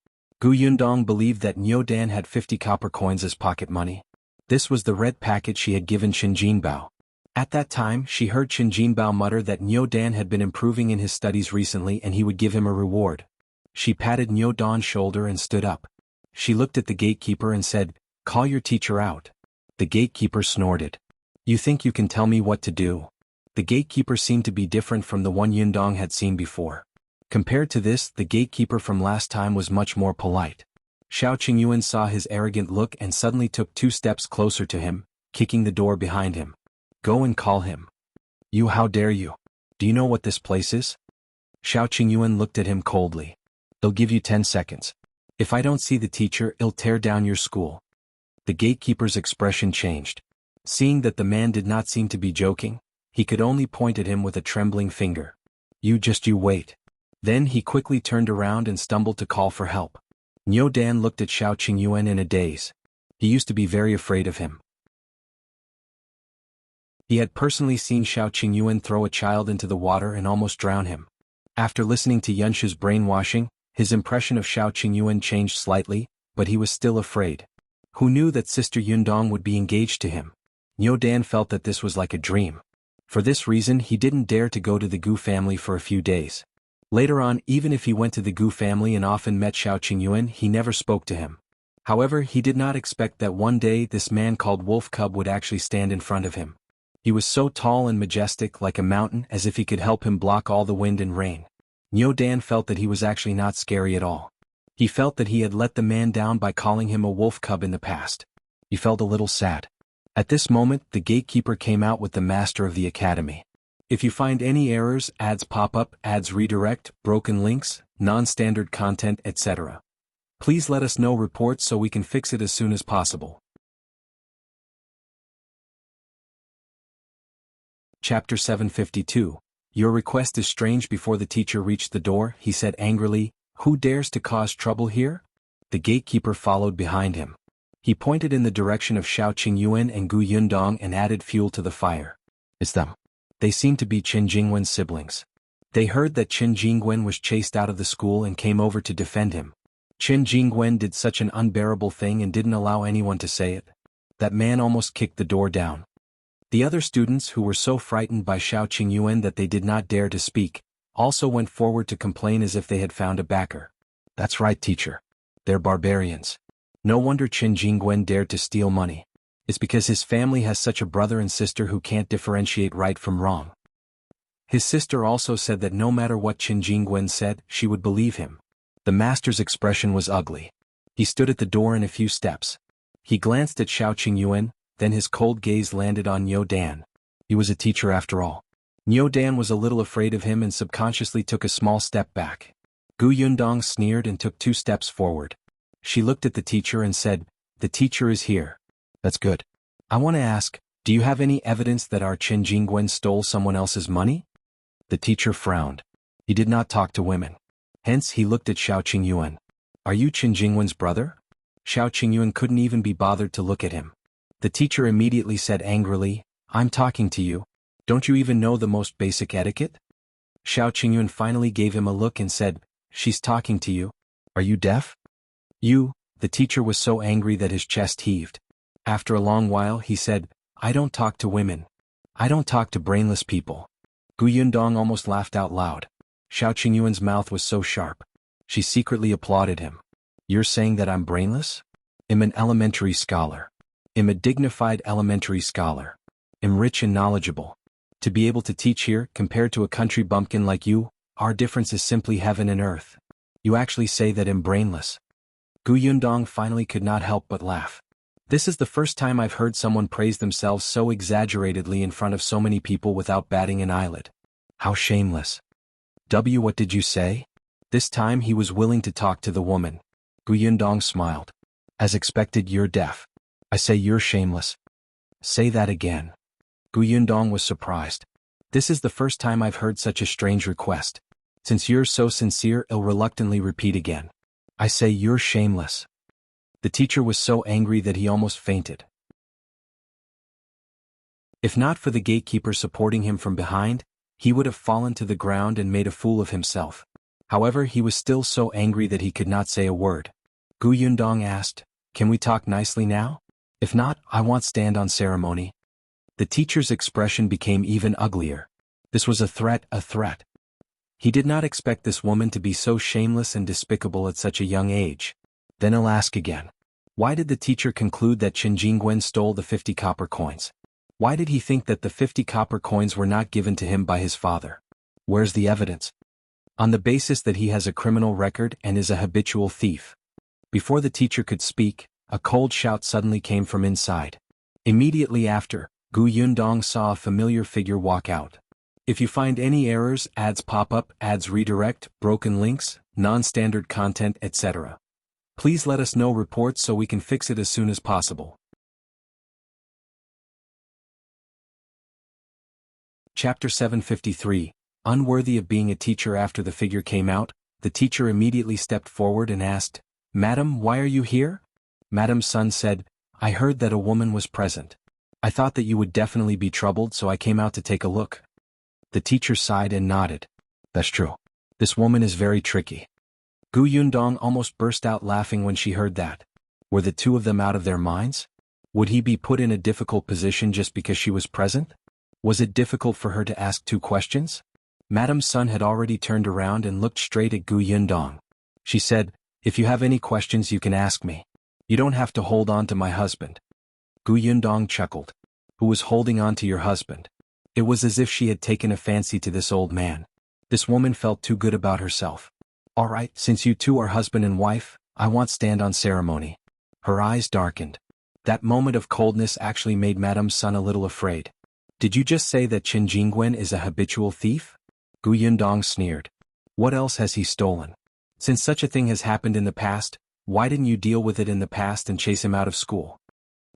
Yundong believed that Niu Dan had 50 copper coins as pocket money. This was the red packet she had given Chen Jinbao. At that time, she heard Chen Jinbao mutter that Niu Dan had been improving in his studies recently and he would give him a reward. She patted Niu Dan's shoulder and stood up. She looked at the gatekeeper and said, Call your teacher out. The gatekeeper snorted. You think you can tell me what to do? The gatekeeper seemed to be different from the one Yundong had seen before. Compared to this, the gatekeeper from last time was much more polite. Shao Qingyuan saw his arrogant look and suddenly took 2 steps closer to him, kicking the door behind him. Go and call him. You, how dare you? Do you know what this place is? Shao Qingyuan looked at him coldly. I'll give you 10 seconds. If I don't see the teacher, I'll tear down your school. The gatekeeper's expression changed. Seeing that the man did not seem to be joking, he could only point at him with a trembling finger. You wait. Then he quickly turned around and stumbled to call for help. Niu Dan looked at Shao Qingyuan in a daze. He used to be very afraid of him. He had personally seen Shao Qingyuan throw a child into the water and almost drown him. After listening to Yunshu's brainwashing, His impression of Shao Qingyuan changed slightly, but he was still afraid. Who knew that Sister Yundong would be engaged to him? Niu Dan felt that this was like a dream. For this reason he didn't dare to go to the Gu family for a few days. Later on, even if he went to the Gu family and often met Shao Qingyuan, he never spoke to him. However, he did not expect that one day this man called Wolf Cub would actually stand in front of him. He was so tall and majestic, like a mountain, as if he could help him block all the wind and rain. Niu Dan felt that he was actually not scary at all. He felt that he had let the man down by calling him a wolf cub in the past. He felt a little sad. At this moment, the gatekeeper came out with the master of the academy. If you find any errors, ads pop up, ads redirect, broken links, non-standard content, etc., please let us know reports so we can fix it as soon as possible. Chapter 752. Your request is strange. Before the teacher reached the door, he said angrily, "Who dares to cause trouble here?" The gatekeeper followed behind him. He pointed in the direction of Shao Qingyuan and Gu Yundong and added fuel to the fire. It's them. They seem to be Qin Jingwen's siblings. They heard that Qin Jingwen was chased out of the school and came over to defend him. Qin Jingwen did such an unbearable thing and didn't allow anyone to say it. That man almost kicked the door down. The other students, who were so frightened by Shao Qingyuan that they did not dare to speak, also went forward to complain as if they had found a backer. That's right, teacher. They're barbarians. No wonder Qin Jingwen dared to steal money. It's because his family has such a brother and sister who can't differentiate right from wrong. His sister also said that no matter what Qin Jingwen said, she would believe him. The master's expression was ugly. He stood at the door in a few steps. He glanced at Shao Qingyuan, then his cold gaze landed on Niu Dan. He was a teacher after all. Niu Dan was a little afraid of him and subconsciously took a small step back. Gu Yundong sneered and took 2 steps forward. She looked at the teacher and said, "The teacher is here." That's good. I want to ask, do you have any evidence that our Qin Jingwen stole someone else's money? The teacher frowned. He did not talk to women. Hence he looked at Shao Qingyuan. Are you Qin Jingwen's brother? Shao Qingyuan couldn't even be bothered to look at him. The teacher immediately said angrily, "I'm talking to you. Don't you even know the most basic etiquette?" Shao Qingyuan finally gave him a look and said, "She's talking to you. Are you deaf?" "You." The teacher was so angry that his chest heaved. After a long while he said, "I don't talk to women. I don't talk to brainless people." Gu Yundong almost laughed out loud. Shao Qingyuan's mouth was so sharp. She secretly applauded him. "You're saying that I'm brainless? I'm an elementary scholar. I'm a dignified elementary scholar. I'm rich and knowledgeable. To be able to teach here, compared to a country bumpkin like you, our difference is simply heaven and earth. You actually say that I'm brainless." Gu Yundong finally could not help but laugh. This is the first time I've heard someone praise themselves so exaggeratedly in front of so many people without batting an eyelid. How shameless. What did you say? This time he was willing to talk to the woman. Gu Yundong smiled. As expected, you're deaf. I say you're shameless. Say that again. Gu Yundong was surprised. This is the first time I've heard such a strange request. Since you're so sincere, I'll reluctantly repeat again. I say you're shameless. The teacher was so angry that he almost fainted. If not for the gatekeeper supporting him from behind, he would have fallen to the ground and made a fool of himself. However, he was still so angry that he could not say a word. Gu Yundong asked, "Can we talk nicely now? If not, I won't stand on ceremony." The teacher's expression became even uglier. This was a threat, a threat. He did not expect this woman to be so shameless and despicable at such a young age. Then I'll ask again. Why did the teacher conclude that Qin Jingwen stole the 50 copper coins? Why did he think that the 50 copper coins were not given to him by his father? Where's the evidence? On the basis that he has a criminal record and is a habitual thief. Before the teacher could speak, a cold shout suddenly came from inside. Immediately after, Gu Yundong saw a familiar figure walk out. If you find any errors, ads pop up, ads redirect, broken links, non-standard content, etc., please let us know reports so we can fix it as soon as possible. Chapter 753. Unworthy of being a teacher. After the figure came out, the teacher immediately stepped forward and asked, "Madam, why are you here?" Madam's son said, "I heard that a woman was present. I thought that you would definitely be troubled, so I came out to take a look." The teacher sighed and nodded. "That's true. This woman is very tricky." Gu Yundong almost burst out laughing when she heard that. Were the two of them out of their minds? Would he be put in a difficult position just because she was present? Was it difficult for her to ask two questions? Madame Sun had already turned around and looked straight at Gu Yundong. She said, "If you have any questions you can ask me. You don't have to hold on to my husband." Gu Yundong chuckled. Who was holding on to your husband? It was as if she had taken a fancy to this old man. This woman felt too good about herself. "All right, since you two are husband and wife, I want stand on ceremony." Her eyes darkened. That moment of coldness actually made Madame Sun a little afraid. "Did you just say that Qingyuan is a habitual thief?" Gu Yundong sneered. "What else has he stolen? Since such a thing has happened in the past, why didn't you deal with it in the past and chase him out of school?"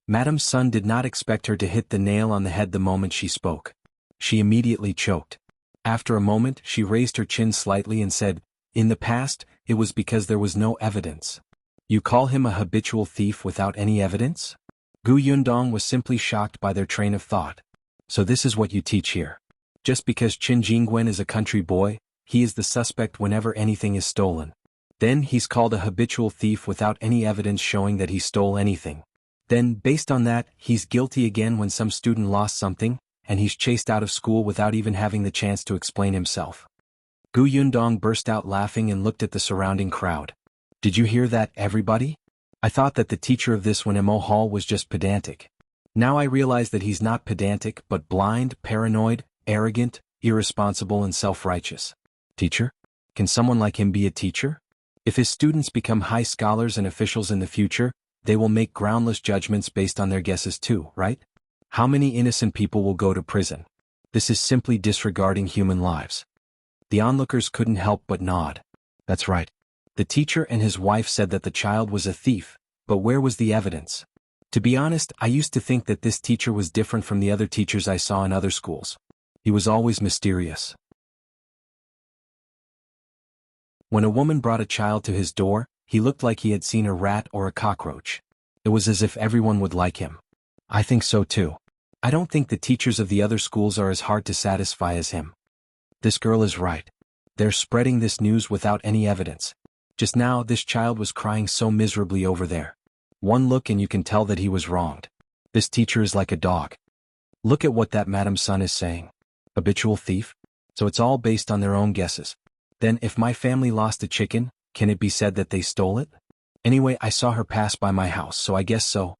Madame Sun did not expect her to hit the nail on the head the moment she spoke. She immediately choked. After a moment she raised her chin slightly and said, "In the past, it was because there was no evidence." "You call him a habitual thief without any evidence?" Gu Yundong was simply shocked by their train of thought. "So this is what you teach here. Just because Qingyuan is a country boy, he is the suspect whenever anything is stolen. Then he's called a habitual thief without any evidence showing that he stole anything. Then, based on that, he's guilty again when some student lost something, and he's chased out of school without even having the chance to explain himself." Gu Yundong burst out laughing and looked at the surrounding crowd. "Did you hear that, everybody? I thought that the teacher of this Wenhuo Hall was just pedantic. Now I realize that he's not pedantic but blind, paranoid, arrogant, irresponsible and self-righteous. Teacher? Can someone like him be a teacher? If his students become high scholars and officials in the future, they will make groundless judgments based on their guesses too, right? How many innocent people will go to prison? This is simply disregarding human lives." The onlookers couldn't help but nod. That's right. The teacher and his wife said that the child was a thief, but where was the evidence? To be honest, I used to think that this teacher was different from the other teachers I saw in other schools. He was always mysterious. When a woman brought a child to his door, he looked like he had seen a rat or a cockroach. It was as if everyone would like him. I think so too. I don't think the teachers of the other schools are as hard to satisfy as him. This girl is right. They're spreading this news without any evidence. Just now this child was crying so miserably over there. One look and you can tell that he was wronged. This teacher is like a dog. Look at what that Madame Sun is saying. Habitual thief? So it's all based on their own guesses. Then if my family lost a chicken, can it be said that they stole it? Anyway, I saw her pass by my house, so I guess so.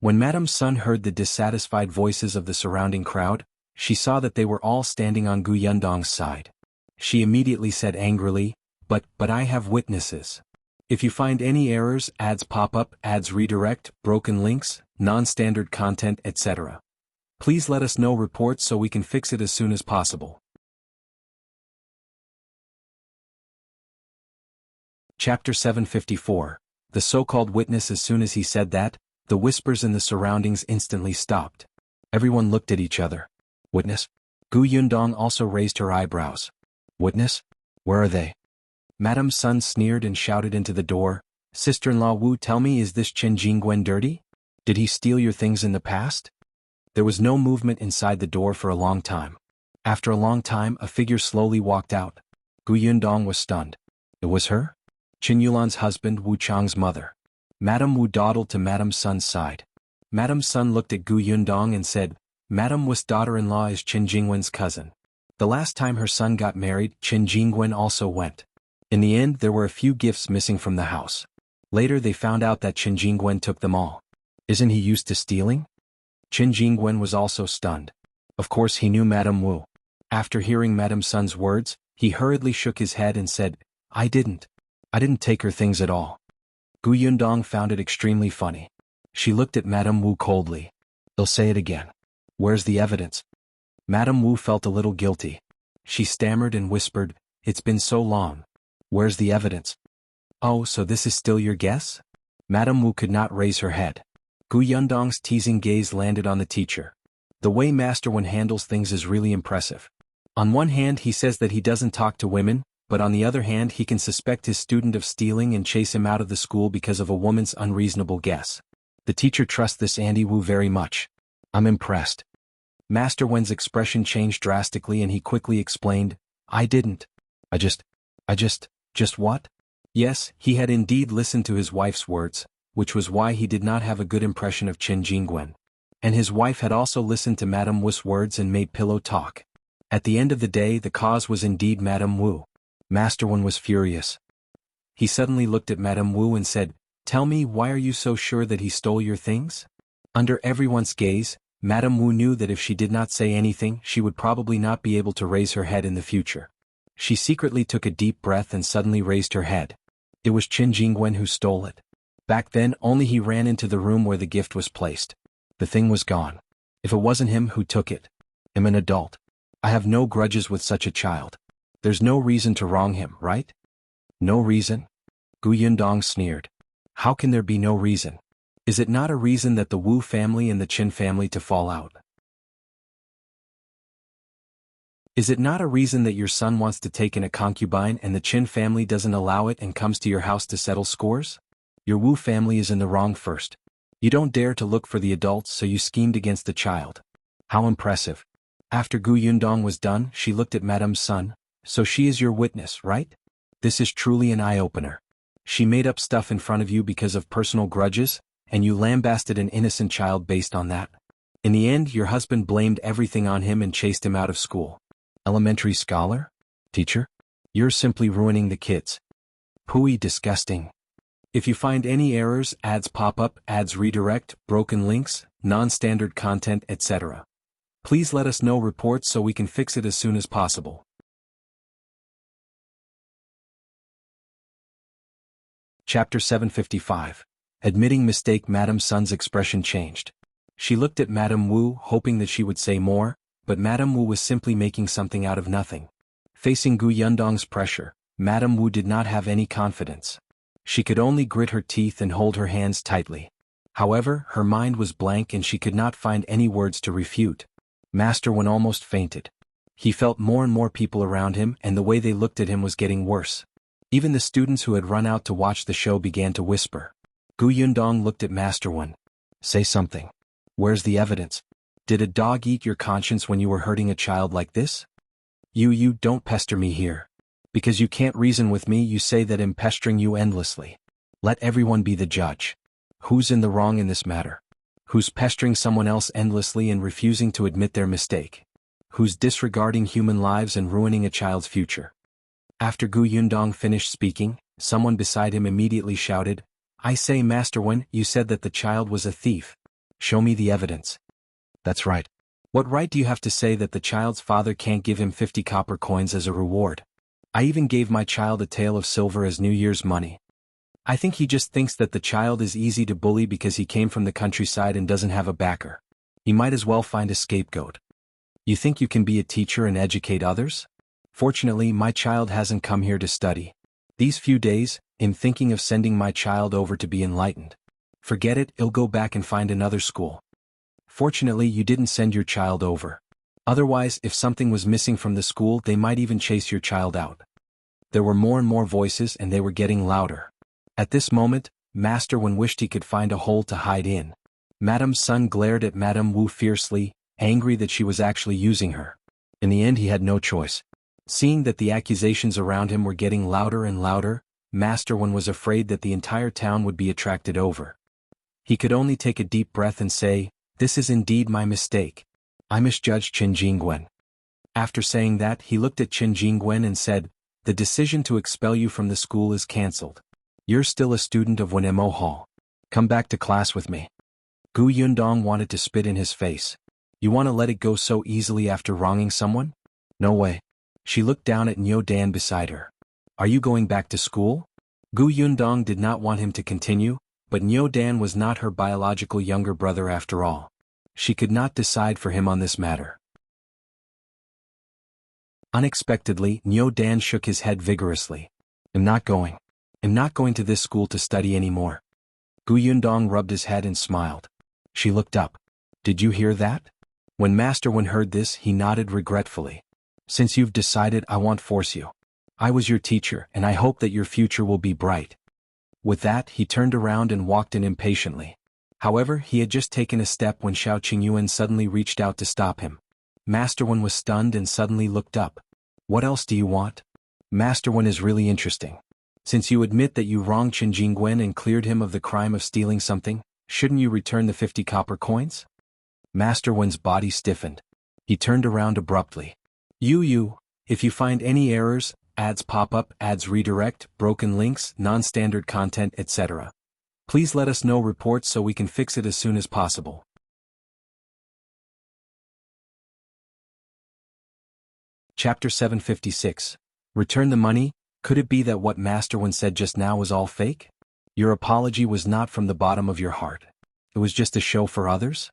When Madame Sun heard the dissatisfied voices of the surrounding crowd, she saw that they were all standing on Gu Yundong's side. She immediately said angrily, But I have witnesses. If you find any errors, ads pop up, ads redirect, broken links, non-standard content, etc. Please let us know reports so we can fix it as soon as possible." Chapter 754. The so-called witness. As soon as he said that, the whispers in the surroundings instantly stopped. Everyone looked at each other. Witness? Gu Yundong also raised her eyebrows. Witness? Where are they? Madame Sun sneered and shouted into the door, "Sister-in-law Wu, tell me, is this Qingyuan dirty? Did he steal your things in the past?" There was no movement inside the door for a long time. After a long time, a figure slowly walked out. Gu Yundong was stunned. It was her? Qingyuan's husband, Wu Chang's mother. Madame Wu dawdled to Madame Sun's side. Madame Sun looked at Gu Yundong and said, "Madame Wu's daughter-in-law is Qingyuan's cousin. The last time her son got married, Qingyuan also went. In the end, there were a few gifts missing from the house. Later they found out that Qingyuan took them all. Isn't he used to stealing?" Qingyuan was also stunned. Of course he knew Madame Wu. After hearing Madame Sun's words, he hurriedly shook his head and said, I didn't take her things at all." Gu Yundong found it extremely funny. She looked at Madame Wu coldly. "They'll say it again. Where's the evidence?" Madame Wu felt a little guilty. She stammered and whispered, "It's been so long. Where's the evidence?" "Oh, so this is still your guess?" Madame Wu could not raise her head. Gu Yundong's teasing gaze landed on the teacher. The way Master Wen handles things is really impressive. On one hand he says that he doesn't talk to women, but on the other hand he can suspect his student of stealing and chase him out of the school because of a woman's unreasonable guess. The teacher trusts this Andy Wu very much. I'm impressed. Master Wen's expression changed drastically and he quickly explained, I didn't. I just what? Yes, he had indeed listened to his wife's words, which was why he did not have a good impression of Qingyuan. And his wife had also listened to Madame Wu's words and made pillow talk. At the end of the day, the cause was indeed Madame Wu. Master Wen was furious. He suddenly looked at Madame Wu and said, "Tell me, why are you so sure that he stole your things?" Under everyone's gaze, Madame Wu knew that if she did not say anything, she would probably not be able to raise her head in the future. She secretly took a deep breath and suddenly raised her head. It was Qingyuan who stole it. Back then, only he ran into the room where the gift was placed. The thing was gone. If it wasn't him who took it. I'm an adult. I have no grudges with such a child. There's no reason to wrong him, right? No reason? Yundong sneered. How can there be no reason? Is it not a reason that the Wu family and the Qin family to fall out? Is it not a reason that your son wants to take in a concubine and the Qin family doesn't allow it and comes to your house to settle scores? Your Wu family is in the wrong first. You don't dare to look for the adults, so you schemed against the child. How impressive. After Yundong was done, she looked at Madame's son. So she is your witness, right? This is truly an eye-opener. She made up stuff in front of you because of personal grudges, and you lambasted an innocent child based on that. In the end, your husband blamed everything on him and chased him out of school. Elementary scholar? Teacher? You're simply ruining the kids. Pooey, disgusting. If you find any errors, ads pop up, ads redirect, broken links, non-standard content, etc. Please let us know reports so we can fix it as soon as possible. Chapter 755. Admitting mistake. Madame Sun's expression changed. She looked at Madame Wu, hoping that she would say more, but Madame Wu was simply making something out of nothing. Facing Yundong's pressure, Madame Wu did not have any confidence. She could only grit her teeth and hold her hands tightly. However, her mind was blank and she could not find any words to refute. Master Wen almost fainted. He felt more and more people around him, and the way they looked at him was getting worse. Even the students who had run out to watch the show began to whisper. Yundong looked at Master Wen. Say something. Where's the evidence? Did a dog eat your conscience when you were hurting a child like this? You don't pester me here. Because you can't reason with me, you say that I'm pestering you endlessly. Let everyone be the judge. Who's in the wrong in this matter? Who's pestering someone else endlessly and refusing to admit their mistake? Who's disregarding human lives and ruining a child's future? After Yundong finished speaking, someone beside him immediately shouted, I say, Master Wen, you said that the child was a thief. Show me the evidence. That's right. What right do you have to say that the child's father can't give him 50 copper coins as a reward? I even gave my child a tael of silver as New Year's money. I think he just thinks that the child is easy to bully because he came from the countryside and doesn't have a backer. He might as well find a scapegoat. You think you can be a teacher and educate others? Fortunately, my child hasn't come here to study. These few days, I'm thinking of sending my child over to be enlightened. Forget it, he'll go back and find another school. Fortunately, you didn't send your child over. Otherwise, if something was missing from the school, they might even chase your child out. There were more and more voices and they were getting louder. At this moment, Master Wen wished he could find a hole to hide in. Madame's son glared at Madame Wu fiercely, angry that she was actually using her. In the end, he had no choice. Seeing that the accusations around him were getting louder and louder, Master Wen was afraid that the entire town would be attracted over. He could only take a deep breath and say, This is indeed my mistake. I misjudged Qingyuan. After saying that, he looked at Qingyuan and said, The decision to expel you from the school is cancelled. You're still a student of Wenhuo Hall. Come back to class with me. Yundong wanted to spit in his face. You want to let it go so easily after wronging someone? No way. She looked down at Niu Dan beside her. Are you going back to school? Yundong did not want him to continue, but Niu Dan was not her biological younger brother after all. She could not decide for him on this matter. Unexpectedly, Niu Dan shook his head vigorously. I'm not going. I'm not going to this school to study anymore. Yundong rubbed his head and smiled. She looked up. Did you hear that? When Master Wen heard this, he nodded regretfully. Since you've decided, I won't force you. I was your teacher, and I hope that your future will be bright. With that, he turned around and walked in impatiently. However, he had just taken a step when Shao Qingyuan suddenly reached out to stop him. Master Wen was stunned and suddenly looked up. What else do you want? Master Wen is really interesting. Since you admit that you wronged Qingyuan and cleared him of the crime of stealing something, shouldn't you return the 50 copper coins? Master Wen's body stiffened. He turned around abruptly. If you find any errors, ads pop up, ads redirect, broken links, non-standard content, etc. Please let us know reports so we can fix it as soon as possible. Chapter 756. Return the money? Could it be that what Master Wen said just now was all fake? Your apology was not from the bottom of your heart. It was just a show for others?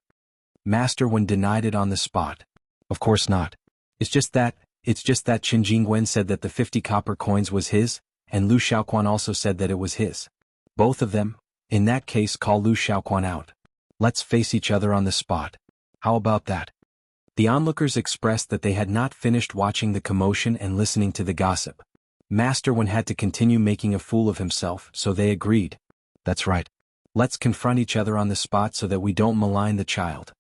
Master Wen denied it on the spot. Of course not. It's just that Qingyuan said that the 50 copper coins was his, and Liu Xiahui also said that it was his. Both of them. In that case, call Liu Xiahui out. Let's face each other on the spot. How about that? The onlookers expressed that they had not finished watching the commotion and listening to the gossip. Master Wen had to continue making a fool of himself, so they agreed. That's right. Let's confront each other on the spot so that we don't malign the child.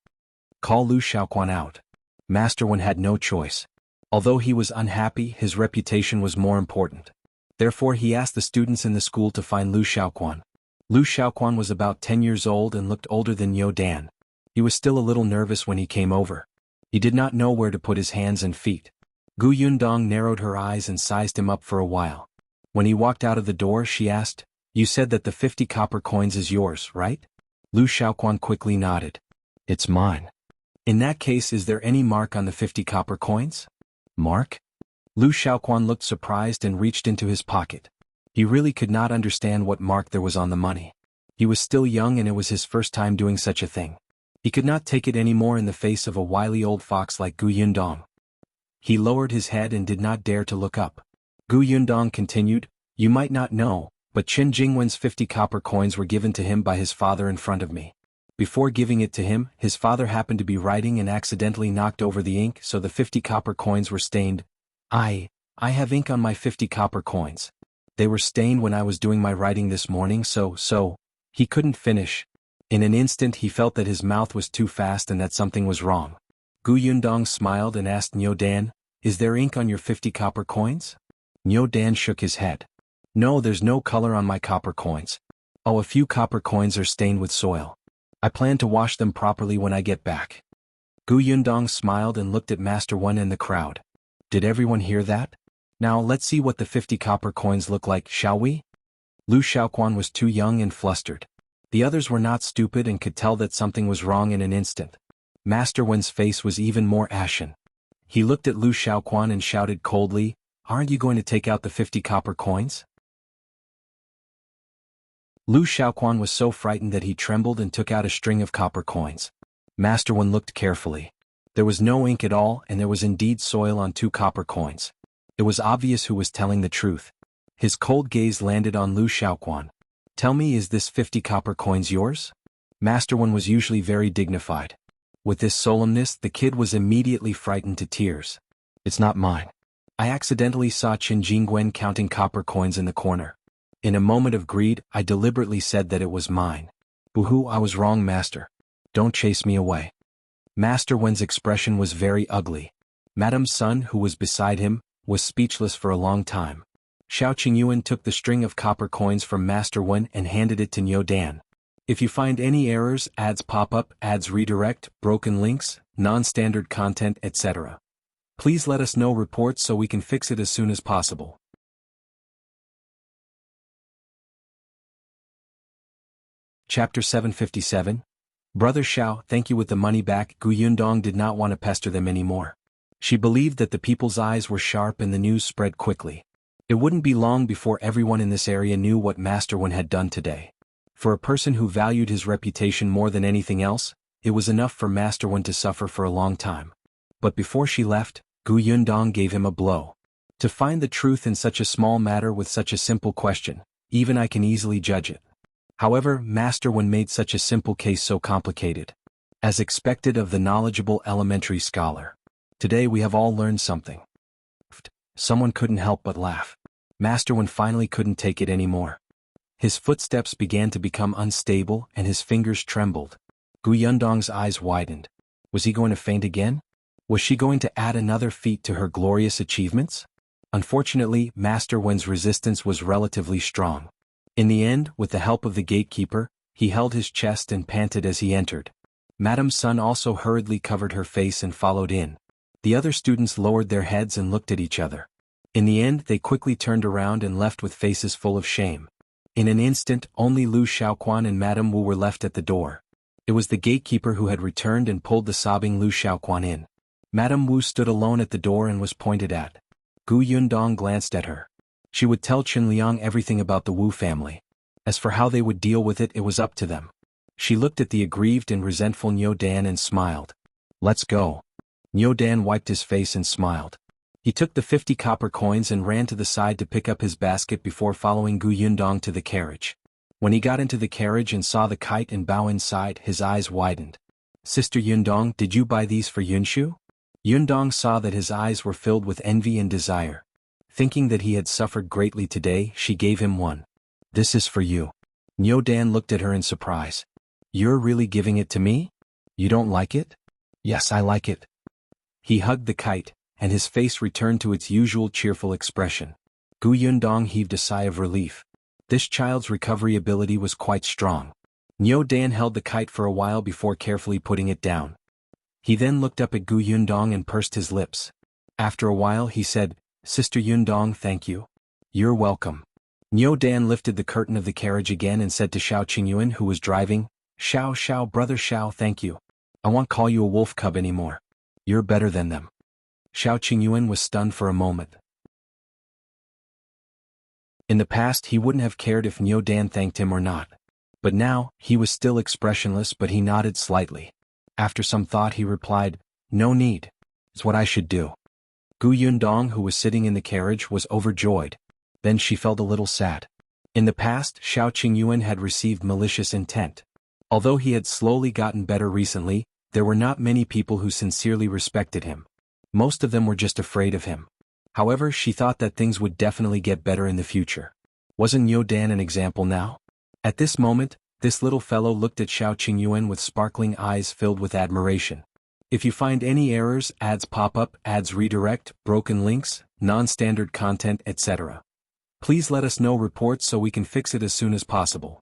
Call Liu Xiahui out. Master Wen had no choice. Although he was unhappy, his reputation was more important. Therefore he asked the students in the school to find Liu Xiahui. Liu Xiahui was about 10 years old and looked older than Niu Dan. He was still a little nervous when he came over. He did not know where to put his hands and feet. Yundong narrowed her eyes and sized him up for a while. When he walked out of the door, she asked, "You said that the 50 copper coins is yours, right?" Liu Xiahui quickly nodded. "It's mine." "In that case, is there any mark on the 50 copper coins?" "Mark?" Liu Xiahui looked surprised and reached into his pocket. He really could not understand what mark there was on the money. He was still young and it was his first time doing such a thing. He could not take it anymore in the face of a wily old fox like Yundong. He lowered his head and did not dare to look up. Yundong continued, "You might not know, but Qingyuan's 50 copper coins were given to him by his father in front of me. Before giving it to him, his father happened to be writing and accidentally knocked over the ink, so the 50 copper coins were stained. I have ink on my 50 copper coins. They were stained when I was doing my writing this morning, so." He couldn't finish. In an instant he felt that his mouth was too fast and that something was wrong. Yundong smiled and asked Niu Dan, "Is there ink on your 50 copper coins?" Niu Dan shook his head. "No, there's no color on my copper coins. Oh, a few copper coins are stained with soil. I plan to wash them properly when I get back." Yundong smiled and looked at Master Wen and the crowd. Did everyone hear that? Now let's see what the 50 copper coins look like, shall we? Liu Xiahui was too young and flustered. The others were not stupid and could tell that something was wrong in an instant. Master Wen's face was even more ashen. He looked at Liu Xiahui and shouted coldly, "Aren't you going to take out the 50 copper coins?" Liu Xiahui was so frightened that he trembled and took out a string of copper coins. Master Wen looked carefully. There was no ink at all, and there was indeed soil on 2 copper coins. It was obvious who was telling the truth. His cold gaze landed on Liu Xiahui. "Tell me, is this 50 copper coins yours?" Master Wen was usually very dignified. With this solemnness, the kid was immediately frightened to tears. "It's not mine. I accidentally saw Qingyuan counting copper coins in the corner. In a moment of greed, I deliberately said that it was mine. Boo-hoo, I was wrong, Master. Don't chase me away." Master Wen's expression was very ugly. Madame's son, who was beside him, was speechless for a long time. Shao Qingyuan took the string of copper coins from Master Wen and handed it to Niu Dan. "If you find any errors, ads pop up, ads redirect, broken links, non-standard content, etc. Please let us know reports so we can fix it as soon as possible." Chapter 757. Brother Shao, thank you with the money back. Yundong did not want to pester them anymore. She believed that the people's eyes were sharp and the news spread quickly. It wouldn't be long before everyone in this area knew what Master Wen had done today. For a person who valued his reputation more than anything else, it was enough for Master Wen to suffer for a long time. But before she left, Yundong gave him a blow. To find the truth in such a small matter with such a simple question, even I can easily judge it. However, Master Wen made such a simple case so complicated. As expected of the knowledgeable elementary scholar. Today we have all learned something. Someone couldn't help but laugh. Master Wen finally couldn't take it anymore. His footsteps began to become unstable and his fingers trembled. Yundong's eyes widened. Was he going to faint again? Was she going to add another feat to her glorious achievements? Unfortunately, Master Wen's resistance was relatively strong. In the end, with the help of the gatekeeper, he held his chest and panted as he entered. Madame Sun also hurriedly covered her face and followed in. The other students lowered their heads and looked at each other. In the end, they quickly turned around and left with faces full of shame. In an instant, only Liu Xiahui and Madame Wu were left at the door. It was the gatekeeper who had returned and pulled the sobbing Liu Xiahui in. Madame Wu stood alone at the door and was pointed at. Yundong glanced at her. She would tell Qingyuan everything about the Wu family. As for how they would deal with it, it was up to them. She looked at the aggrieved and resentful Niu Dan and smiled. "Let's go." Niu Dan wiped his face and smiled. He took the 50 copper coins and ran to the side to pick up his basket before following Yundong to the carriage. When he got into the carriage and saw the kite and Bao inside, his eyes widened. "Sister Yundong, did you buy these for Yunshu?" Yundong saw that his eyes were filled with envy and desire. Thinking that he had suffered greatly today, she gave him one. "This is for you." Niu Dan looked at her in surprise. "You're really giving it to me? You don't like it?" "Yes, I like it." He hugged the kite, and his face returned to its usual cheerful expression. Yundong heaved a sigh of relief. This child's recovery ability was quite strong. Niu Dan held the kite for a while before carefully putting it down. He then looked up at Yundong and pursed his lips. After a while he said, "Sister Yundong, thank you." "You're welcome." Niu Dan lifted the curtain of the carriage again and said to Shao Qingyuan, who was driving, Shao, brother Shao, thank you. I won't call you a wolf cub anymore. You're better than them." Shao Qingyuan was stunned for a moment. In the past he wouldn't have cared if Niu Dan thanked him or not. But now, he was still expressionless, but he nodded slightly. After some thought he replied, "No need. It's what I should do." Yundong, who was sitting in the carriage, was overjoyed. Then she felt a little sad. In the past, Shao Qingyuan had received malicious intent. Although he had slowly gotten better recently, there were not many people who sincerely respected him. Most of them were just afraid of him. However, she thought that things would definitely get better in the future. Wasn't Niu Dan an example now? At this moment, this little fellow looked at Shao Qingyuan with sparkling eyes filled with admiration. If you find any errors, ads pop up, ads redirect, broken links, non-standard content, etc., please let us know reports so we can fix it as soon as possible.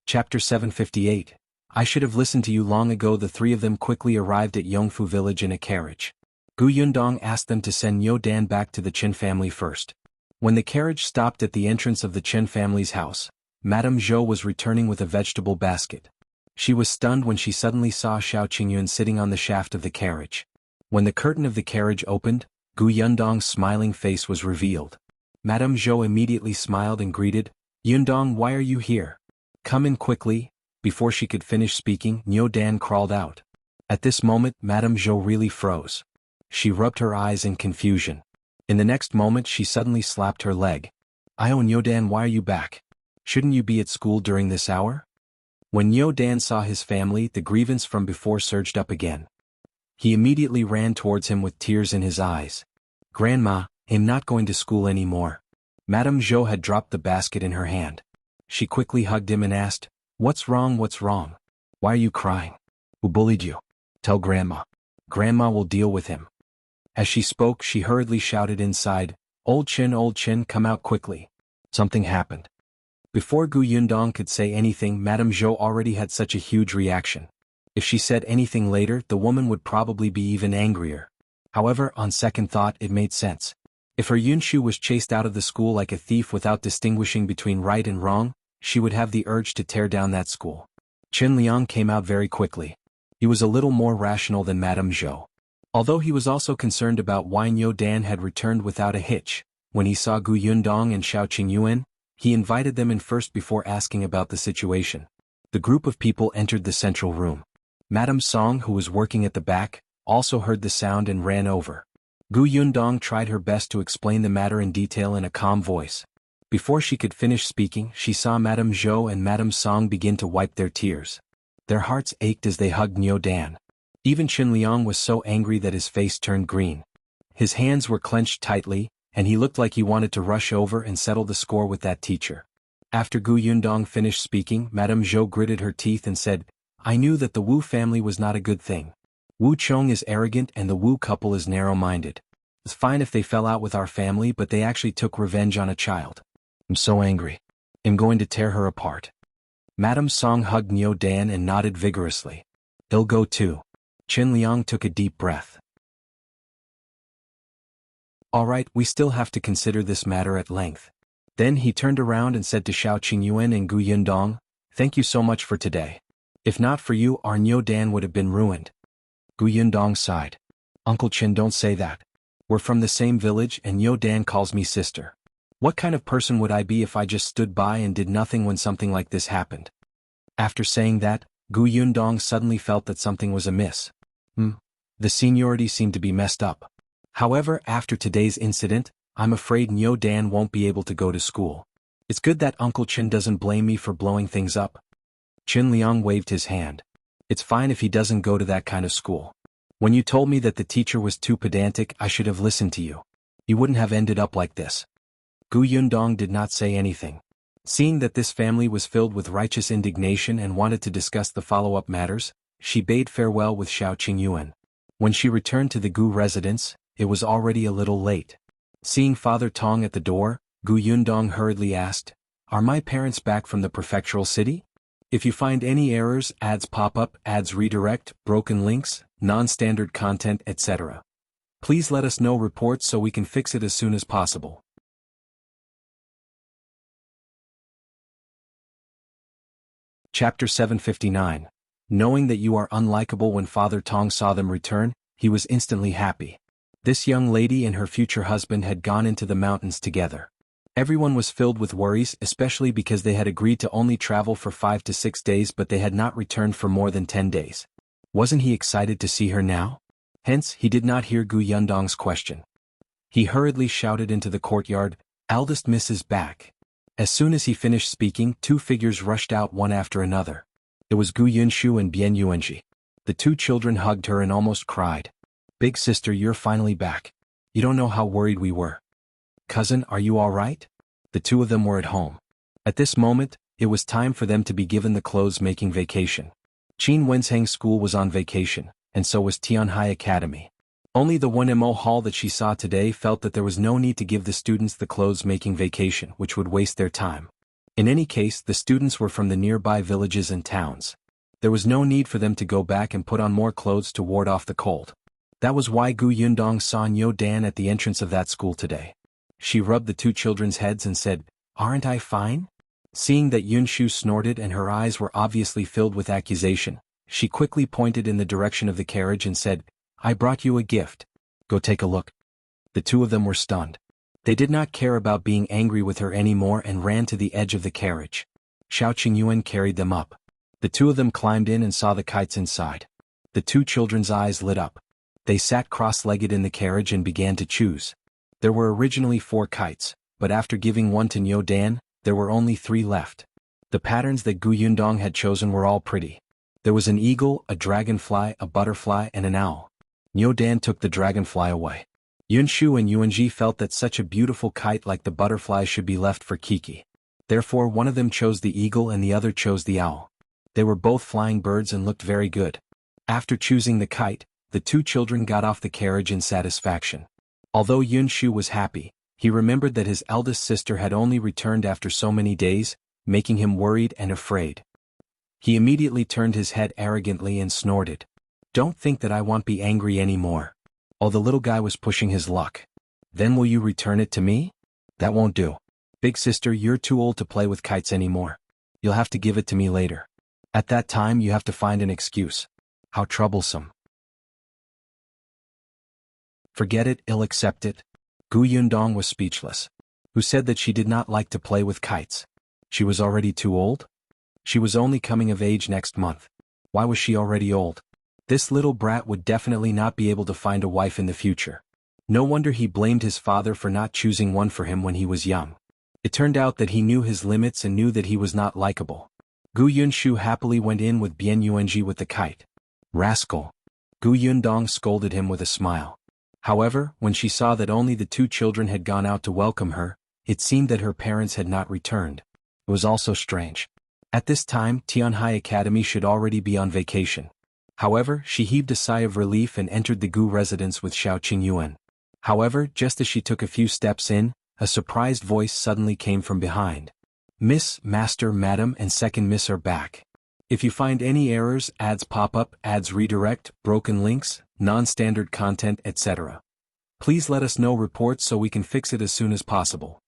Chapter 758. I should have listened to you long ago. The three of them quickly arrived at Yongfu village in a carriage. Yundong asked them to send Niu Dan back to the Qin family first. When the carriage stopped at the entrance of the Qin family's house, Madame Zhou was returning with a vegetable basket. She was stunned when she suddenly saw Shao Qingyuan sitting on the shaft of the carriage. When the curtain of the carriage opened, Yundong's smiling face was revealed. Madame Zhou immediately smiled and greeted, "Yundong, why are you here? Come in quickly." Before she could finish speaking, Niu Dan crawled out. At this moment, Madame Zhou really froze. She rubbed her eyes in confusion. In the next moment she suddenly slapped her leg. Niu Dan, why are you back? Shouldn't you be at school during this hour?" When Niu Dan saw his family, the grievance from before surged up again. He immediately ran towards him with tears in his eyes. "Grandma, I'm not going to school anymore." Madame Zhou had dropped the basket in her hand. She quickly hugged him and asked, "What's wrong, what's wrong? Why are you crying? Who bullied you? Tell Grandma. Grandma will deal with him." As she spoke, she hurriedly shouted inside, old Chin, come out quickly. Something happened." Before Yundong could say anything, Madame Zhou already had such a huge reaction. If she said anything later, the woman would probably be even angrier. However, on second thought, it made sense. If her Yunshu was chased out of the school like a thief without distinguishing between right and wrong, she would have the urge to tear down that school. Chen Liang came out very quickly. He was a little more rational than Madame Zhou. Although he was also concerned about why Niu Dan had returned without a hitch, when he saw Yundong and Shao Qingyuan, he invited them in first before asking about the situation. The group of people entered the central room. Madame Song, who was working at the back, also heard the sound and ran over. Yundong tried her best to explain the matter in detail in a calm voice. Before she could finish speaking, she saw Madame Zhou and Madame Song begin to wipe their tears. Their hearts ached as they hugged Niu Dan. Even Chen Liang was so angry that his face turned green. His hands were clenched tightly, and he looked like he wanted to rush over and settle the score with that teacher. After Yundong finished speaking, Madame Zhou gritted her teeth and said, "I knew that the Wu family was not a good thing. Wu Chong is arrogant and the Wu couple is narrow-minded. It's fine if they fell out with our family, but they actually took revenge on a child. I'm so angry. I'm going to tear her apart. Madame Song hugged Niu Dan and nodded vigorously. He'll go too. Qin Liang took a deep breath. All right, we still have to consider this matter at length. Then he turned around and said to Shao Qingyuan and Gu Yundong, thank you so much for today. If not for you, our Niu Dan would have been ruined. Gu Yundong sighed. Uncle Qin, don't say that. We're from the same village and Niu Dan calls me sister. What kind of person would I be if I just stood by and did nothing when something like this happened? After saying that, Gu Yundong suddenly felt that something was amiss. The seniority seemed to be messed up. However, after today's incident, I'm afraid Niu Dan won't be able to go to school. It's good that Uncle Qin doesn't blame me for blowing things up. Qin Liang waved his hand. It's fine if he doesn't go to that kind of school. When you told me that the teacher was too pedantic, I should have listened to you. You wouldn't have ended up like this. Gu Yundong did not say anything. Seeing that this family was filled with righteous indignation and wanted to discuss the follow-up matters, she bade farewell with Shao Qingyuan. When she returned to the Gu residence, it was already a little late. Seeing Father Tong at the door, Gu Yundong hurriedly asked, are my parents back from the Prefectural city? If you find any errors, ads pop up, ads redirect, broken links, non-standard content, etc., please let us know reports so we can fix it as soon as possible. Chapter 759. Knowing that you are unlikable. When Father Tong saw them return, he was instantly happy. This young lady and her future husband had gone into the mountains together. Everyone was filled with worries, especially because they had agreed to only travel for 5 to 6 days, but they had not returned for more than 10 days. Wasn't he excited to see her now? Hence, he did not hear Gu Yundong's question. He hurriedly shouted into the courtyard, eldest miss is back. As soon as he finished speaking, 2 figures rushed out one after another. It was Gu Yunshu and Bian Yuanji. The 2 children hugged her and almost cried. Big sister, you're finally back. You don't know how worried we were. Cousin, are you all right? The 2 of them were at home. At this moment, it was time for them to be given the clothes-making vacation. Qin Wenzheng School was on vacation, and so was Tianhai Academy. Only the Wenhuo Hall that she saw today felt that there was no need to give the students the clothes-making vacation, which would waste their time. In any case, the students were from the nearby villages and towns. There was no need for them to go back and put on more clothes to ward off the cold. That was why Gu Yundong saw Niu Dan at the entrance of that school today. She rubbed the 2 children's heads and said, aren't I fine? Seeing that Yunshu snorted and her eyes were obviously filled with accusation, she quickly pointed in the direction of the carriage and said, I brought you a gift. Go take a look. The 2 of them were stunned. They did not care about being angry with her anymore and ran to the edge of the carriage. Shao Qingyuan carried them up. The 2 of them climbed in and saw the kites inside. The 2 children's eyes lit up. They sat cross-legged in the carriage and began to choose. There were originally 4 kites, but after giving one to Niu Dan, there were only 3 left. The patterns that Gu Yundong had chosen were all pretty. There was an eagle, a dragonfly, a butterfly, and an owl. Niu Dan took the dragonfly away. Yunshu and Yuanji felt that such a beautiful kite like the butterfly should be left for Kiki. Therefore one of them chose the eagle and the other chose the owl. They were both flying birds and looked very good. After choosing the kite, the 2 children got off the carriage in satisfaction. Although Yunshu was happy, he remembered that his eldest sister had only returned after so many days, making him worried and afraid. He immediately turned his head arrogantly and snorted. Don't think that I won't be angry anymore. Oh, the little guy was pushing his luck. Then will you return it to me? That won't do. Big sister, you're too old to play with kites anymore. You'll have to give it to me later. At that time you have to find an excuse. How troublesome. Forget it, I'll accept it. Gu Yundong was speechless. Who said that she did not like to play with kites? She was already too old? She was only coming of age next month. Why was she already old? This little brat would definitely not be able to find a wife in the future. No wonder he blamed his father for not choosing one for him when he was young. It turned out that he knew his limits and knew that he was not likable. Gu Yunshu happily went in with Bian Yuanji with the kite. Rascal. Gu Yundong scolded him with a smile. However, when she saw that only the 2 children had gone out to welcome her, it seemed that her parents had not returned. It was also strange. At this time, Tianhai Academy should already be on vacation. However, she heaved a sigh of relief and entered the Gu residence with Shao Qingyuan. However, just as she took a few steps in, a surprised voice suddenly came from behind. Miss, Master, Madam, and Second Miss are back. If you find any errors, ads pop up, ads redirect, broken links, non-standard content, etc. Please let us know reports so we can fix it as soon as possible.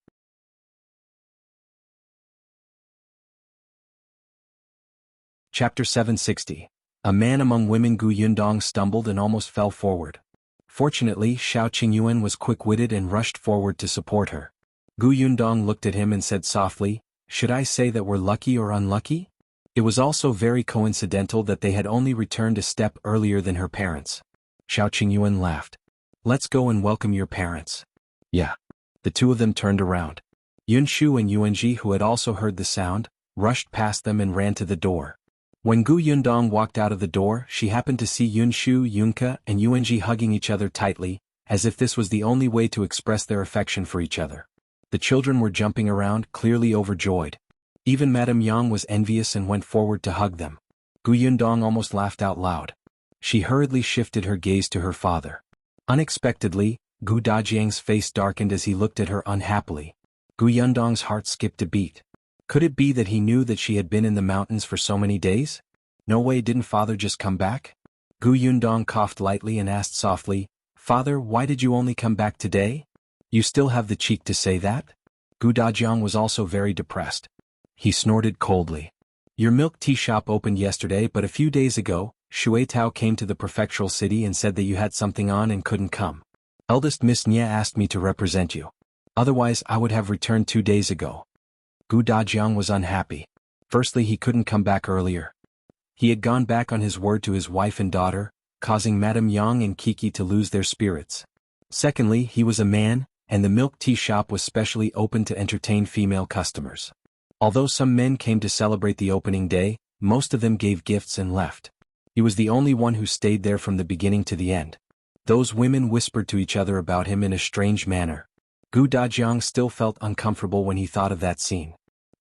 Chapter 760. A man among women. Gu Yundong stumbled and almost fell forward. Fortunately, Shao Qingyuan was quick-witted and rushed forward to support her. Gu Yundong looked at him and said softly, "Should I say that we're lucky or unlucky?" It was also very coincidental that they had only returned a step earlier than her parents. Shao Qingyuan laughed. "Let's go and welcome your parents." Yeah. The two of them turned around. Yunshu and Yuanji, who had also heard the sound, rushed past them and ran to the door. When Gu Yundong walked out of the door, she happened to see Yunshu, Yunka, and Yuanji hugging each other tightly, as if this was the only way to express their affection for each other. The children were jumping around, clearly overjoyed. Even Madame Yang was envious and went forward to hug them. Gu Yundong almost laughed out loud. She hurriedly shifted her gaze to her father. Unexpectedly, Gu Dajiang's face darkened as he looked at her unhappily. Gu Yundong's heart skipped a beat. Could it be that he knew that she had been in the mountains for so many days? No way, didn't father just come back? Gu Yundong coughed lightly and asked softly, "Father, why did you only come back today? You still have the cheek to say that?" Gu Dajiang was also very depressed. He snorted coldly. "Your milk tea shop opened yesterday, but a few days ago, Shui Tao came to the Prefectural city and said that you had something on and couldn't come. Eldest Miss Nia asked me to represent you. Otherwise I would have returned 2 days ago." Gu Dajiang was unhappy. Firstly, he couldn't come back earlier. He had gone back on his word to his wife and daughter, causing Madame Yang and Kiki to lose their spirits. Secondly, he was a man, and the milk tea shop was specially open to entertain female customers. Although some men came to celebrate the opening day, most of them gave gifts and left. He was the only one who stayed there from the beginning to the end. Those women whispered to each other about him in a strange manner. Gu Dajiang still felt uncomfortable when he thought of that scene.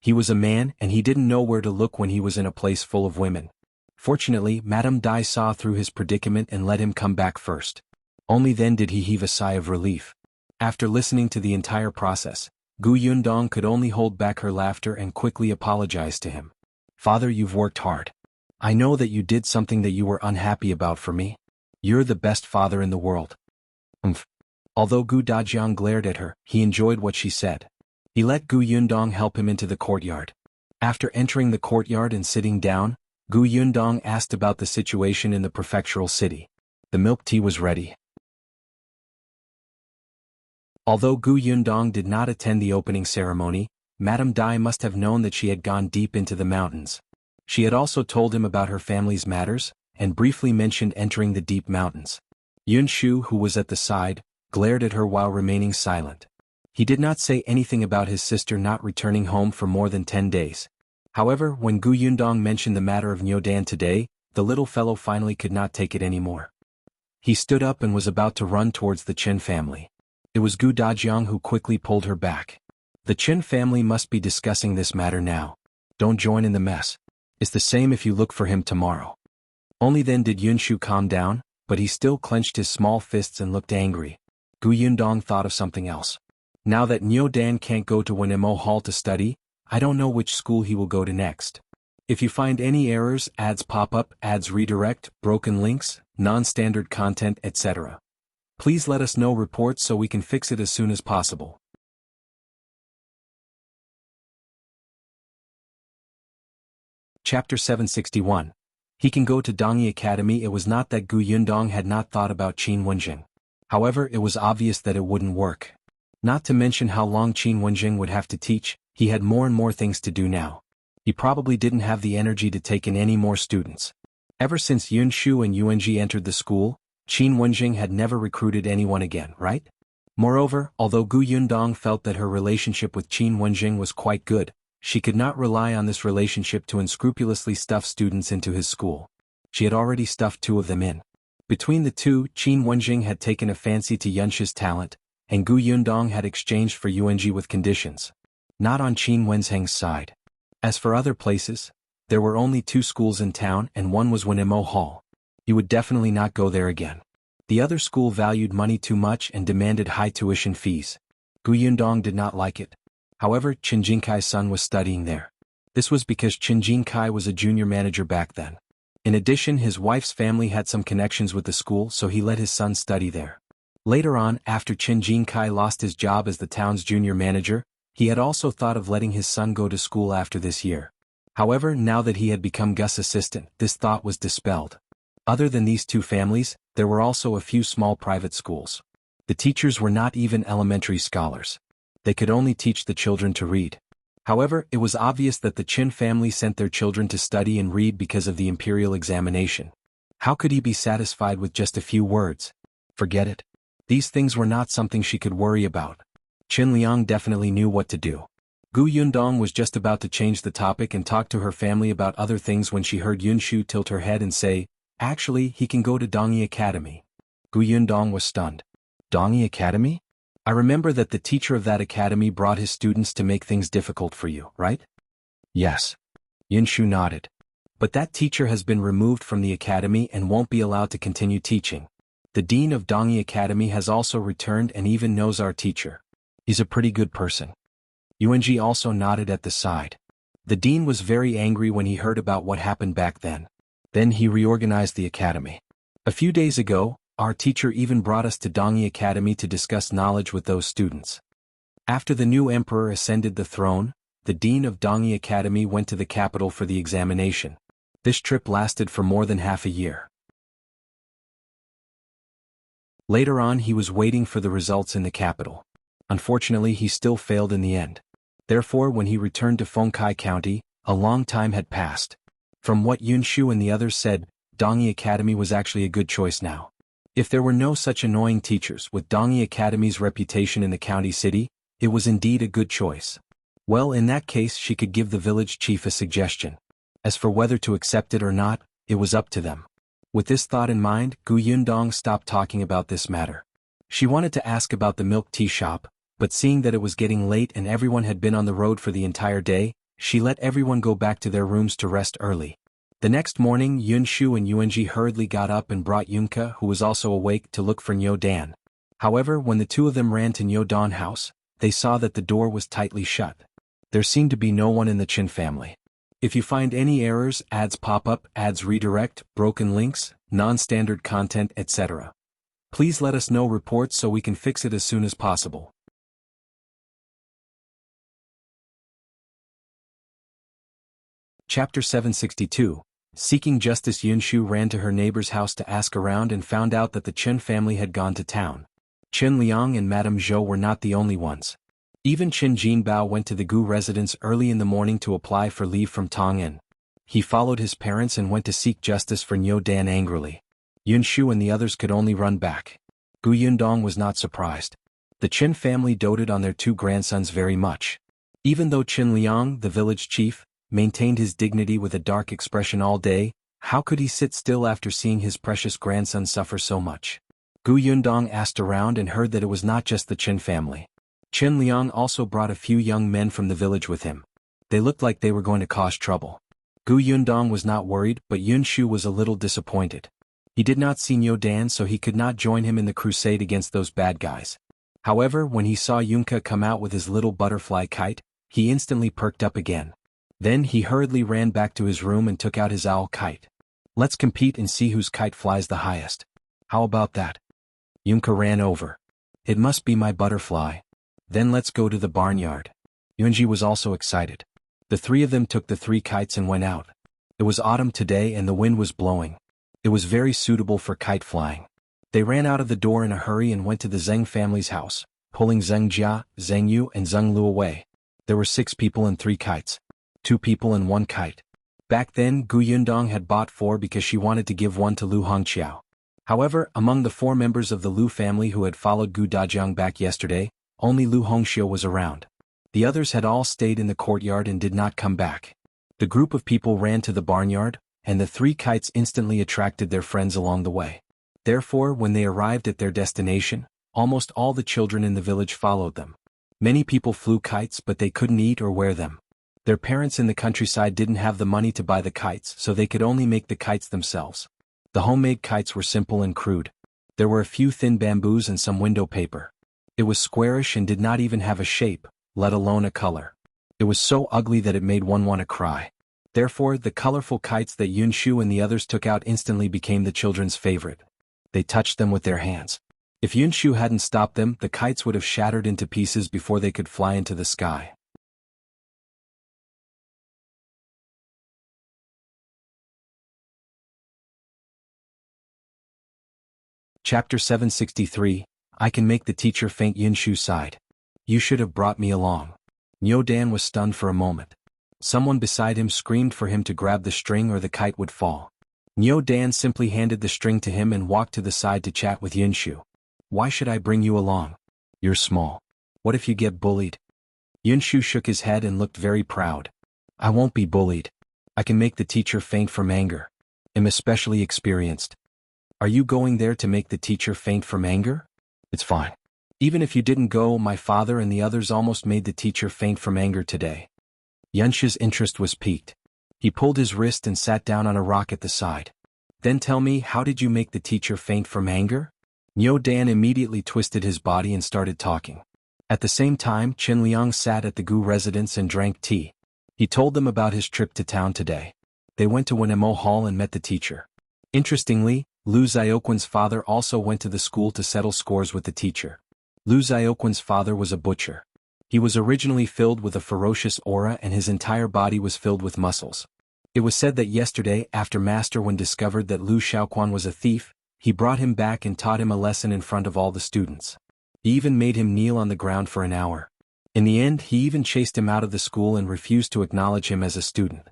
He was a man and he didn't know where to look when he was in a place full of women. Fortunately, Madame Dai saw through his predicament and let him come back first. Only then did he heave a sigh of relief. After listening to the entire process, Gu Yundong could only hold back her laughter and quickly apologize to him. "Father, you've worked hard. I know that you did something that you were unhappy about for me. You're the best father in the world." Although Gu Dajiang glared at her, he enjoyed what she said. He let Gu Yundong help him into the courtyard. After entering the courtyard and sitting down, Gu Yundong asked about the situation in the prefectural city. The milk tea was ready. Although Gu Yundong did not attend the opening ceremony, Madame Dai must have known that she had gone deep into the mountains. She had also told him about her family's matters, and briefly mentioned entering the deep mountains. Yunshu, who was at the side, glared at her while remaining silent. He did not say anything about his sister not returning home for more than 10 days. However, when Gu Yundong mentioned the matter of Niu Dan today, the little fellow finally could not take it anymore. He stood up and was about to run towards the Chen family. It was Gu Dajiang who quickly pulled her back. "The Chen family must be discussing this matter now. Don't join in the mess. It's the same if you look for him tomorrow." Only then did Yunshu calm down, but he still clenched his small fists and looked angry. Gu Yundong thought of something else. Now that Niu Dan can't go to Wenhuo Hall to study, I don't know which school he will go to next. If you find any errors, ads pop up, ads redirect, broken links, non-standard content, etc. Please let us know reports so we can fix it as soon as possible. Chapter 761. He can go to Dongyi Academy. It was not that Gu Yundong had not thought about Qin Wenjing. However, it was obvious that it wouldn't work. Not to mention how long Qin Wenjing would have to teach, he had more and more things to do now. He probably didn't have the energy to take in any more students. Ever since Yunshu and Yuanji entered the school, Qin Wenjing had never recruited anyone again, right? Moreover, although Gu Yundong felt that her relationship with Qin Wenjing was quite good, she could not rely on this relationship to unscrupulously stuff students into his school. She had already stuffed 2 of them in. Between the two, Qin Wenjing had taken a fancy to Yunshi's talent, and Gu Yundong had exchanged for Yuanji with conditions. Not on Qin Wenheng's side. As for other places, there were only 2 schools in town and one was Wenhuo Hall. He would definitely not go there again. The other school valued money too much and demanded high tuition fees. Gu Yundong did not like it. However, Qin Jingkai's son was studying there. This was because Qin Jingkai was a junior manager back then. In addition, his wife's family had some connections with the school, so he let his son study there. Later on, after Qin Jingkai lost his job as the town's junior manager, he had also thought of letting his son go to school after this year. However, now that he had become Gus' assistant, this thought was dispelled. Other than these two families, there were also a few small private schools. The teachers were not even elementary scholars. They could only teach the children to read. However, it was obvious that the Qin family sent their children to study and read because of the imperial examination. How could he be satisfied with just a few words? Forget it. These things were not something she could worry about. Qin Liang definitely knew what to do. Gu Yundong was just about to change the topic and talk to her family about other things when she heard Yunshu tilt her head and say, "Actually, he can go to Dongyi Academy." Gu Yundong was stunned. Dongyi Academy? I remember that the teacher of that academy brought his students to make things difficult for you, right? Yes. Yunshu nodded. But that teacher has been removed from the academy and won't be allowed to continue teaching. The dean of Dongyi Academy has also returned and even knows our teacher. He's a pretty good person. Yuanji also nodded at the side. The dean was very angry when he heard about what happened back then. Then he reorganized the academy. A few days ago, our teacher even brought us to Dongyi Academy to discuss knowledge with those students. After the new emperor ascended the throne, the dean of Dongyi Academy went to the capital for the examination. This trip lasted for more than half a year. Later on, he was waiting for the results in the capital. Unfortunately, he still failed in the end. Therefore, when he returned to Fengkai County, a long time had passed. From what Yunshu and the others said, Dongyi Academy was actually a good choice now. If there were no such annoying teachers with Dongyi Academy's reputation in the county city, it was indeed a good choice. Well, in that case, she could give the village chief a suggestion. As for whether to accept it or not, it was up to them. With this thought in mind, Gu Yundong stopped talking about this matter. She wanted to ask about the milk tea shop, but seeing that it was getting late and everyone had been on the road for the entire day, she let everyone go back to their rooms to rest early. The next morning, Yunshu and Yuanji hurriedly got up and brought Yunka, who was also awake, to look for Niu Dan. However, when the two of them ran to Niu Dan's house, they saw that the door was tightly shut. There seemed to be no one in the Qin family. If you find any errors, ads pop up, ads redirect, broken links, non-standard content, etc., please let us know reports so we can fix it as soon as possible. Chapter 762. Seeking justice. Yunshu ran to her neighbor's house to ask around and found out that the Qin family had gone to town. Qin Liang and Madame Zhou were not the only ones. Even Qin Jinbao went to the Gu residence early in the morning to apply for leave from Tong'an. He followed his parents and went to seek justice for Niu Dan angrily. Yunshu and the others could only run back. Gu Yundong was not surprised. The Qin family doted on their two grandsons very much. Even though Qin Liang, the village chief, maintained his dignity with a dark expression all day, how could he sit still after seeing his precious grandson suffer so much? Gu Yundong asked around and heard that it was not just the Qin family. Qin Liang also brought a few young men from the village with him. They looked like they were going to cause trouble. Gu Yundong was not worried, but Yunshu was a little disappointed. He did not see Niu Dan, so he could not join him in the crusade against those bad guys. However, when he saw Yunka come out with his little butterfly kite, he instantly perked up again. Then he hurriedly ran back to his room and took out his owl kite. Let's compete and see whose kite flies the highest. How about that? Yunka ran over. It must be my butterfly. Then let's go to the barnyard. Yunji was also excited. The three of them took the three kites and went out. It was autumn today and the wind was blowing. It was very suitable for kite flying. They ran out of the door in a hurry and went to the Zheng family's house, pulling Zheng Jia, Zheng Yu and Zheng Lu away. There were 6 people and 3 kites. 2 people and 1 kite. Back then, Gu Yundong had bought 4 because she wanted to give one to Lu Hongqiao. However, among the 4 members of the Lu family who had followed Gu Dajiang back yesterday, only Lu Hongqiao was around. The others had all stayed in the courtyard and did not come back. The group of people ran to the barnyard, and the 3 kites instantly attracted their friends along the way. Therefore, when they arrived at their destination, almost all the children in the village followed them. Many people flew kites, but they couldn't eat or wear them. Their parents in the countryside didn't have the money to buy the kites, so they could only make the kites themselves. The homemade kites were simple and crude. There were a few thin bamboos and some window paper. It was squarish and did not even have a shape, let alone a color. It was so ugly that it made one want to cry. Therefore, the colorful kites that Yunshu and the others took out instantly became the children's favorite. They touched them with their hands. If Yunshu hadn't stopped them, the kites would have shattered into pieces before they could fly into the sky. Chapter 763, I Can Make the Teacher Faint. Yunshu sighed. You should have brought me along. Niu Dan was stunned for a moment. Someone beside him screamed for him to grab the string or the kite would fall. Niu Dan simply handed the string to him and walked to the side to chat with Yunshu. Why should I bring you along? You're small. What if you get bullied? Yunshu shook his head and looked very proud. I won't be bullied. I can make the teacher faint from anger. I'm especially experienced. Are you going there to make the teacher faint from anger? It's fine. Even if you didn't go, my father and the others almost made the teacher faint from anger today. Yunshu's interest was piqued. He pulled his wrist and sat down on a rock at the side. Then tell me, how did you make the teacher faint from anger? Niu Dan immediately twisted his body and started talking. At the same time, Qingyuan sat at the Gu residence and drank tea. He told them about his trip to town today. They went to Wenhuo Hall and met the teacher. Interestingly, Liu Xiahui's father also went to the school to settle scores with the teacher. Liu Xiahui's father was a butcher. He was originally filled with a ferocious aura and his entire body was filled with muscles. It was said that yesterday, after Master Wen discovered that Liu Xiahui was a thief, he brought him back and taught him a lesson in front of all the students. He even made him kneel on the ground for an hour. In the end, he even chased him out of the school and refused to acknowledge him as a student.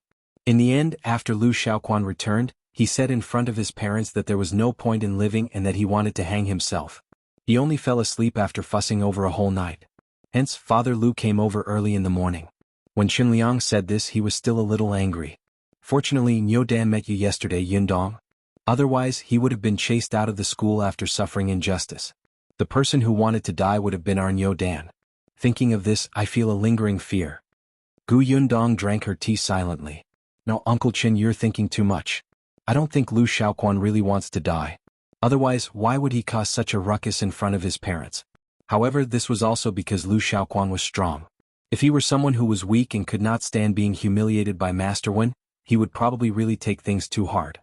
In the end, after Liu Xiahui returned, he said in front of his parents that there was no point in living and that he wanted to hang himself. He only fell asleep after fussing over a whole night. Hence, Father Liu came over early in the morning. When Qingyuan said this, he was still a little angry. Fortunately, Niu Dan met you yesterday, Yundong. Otherwise, he would have been chased out of the school after suffering injustice. The person who wanted to die would have been our Niu Dan. Thinking of this, I feel a lingering fear. Gu Yundong drank her tea silently. Now, Uncle Qin, you're thinking too much. I don't think Liu Xiahui really wants to die. Otherwise, why would he cause such a ruckus in front of his parents? However, this was also because Liu Xiahui was strong. If he were someone who was weak and could not stand being humiliated by Master Wen, he would probably really take things too hard.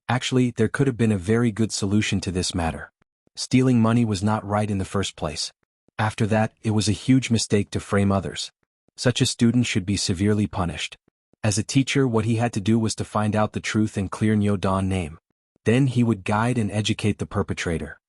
Actually, there could have been a very good solution to this matter. Stealing money was not right in the first place. After that, it was a huge mistake to frame others. Such a student should be severely punished. As a teacher, what he had to do was to find out the truth and clear Niu Dan's name. Then he would guide and educate the perpetrator.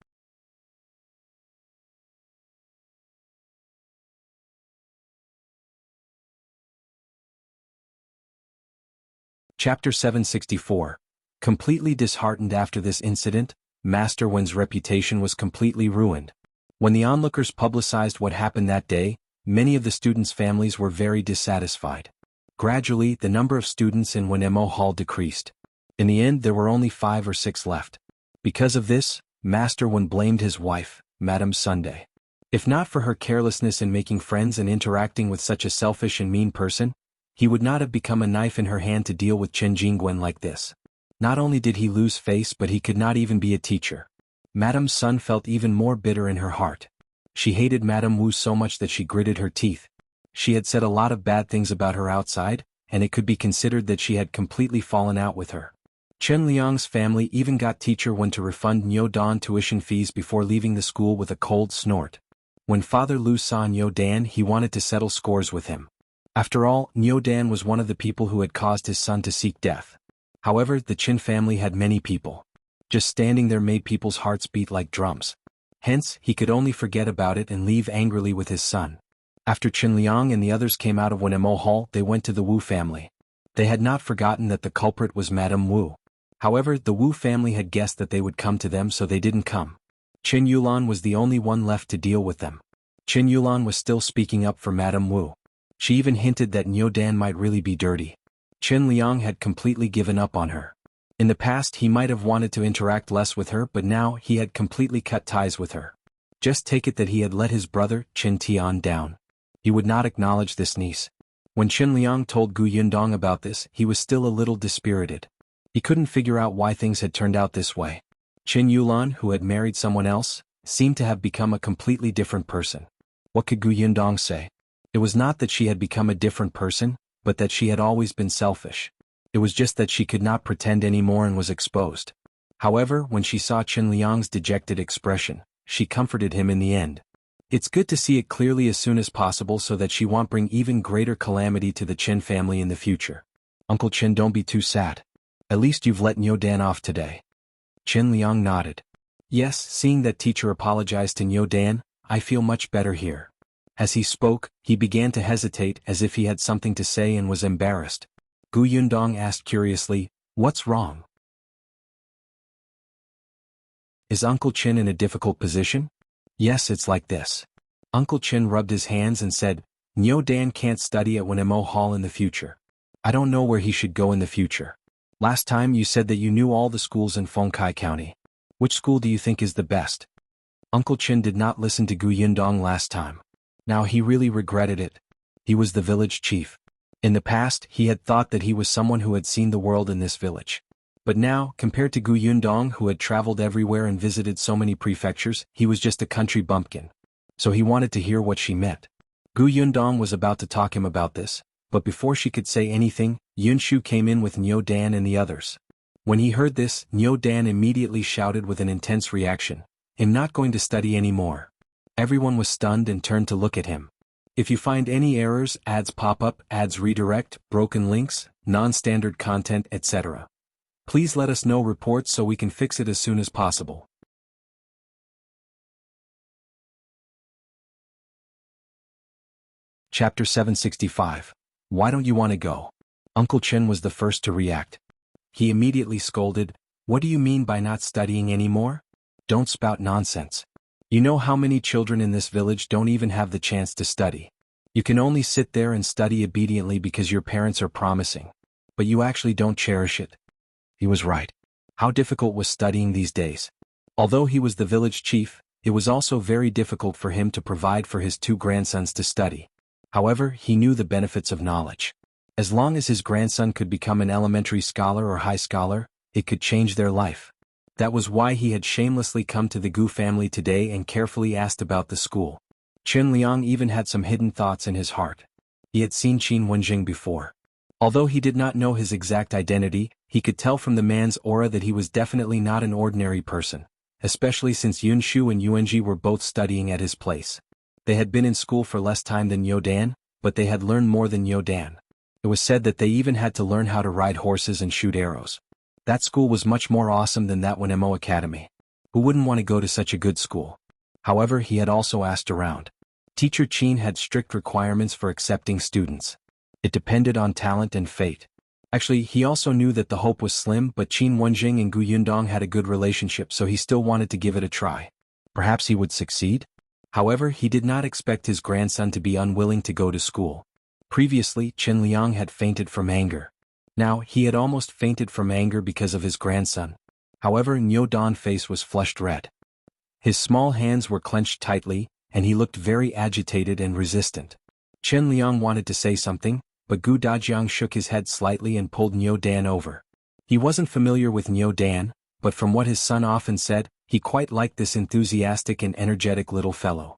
Chapter 764. Completely disheartened after this incident, Master Wen's reputation was completely ruined. When the onlookers publicized what happened that day, many of the students' families were very dissatisfied. Gradually, the number of students in Wenhuo Hall decreased. In the end, there were only 5 or 6 left. Because of this, Master Wen blamed his wife, Madame Sunday. If not for her carelessness in making friends and interacting with such a selfish and mean person, he would not have become a knife in her hand to deal with Qingyuan like this. Not only did he lose face, but he could not even be a teacher. Madame Sun felt even more bitter in her heart. She hated Madame Wu so much that she gritted her teeth. She had said a lot of bad things about her outside, and it could be considered that she had completely fallen out with her. Chen Liang's family even got teacher Wen to refund Niu Dan tuition fees before leaving the school with a cold snort. When Father Liu saw Niu Dan, he wanted to settle scores with him. After all, Niu Dan was one of the people who had caused his son to seek death. However, the Qin family had many people. Just standing there made people's hearts beat like drums. Hence, he could only forget about it and leave angrily with his son. After Qinliang and the others came out of Wenhuo Hall, they went to the Wu family. They had not forgotten that the culprit was Madame Wu. However, the Wu family had guessed that they would come to them, so they didn't come. Qingyuan was the only one left to deal with them. Qingyuan was still speaking up for Madame Wu. She even hinted that Niu Dan might really be dirty. Qin Liang had completely given up on her. In the past, he might have wanted to interact less with her, but now he had completely cut ties with her. Just take it that he had let his brother, Qin Tian, down. He would not acknowledge this niece. When Qin Liang told Gu Yundong about this, he was still a little dispirited. He couldn't figure out why things had turned out this way. Qingyuan, who had married someone else, seemed to have become a completely different person. What could Yundong say? It was not that she had become a different person, but that she had always been selfish. It was just that she could not pretend anymore and was exposed. However, when she saw Qin Liang's dejected expression, she comforted him in the end. It's good to see it clearly as soon as possible so that she won't bring even greater calamity to the Qin family in the future. Uncle Qin, don't be too sad. At least you've let Niu Dan off today. Qin Liang nodded. Yes, seeing that teacher apologized to Niu Dan, I feel much better here. As he spoke, he began to hesitate as if he had something to say and was embarrassed. Yundong asked curiously, what's wrong? Is Uncle Qin in a difficult position? Yes, it's like this. Uncle Qin rubbed his hands and said, Niu Dan can't study at Wenhuo Hall in the future. I don't know where he should go in the future. Last time you said that you knew all the schools in Fengkai County. Which school do you think is the best? Uncle Qin did not listen to Yundong last time. Now he really regretted it. He was the village chief. In the past, he had thought that he was someone who had seen the world in this village. But now, compared to Yundong, who had traveled everywhere and visited so many prefectures, he was just a country bumpkin. So he wanted to hear what she meant. Yundong was about to talk him about this, but before she could say anything, Yunshu came in with Niu Dan and the others. When he heard this, Niu Dan immediately shouted with an intense reaction, I'm not going to study anymore. Everyone was stunned and turned to look at him. If you find any errors, ads pop up, ads redirect, broken links, non-standard content, etc. Please let us know reports so we can fix it as soon as possible. Chapter 765. Why don't you want to go? Uncle Qin was the first to react. He immediately scolded, what do you mean by not studying anymore? Don't spout nonsense. You know how many children in this village don't even have the chance to study. You can only sit there and study obediently because your parents are promising. But you actually don't cherish it. He was right. How difficult was studying these days? Although he was the village chief, it was also very difficult for him to provide for his two grandsons to study. However, he knew the benefits of knowledge. As long as his grandson could become an elementary scholar or high scholar, it could change their life. That was why he had shamelessly come to the Gu family today and carefully asked about the school. Qin Liang even had some hidden thoughts in his heart. He had seen Qin Wenjing before. Although he did not know his exact identity, he could tell from the man's aura that he was definitely not an ordinary person, especially since Yunshu and Yuanji were both studying at his place. They had been in school for less time than Niu Dan, but they had learned more than Niu Dan. It was said that they even had to learn how to ride horses and shoot arrows. That school was much more awesome than that Wenhuo Academy. Who wouldn't want to go to such a good school? However, he had also asked around. Teacher Qin had strict requirements for accepting students. It depended on talent and fate. Actually, he also knew that the hope was slim, but Qin Wenjing and Yundong had a good relationship, so he still wanted to give it a try. Perhaps he would succeed? However, he did not expect his grandson to be unwilling to go to school. Previously, Qin Liang had fainted from anger. Now, he had almost fainted from anger because of his grandson. However, Niu Dan's face was flushed red. His small hands were clenched tightly, and he looked very agitated and resistant. Qin Liang wanted to say something, but Dajiang shook his head slightly and pulled Niu Dan over. He wasn't familiar with Niu Dan, but from what his son often said, he quite liked this enthusiastic and energetic little fellow.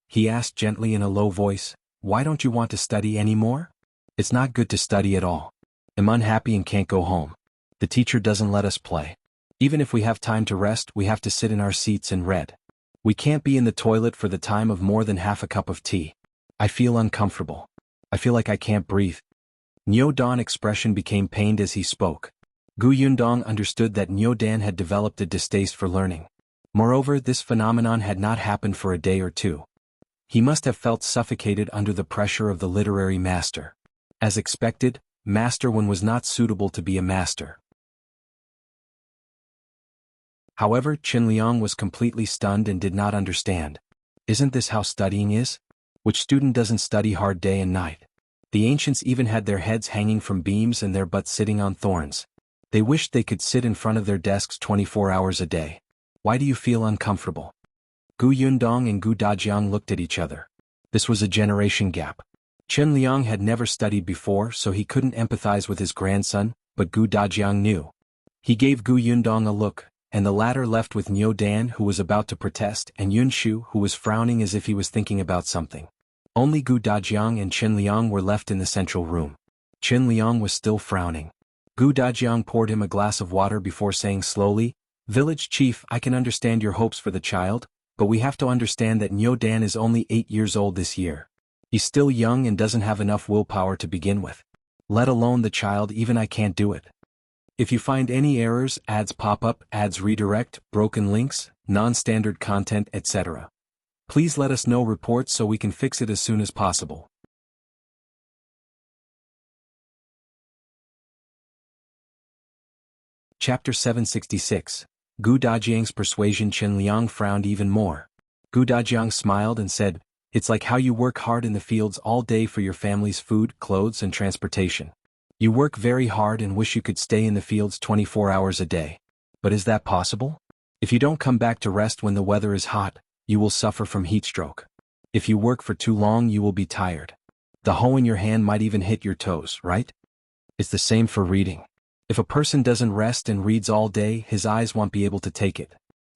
He asked gently in a low voice, why don't you want to study anymore? It's not good to study at all. I'm unhappy and can't go home. The teacher doesn't let us play. Even if we have time to rest, we have to sit in our seats and read. We can't be in the toilet for the time of more than half a cup of tea. I feel uncomfortable. I feel like I can't breathe. Niu Dan's expression became pained as he spoke. Yundong understood that Niu Dan had developed a distaste for learning. Moreover, this phenomenon had not happened for a day or two. He must have felt suffocated under the pressure of the literary master. As expected, Master Wen was not suitable to be a master. However, Qin Liang was completely stunned and did not understand. Isn't this how studying is? Which student doesn't study hard day and night? The ancients even had their heads hanging from beams and their butts sitting on thorns. They wished they could sit in front of their desks 24 hours a day. Why do you feel uncomfortable? Yundong and Dajiang looked at each other. This was a generation gap. Qin Liang had never studied before, so he couldn't empathize with his grandson, but Gu Dajiang knew. He gave Gu Yundong a look, and the latter left with Niu Dan, who was about to protest, and Yunshu, who was frowning as if he was thinking about something. Only Gu Dajiang and Qin Liang were left in the central room. Qin Liang was still frowning. Gu Dajiang poured him a glass of water before saying slowly, "Village chief, I can understand your hopes for the child, but we have to understand that Niu Dan is only 8 years old this year. He's still young and doesn't have enough willpower to begin with. Let alone the child, even I can't do it. If you find any errors, ads pop up, ads redirect, broken links, non-standard content, etc. Please let us know reports so we can fix it as soon as possible." Chapter 766. Gu Dajiang's Persuasion. Qin Liang frowned even more. Gu Dajiang smiled and said, "It's like how you work hard in the fields all day for your family's food, clothes and transportation. You work very hard and wish you could stay in the fields 24 hours a day. But is that possible? If you don't come back to rest when the weather is hot, you will suffer from heat stroke. If you work for too long, you will be tired. The hoe in your hand might even hit your toes, right? It's the same for reading. If a person doesn't rest and reads all day, his eyes won't be able to take it.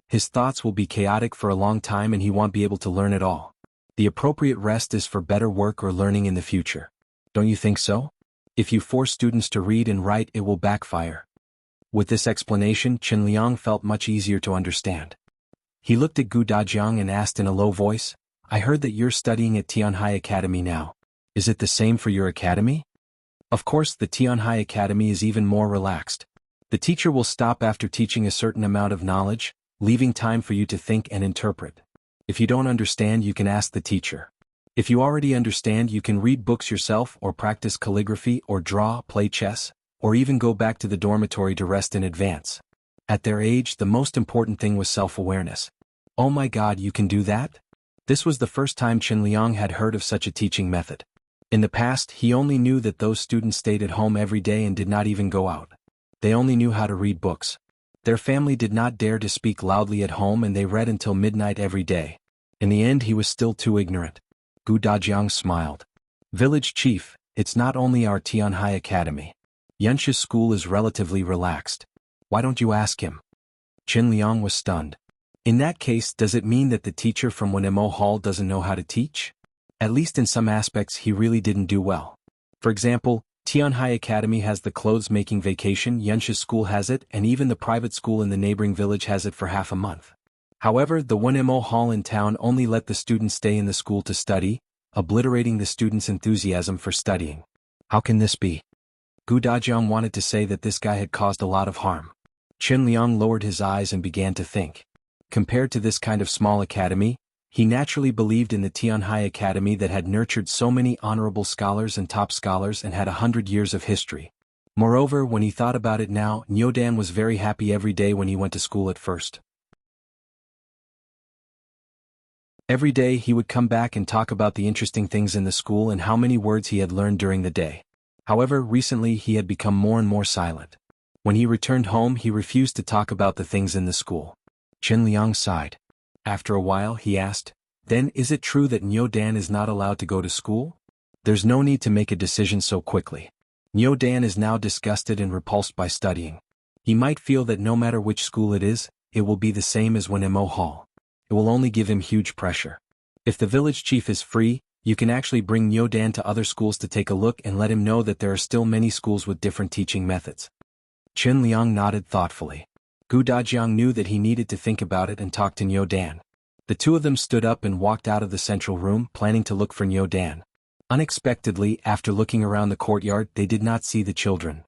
His thoughts will be chaotic for a long time and he won't be able to learn it all. The appropriate rest is for better work or learning in the future. Don't you think so? If you force students to read and write, it will backfire." With this explanation, Qin Liang felt much easier to understand. He looked at Gu Dajiang and asked in a low voice, "I heard that you're studying at Tianhai Academy now. Is it the same for your academy?" Of course, the Tianhai Academy is even more relaxed. The teacher will stop after teaching a certain amount of knowledge, leaving time for you to think and interpret. If you don't understand, you can ask the teacher. If you already understand, you can read books yourself or practice calligraphy or draw, play chess, or even go back to the dormitory to rest in advance. At their age, the most important thing was self-awareness. Oh my God, you can do that? This was the first time Qin Liang had heard of such a teaching method. In the past, he only knew that those students stayed at home every day and did not even go out. They only knew how to read books. Their family did not dare to speak loudly at home and they read until midnight every day. In the end, he was still too ignorant. Gu Dajiang smiled. "Village chief, it's not only our Tianhai Academy. Yunshu's school is relatively relaxed. Why don't you ask him?" Qin Liang was stunned. In that case, does it mean that the teacher from Wenhuo Hall doesn't know how to teach? At least in some aspects he really didn't do well. For example, Tianhai Academy has the clothes-making vacation, Yunshu's school has it, and even the private school in the neighboring village has it for half a month. However, the Wenhuo Hall in town only let the students stay in the school to study, obliterating the students' enthusiasm for studying. How can this be? Gu Dajiang wanted to say that this guy had caused a lot of harm. Qin Liang lowered his eyes and began to think. Compared to this kind of small academy, he naturally believed in the Tianhai Academy that had nurtured so many honorable scholars and top scholars and had 100 years of history. Moreover, when he thought about it now, Niu Dan was very happy every day when he went to school at first. Every day he would come back and talk about the interesting things in the school and how many words he had learned during the day. However, recently he had become more and more silent. When he returned home, he refused to talk about the things in the school. Qin Liang sighed. After a while, he asked, "Then is it true that Niu Dan is not allowed to go to school?" There's no need to make a decision so quickly. Niu Dan is now disgusted and repulsed by studying. He might feel that no matter which school it is, it will be the same as Wenhuo Hall. It will only give him huge pressure. If the village chief is free, you can actually bring Niu Dan to other schools to take a look and let him know that there are still many schools with different teaching methods. Qin Liang nodded thoughtfully. Gu Dajiang knew that he needed to think about it and talk to Niu Dan. The two of them stood up and walked out of the central room, planning to look for Niu Dan. Unexpectedly, after looking around the courtyard, they did not see the children.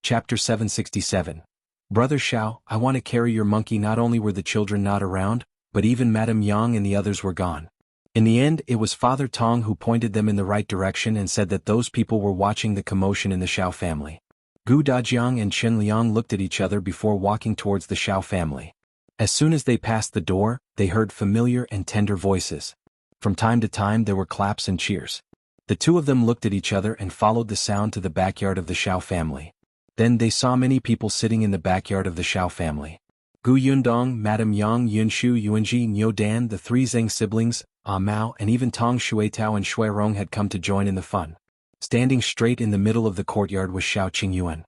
Chapter 767. Brother Shao, I want to carry your monkey. Not only were the children not around, but even Madame Yang and the others were gone. In the end, it was Father Tong who pointed them in the right direction and said that those people were watching the commotion in the Shao family. Gu Dajiang and Qin Liang looked at each other before walking towards the Shao family. As soon as they passed the door, they heard familiar and tender voices. From time to time there were claps and cheers. The two of them looked at each other and followed the sound to the backyard of the Shao family. Then they saw many people sitting in the backyard of the Shao family. Gu Yundong, Madame Yang, Yunshu, Yuanji, Niu Dan, the three Zheng siblings, Mao, and even Tong Shuitao and Shui Rong had come to join in the fun. Standing straight in the middle of the courtyard was Shao Qingyuan.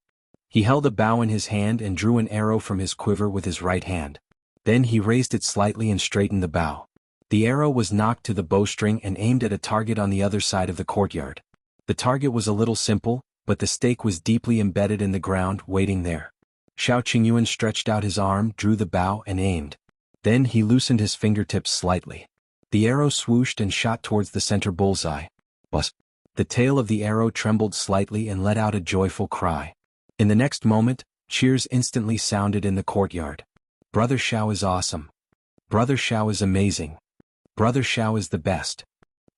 He held a bow in his hand and drew an arrow from his quiver with his right hand. Then he raised it slightly and straightened the bow. The arrow was knocked to the bowstring and aimed at a target on the other side of the courtyard. The target was a little simple, but the stake was deeply embedded in the ground, waiting there. Shao Qingyuan stretched out his arm, drew the bow, and aimed. Then he loosened his fingertips slightly. The arrow swooshed and shot towards the center bullseye. Buzz! The tail of the arrow trembled slightly and let out a joyful cry. In the next moment, cheers instantly sounded in the courtyard. Brother Shao is awesome. Brother Shao is amazing. Brother Shao is the best.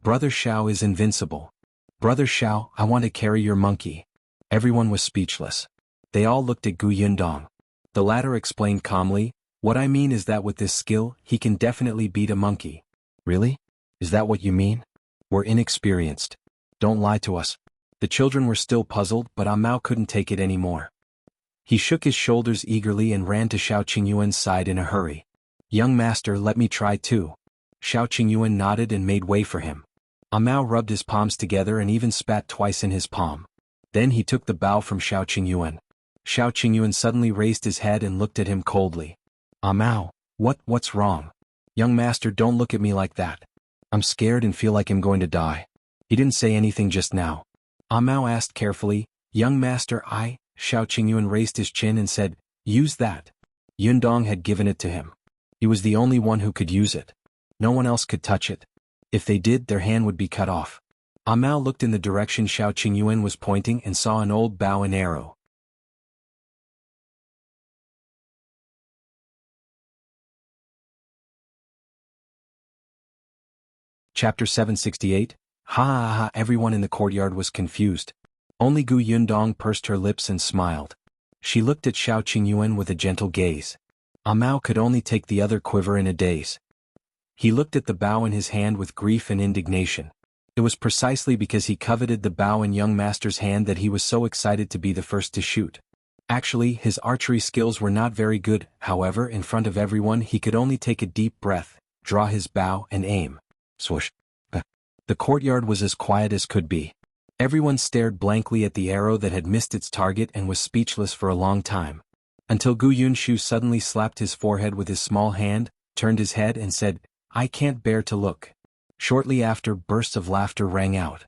Brother Shao is invincible. Brother Shao, I want to carry your monkey. Everyone was speechless. They all looked at Gu Yundong. The latter explained calmly, what I mean is that with this skill, he can definitely beat a monkey. Really? Is that what you mean? We're inexperienced. Don't lie to us. The children were still puzzled, but Mao couldn't take it anymore. He shook his shoulders eagerly and ran to Shao Qingyuan's side in a hurry. Young master, let me try too. Shao Qingyuan nodded and made way for him. Mao rubbed his palms together and even spat twice in his palm. Then he took the bow from Shao Qingyuan. Shao Qingyuan suddenly raised his head and looked at him coldly. Mao, what's wrong? Young master, don't look at me like that. I'm scared and feel like I'm going to die. He didn't say anything just now. Mao asked carefully, young master, Shao Qingyuan raised his chin and said, use that. Yundong had given it to him. He was the only one who could use it. No one else could touch it. If they did, their hand would be cut off. Mao looked in the direction Shao Qingyuan was pointing and saw an old bow and arrow. Chapter 768. Everyone in the courtyard was confused. Only Gu Yundong pursed her lips and smiled. She looked at Shao Qingyuan with a gentle gaze. Mao could only take the other quiver in a daze. He looked at the bow in his hand with grief and indignation. It was precisely because he coveted the bow in young master's hand that he was so excited to be the first to shoot. Actually, his archery skills were not very good, however, in front of everyone he could only take a deep breath, draw his bow, and aim. Swoosh. The courtyard was as quiet as could be. Everyone stared blankly at the arrow that had missed its target and was speechless for a long time. Until Gu Yunshu suddenly slapped his forehead with his small hand, turned his head and said, I can't bear to look. Shortly after, bursts of laughter rang out.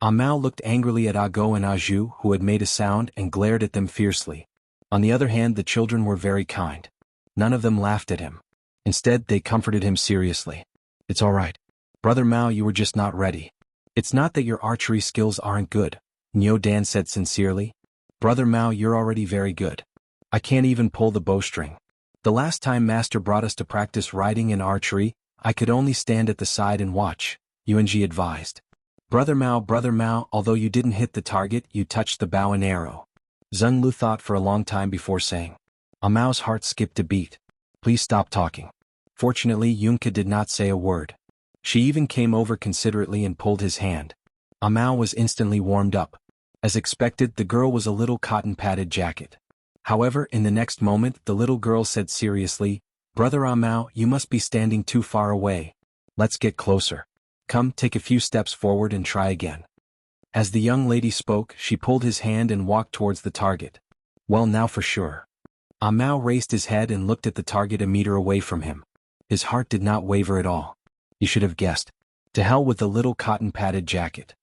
Mao looked angrily at Go and Zhu, who had made a sound, and glared at them fiercely. On the other hand, the children were very kind. None of them laughed at him. Instead, they comforted him seriously. It's all right. Brother Mao, you were just not ready. It's not that your archery skills aren't good, Niu Dan said sincerely. Brother Mao, you're already very good. I can't even pull the bowstring. The last time Master brought us to practice riding and archery, I could only stand at the side and watch, Yuanji advised. Brother Mao, although you didn't hit the target, you touched the bow and arrow. Zheng Lu thought for a long time before saying. Mao's heart skipped a beat. Please stop talking. Fortunately, Yunka did not say a word. She even came over considerately and pulled his hand. Mao was instantly warmed up. As expected, the girl was a little cotton-padded jacket. However, in the next moment, the little girl said seriously, Brother Mao, you must be standing too far away. Let's get closer. Come, take a few steps forward and try again. As the young lady spoke, she pulled his hand and walked towards the target. Well, now for sure. Mao raised his head and looked at the target a meter away from him. His heart did not waver at all. You should have guessed. To hell with the little cotton-padded jacket.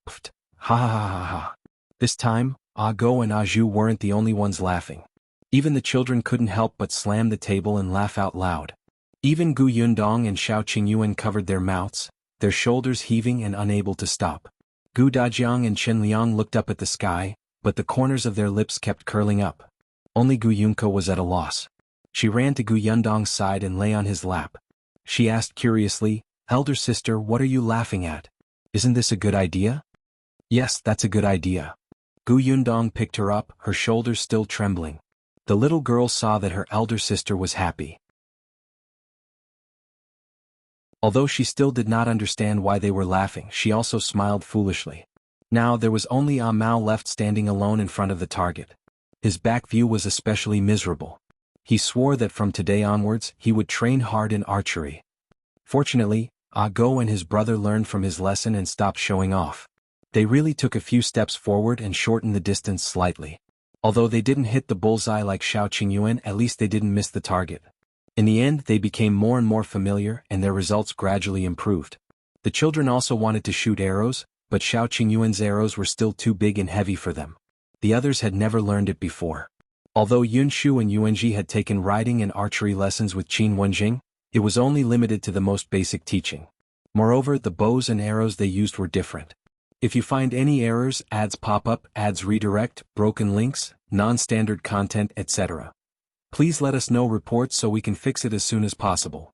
Pfft. Ha. This time, Go and Zhu weren't the only ones laughing. Even the children couldn't help but slam the table and laugh out loud. Even Gu Yundong and Shao Qingyuan covered their mouths, their shoulders heaving and unable to stop. Gu Dajiang and Chen Liang looked up at the sky, but the corners of their lips kept curling up. Only Gu Yunka was at a loss. She ran to Gu Yundong's side and lay on his lap. She asked curiously, Elder sister, what are you laughing at? Isn't this a good idea? Yes, that's a good idea. Gu Yundong picked her up, her shoulders still trembling. The little girl saw that her elder sister was happy. Although she still did not understand why they were laughing, she also smiled foolishly. Now there was only Mao left standing alone in front of the target. His back view was especially miserable. He swore that from today onwards, he would train hard in archery. Fortunately, Go and his brother learned from his lesson and stopped showing off. They really took a few steps forward and shortened the distance slightly. Although they didn't hit the bullseye like Shao Qingyuan, at least they didn't miss the target. In the end, they became more and more familiar and their results gradually improved. The children also wanted to shoot arrows, but Shao Qingyuan's arrows were still too big and heavy for them. The others had never learned it before. Although Yunshu and Yuanji had taken riding and archery lessons with Qin Wenjing, it was only limited to the most basic teaching. Moreover, the bows and arrows they used were different. If you find any errors, ads pop up, ads redirect, broken links, non-standard content, etc. Please let us know reports so we can fix it as soon as possible.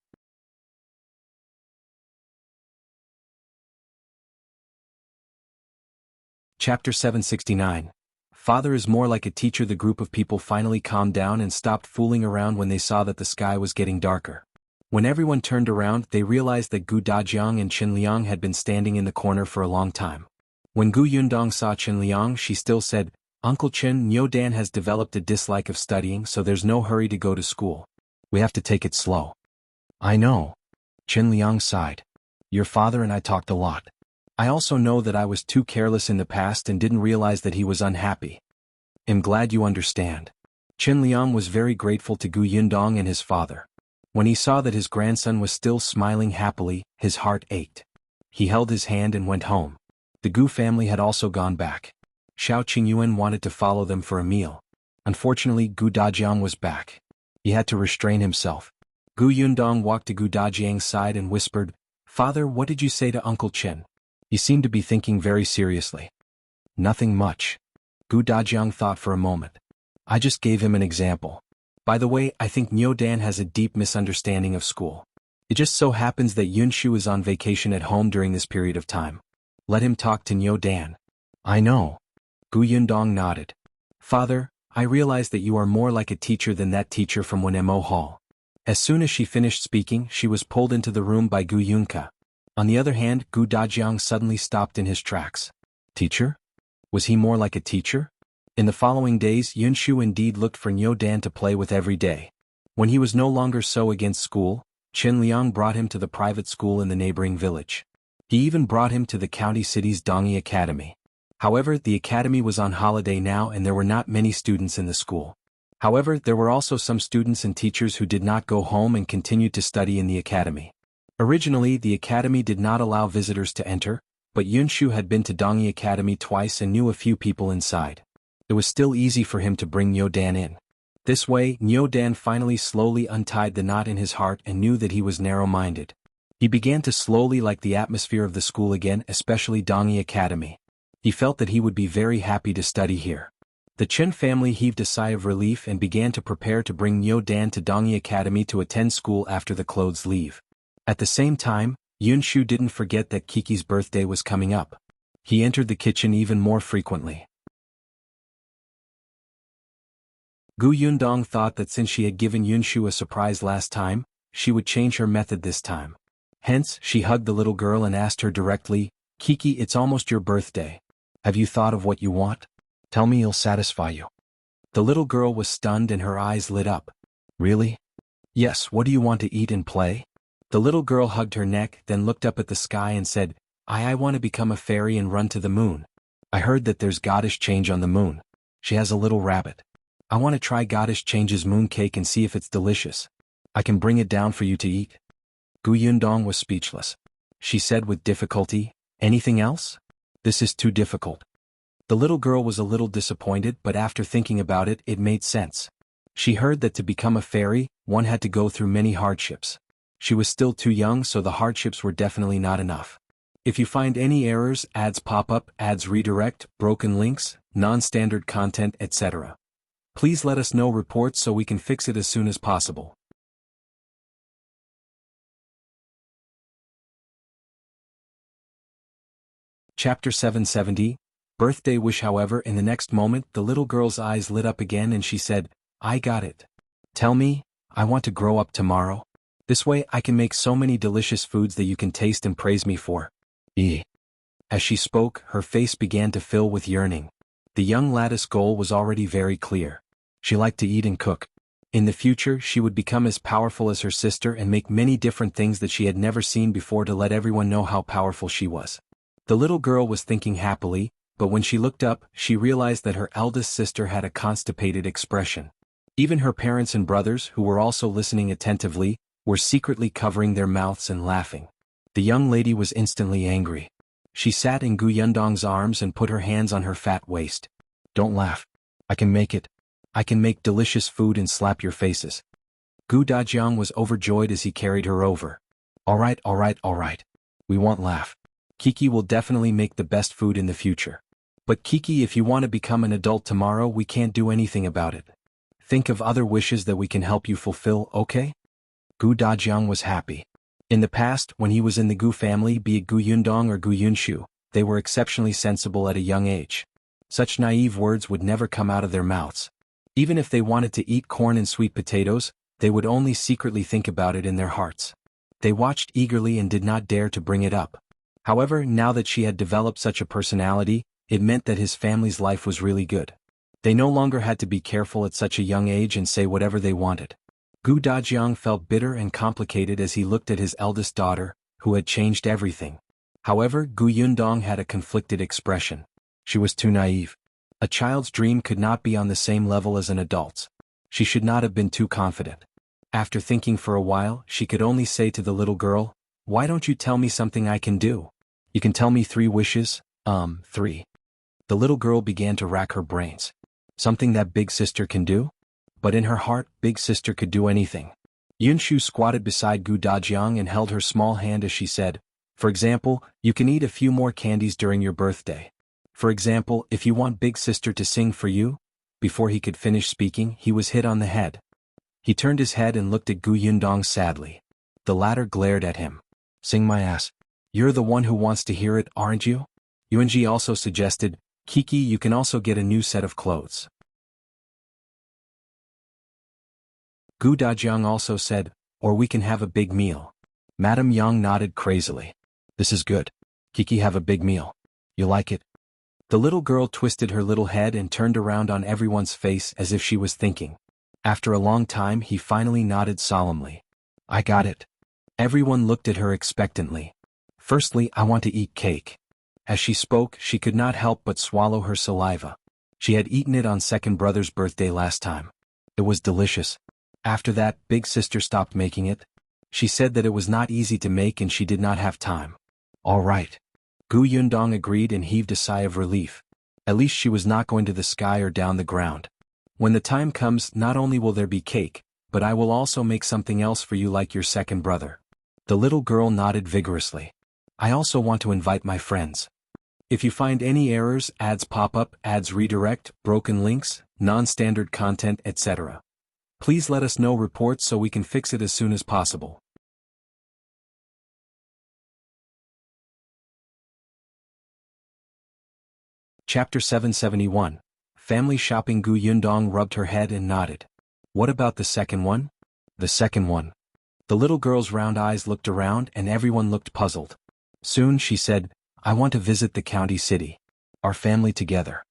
Chapter 769. Father is more like a teacher. The group of people finally calmed down and stopped fooling around when they saw that the sky was getting darker. When everyone turned around, they realized that Gu Dajiang and Qin Liang had been standing in the corner for a long time. When Gu Yundong saw Qin Liang, she still said, "Uncle Qin, Niu Dan has developed a dislike of studying, so there's no hurry to go to school. We have to take it slow." "I know." Qin Liang sighed. "Your father and I talked a lot. I also know that I was too careless in the past and didn't realize that he was unhappy. I'm glad you understand." Qin Liang was very grateful to Gu Yundong and his father. When he saw that his grandson was still smiling happily, his heart ached. He held his hand and went home. The Gu family had also gone back. Shao Qingyuan wanted to follow them for a meal. Unfortunately, Gu Dajiang was back. He had to restrain himself. Gu Yundong walked to Gu Dajiang's side and whispered, "Father, what did you say to Uncle Qin?" He seemed to be thinking very seriously. "Nothing much." Gu Dajiang thought for a moment. "I just gave him an example. By the way, I think Niu Dan has a deep misunderstanding of school. It just so happens that Yunshu is on vacation at home during this period of time. Let him talk to Niu Dan." "I know." Gu Yundong nodded. "Father, I realize that you are more like a teacher than that teacher from Wenhuo Hall." As soon as she finished speaking, she was pulled into the room by Gu Yunka. On the other hand, Gu Dajiang suddenly stopped in his tracks. Teacher? Was he more like a teacher? In the following days, Yunshu indeed looked for Niu Dan to play with every day. When he was no longer so against school, Qin Liang brought him to the private school in the neighboring village. He even brought him to the county city's Dongyi Academy. However, the academy was on holiday now and there were not many students in the school. However, there were also some students and teachers who did not go home and continued to study in the academy. Originally, the academy did not allow visitors to enter, but Yunshu had been to Dongyi Academy twice and knew a few people inside. It was still easy for him to bring Niu Dan in. This way, Niu Dan finally slowly untied the knot in his heart and knew that he was narrow-minded. He began to slowly like the atmosphere of the school again, especially Dongyi Academy. He felt that he would be very happy to study here. The Chen family heaved a sigh of relief and began to prepare to bring Niu Dan to Dongyi Academy to attend school after the clothes leave. At the same time, Yunshu didn't forget that Kiki's birthday was coming up. He entered the kitchen even more frequently. Gu Yundong thought that since she had given Yunshu a surprise last time, she would change her method this time. Hence, she hugged the little girl and asked her directly, "Kiki, it's almost your birthday. Have you thought of what you want? Tell me, it'll satisfy you." The little girl was stunned and her eyes lit up. "Really?" "Yes, what do you want to eat and play?" The little girl hugged her neck, then looked up at the sky and said, I want to become a fairy and run to the moon. I heard that there's Goddess Change on the moon. She has a little rabbit. I want to try Goddess Change's moon cake and see if it's delicious. I can bring it down for you to eat." Gu Yundong was speechless. She said with difficulty, "Anything else? This is too difficult." The little girl was a little disappointed, but after thinking about it, it made sense. She heard that to become a fairy, one had to go through many hardships. She was still too young, so the hardships were definitely not enough. If you find any errors, ads pop up, ads redirect, broken links, non-standard content, etc. Please let us know reports so we can fix it as soon as possible. Chapter 770, Birthday Wish. However, in the next moment, the little girl's eyes lit up again and she said, I got it. Tell me, I want to grow up tomorrow. This way I can make so many delicious foods that you can taste and praise me for. As she spoke, her face began to fill with yearning. The young lattice goal was already very clear. She liked to eat and cook. In the future she would become as powerful as her sister and make many different things that she had never seen before to let everyone know how powerful she was. The little girl was thinking happily, but when she looked up, she realized that her eldest sister had a constipated expression. Even her parents and brothers, who were also listening attentively, were secretly covering their mouths and laughing. The young lady was instantly angry. She sat in Gu Yundong's arms and put her hands on her fat waist. "Don't laugh. I can make it. I can make delicious food and slap your faces." Gu Dajiang was overjoyed as he carried her over. All right. We won't laugh. Kiki will definitely make the best food in the future. But Kiki, if you want to become an adult tomorrow, we can't do anything about it. Think of other wishes that we can help you fulfill, okay? Gu Dajiang was happy. In the past, when he was in the Gu family, be it Gu Yundong or Gu Yunshu, they were exceptionally sensible at a young age. Such naive words would never come out of their mouths. Even if they wanted to eat corn and sweet potatoes, they would only secretly think about it in their hearts. They watched eagerly and did not dare to bring it up. However, now that she had developed such a personality, it meant that his family's life was really good. They no longer had to be careful at such a young age and say whatever they wanted. Gu Dajiang felt bitter and complicated as he looked at his eldest daughter, who had changed everything. However, Gu Yundong had a conflicted expression. She was too naive. A child's dream could not be on the same level as an adult's. She should not have been too confident. After thinking for a while, she could only say to the little girl, "Why don't you tell me something I can do? You can tell me 3 wishes, 3. The little girl began to rack her brains. Something that big sister can do? But in her heart, big sister could do anything. Yunshu squatted beside Gu Dajiang and held her small hand as she said, "For example, you can eat a few more candies during your birthday. For example, if you want big sister to sing for you." Before he could finish speaking, he was hit on the head. He turned his head and looked at Gu Yundong sadly. The latter glared at him. "Sing my ass. You're the one who wants to hear it, aren't you?" Yuanji also suggested, "Kiki, you can also get a new set of clothes." Gu Dajiang also said, "Or we can have a big meal." Madame Yang nodded crazily. "This is good. Kiki, have a big meal. You like it?" The little girl twisted her little head and turned around on everyone's face as if she was thinking. After a long time, he finally nodded solemnly. "I got it." Everyone looked at her expectantly. "Firstly, I want to eat cake." As she spoke, she could not help but swallow her saliva. She had eaten it on second brother's birthday last time. It was delicious. After that, big sister stopped making it. She said that it was not easy to make and she did not have time. All right. Gu Yundong agreed and heaved a sigh of relief. At least she was not going to the sky or down the ground. When the time comes, not only will there be cake, but I will also make something else for you like your second brother. The little girl nodded vigorously. I also want to invite my friends. If you find any errors, ads pop up, ads redirect, broken links, non-standard content, etc., please let us know reports so we can fix it as soon as possible. Chapter 771. Family Shopping. Gu Yundong rubbed her head and nodded. What about the second one? The second one. The little girl's round eyes looked around and everyone looked puzzled. Soon she said, I want to visit the county city. Our family together.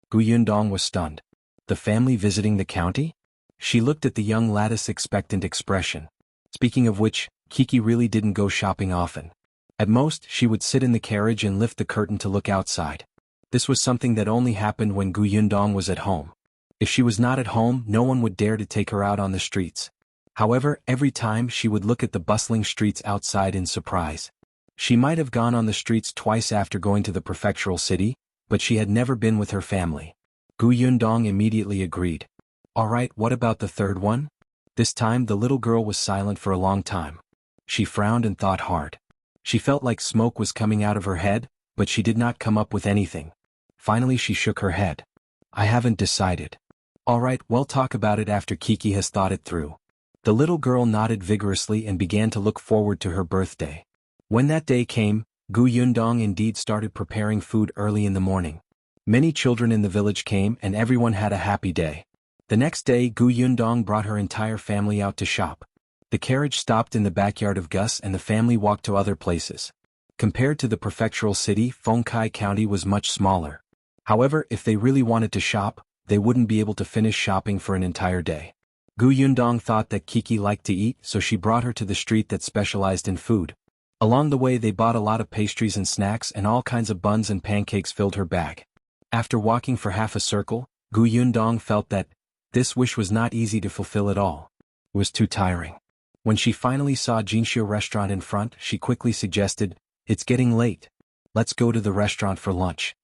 Gu Yundong was stunned. The family visiting the county? She looked at the young lattice expectant expression. Speaking of which, Kiki really didn't go shopping often. At most, she would sit in the carriage and lift the curtain to look outside. This was something that only happened when Gu Yundong was at home. If she was not at home, no one would dare to take her out on the streets. However, every time she would look at the bustling streets outside in surprise. She might have gone on the streets twice after going to the prefectural city, but she had never been with her family. Gu Yundong immediately agreed. All right, what about the third one? This time the little girl was silent for a long time. She frowned and thought hard. She felt like smoke was coming out of her head, but she did not come up with anything. Finally she shook her head. I haven't decided. All right, we'll talk about it after Kiki has thought it through. The little girl nodded vigorously and began to look forward to her birthday. When that day came, Gu Yundong indeed started preparing food early in the morning. Many children in the village came and everyone had a happy day. The next day Gu Yundong brought her entire family out to shop. The carriage stopped in the backyard of Gus and the family walked to other places. Compared to the prefectural city, Fengkai County was much smaller. However, if they really wanted to shop, they wouldn't be able to finish shopping for an entire day. Gu Yundong thought that Kiki liked to eat, so she brought her to the street that specialized in food. Along the way they bought a lot of pastries and snacks, and all kinds of buns and pancakes filled her bag. After walking for half a circle, Gu Yundong felt that this wish was not easy to fulfill at all. It was too tiring. When she finally saw Jinxiu restaurant in front, she quickly suggested, "It's getting late. Let's go to the restaurant for lunch."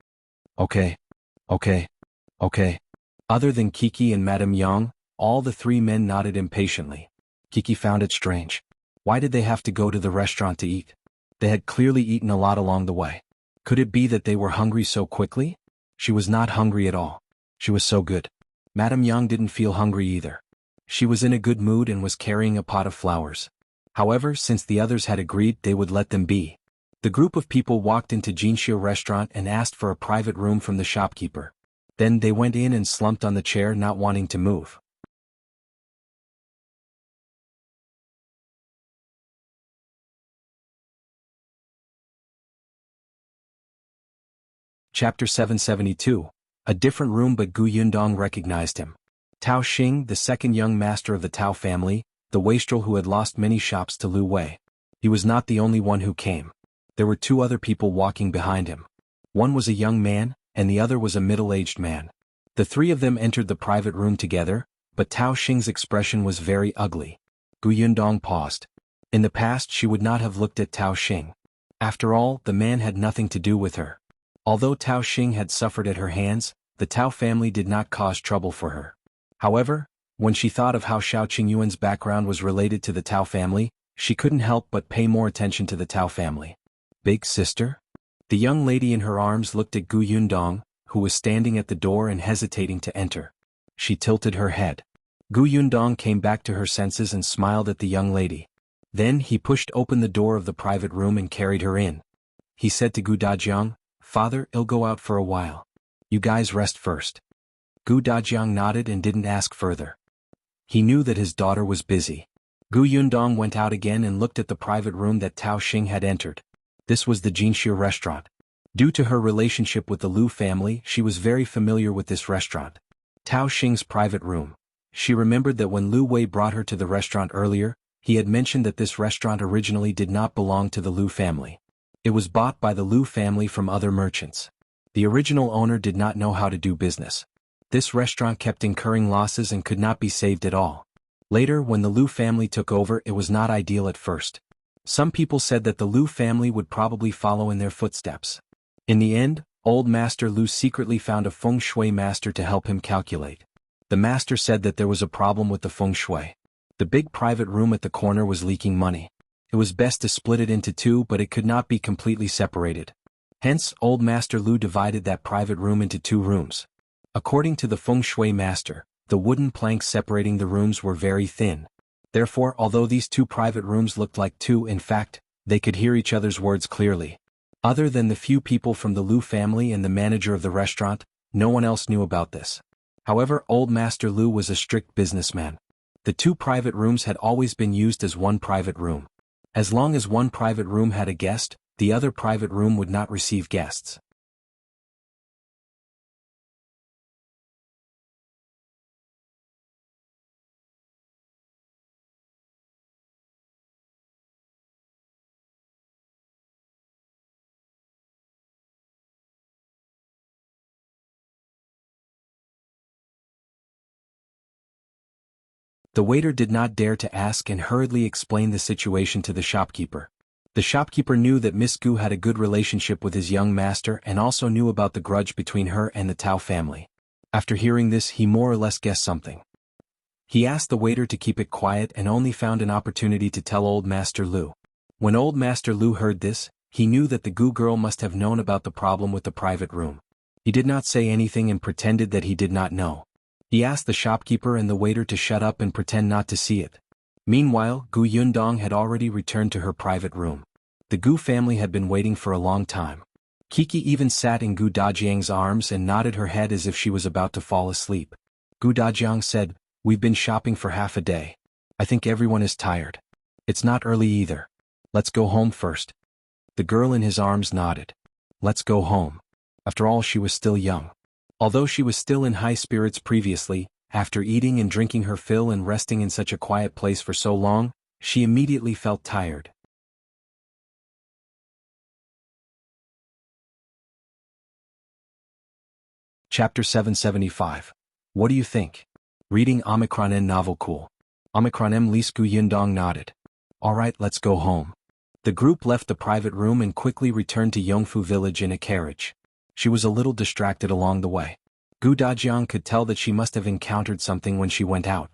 Okay. Other than Kiki and Madame Yang, all the three men nodded impatiently. Kiki found it strange. Why did they have to go to the restaurant to eat? They had clearly eaten a lot along the way. Could it be that they were hungry so quickly? She was not hungry at all. She was so good. Madame Yang didn't feel hungry either. She was in a good mood and was carrying a pot of flowers. However, since the others had agreed, they would let them be. The group of people walked into Jinxiu restaurant and asked for a private room from the shopkeeper. Then they went in and slumped on the chair, not wanting to move. Chapter 772. A different room, but Gu Yundong recognized him. Tao Xing, the second young master of the Tao family, the wastrel who had lost many shops to Liu Wei. He was not the only one who came. There were two other people walking behind him. One was a young man, and the other was a middle-aged man. The three of them entered the private room together, but Tao Xing's expression was very ugly. Gu Yundong paused. In the past she would not have looked at Tao Xing. After all, the man had nothing to do with her. Although Tao Xing had suffered at her hands, the Tao family did not cause trouble for her. However, when she thought of how Shao Qingyuan's background was related to the Tao family, she couldn't help but pay more attention to the Tao family. Big sister? The young lady in her arms looked at Gu Yundong, who was standing at the door and hesitating to enter. She tilted her head. Gu Yundong came back to her senses and smiled at the young lady. Then he pushed open the door of the private room and carried her in. He said to Gu Dajiang, "Father, I'll go out for a while. You guys rest first." Gu Dajiang nodded and didn't ask further. He knew that his daughter was busy. Gu Yundong went out again and looked at the private room that Tao Xing had entered. This was the Jinxiu restaurant. Due to her relationship with the Liu family, she was very familiar with this restaurant. Tao Xing's private room. She remembered that when Liu Wei brought her to the restaurant earlier, he had mentioned that this restaurant originally did not belong to the Liu family. It was bought by the Liu family from other merchants. The original owner did not know how to do business. This restaurant kept incurring losses and could not be saved at all. Later, when the Liu family took over, it was not ideal at first. Some people said that the Liu family would probably follow in their footsteps. In the end, old Master Liu secretly found a feng shui master to help him calculate. The master said that there was a problem with the feng shui. The big private room at the corner was leaking money. It was best to split it into two, but it could not be completely separated. Hence, old Master Liu divided that private room into two rooms. According to the feng shui master, the wooden planks separating the rooms were very thin. Therefore, although these two private rooms looked like two, in fact, they could hear each other's words clearly. Other than the few people from the Liu family and the manager of the restaurant, no one else knew about this. However, old Master Liu was a strict businessman. The two private rooms had always been used as one private room. As long as one private room had a guest, the other private room would not receive guests. The waiter did not dare to ask and hurriedly explained the situation to the shopkeeper. The shopkeeper knew that Miss Gu had a good relationship with his young master and also knew about the grudge between her and the Tao family. After hearing this, he more or less guessed something. He asked the waiter to keep it quiet and only found an opportunity to tell old Master Liu. When old Master Liu heard this, he knew that the Gu girl must have known about the problem with the private room. He did not say anything and pretended that he did not know. He asked the shopkeeper and the waiter to shut up and pretend not to see it. Meanwhile, Gu Yundong had already returned to her private room. The Gu family had been waiting for a long time. Kiki even sat in Gu Dajiang's arms and nodded her head as if she was about to fall asleep. Gu Dajiang said, "We've been shopping for half a day. I think everyone is tired. It's not early either. Let's go home first." The girl in his arms nodded. Let's go home. After all, she was still young. Although she was still in high spirits previously, After eating and drinking her fill and resting in such a quiet place for so long, she immediately felt tired. Chapter 775. What do you think? Reading Omicron N novel cool. Omicron M Lisku Yundong nodded. Alright, let's go home. The group left the private room and quickly returned to Yongfu village in a carriage. She was a little distracted along the way. Dajiang could tell that she must have encountered something when she went out.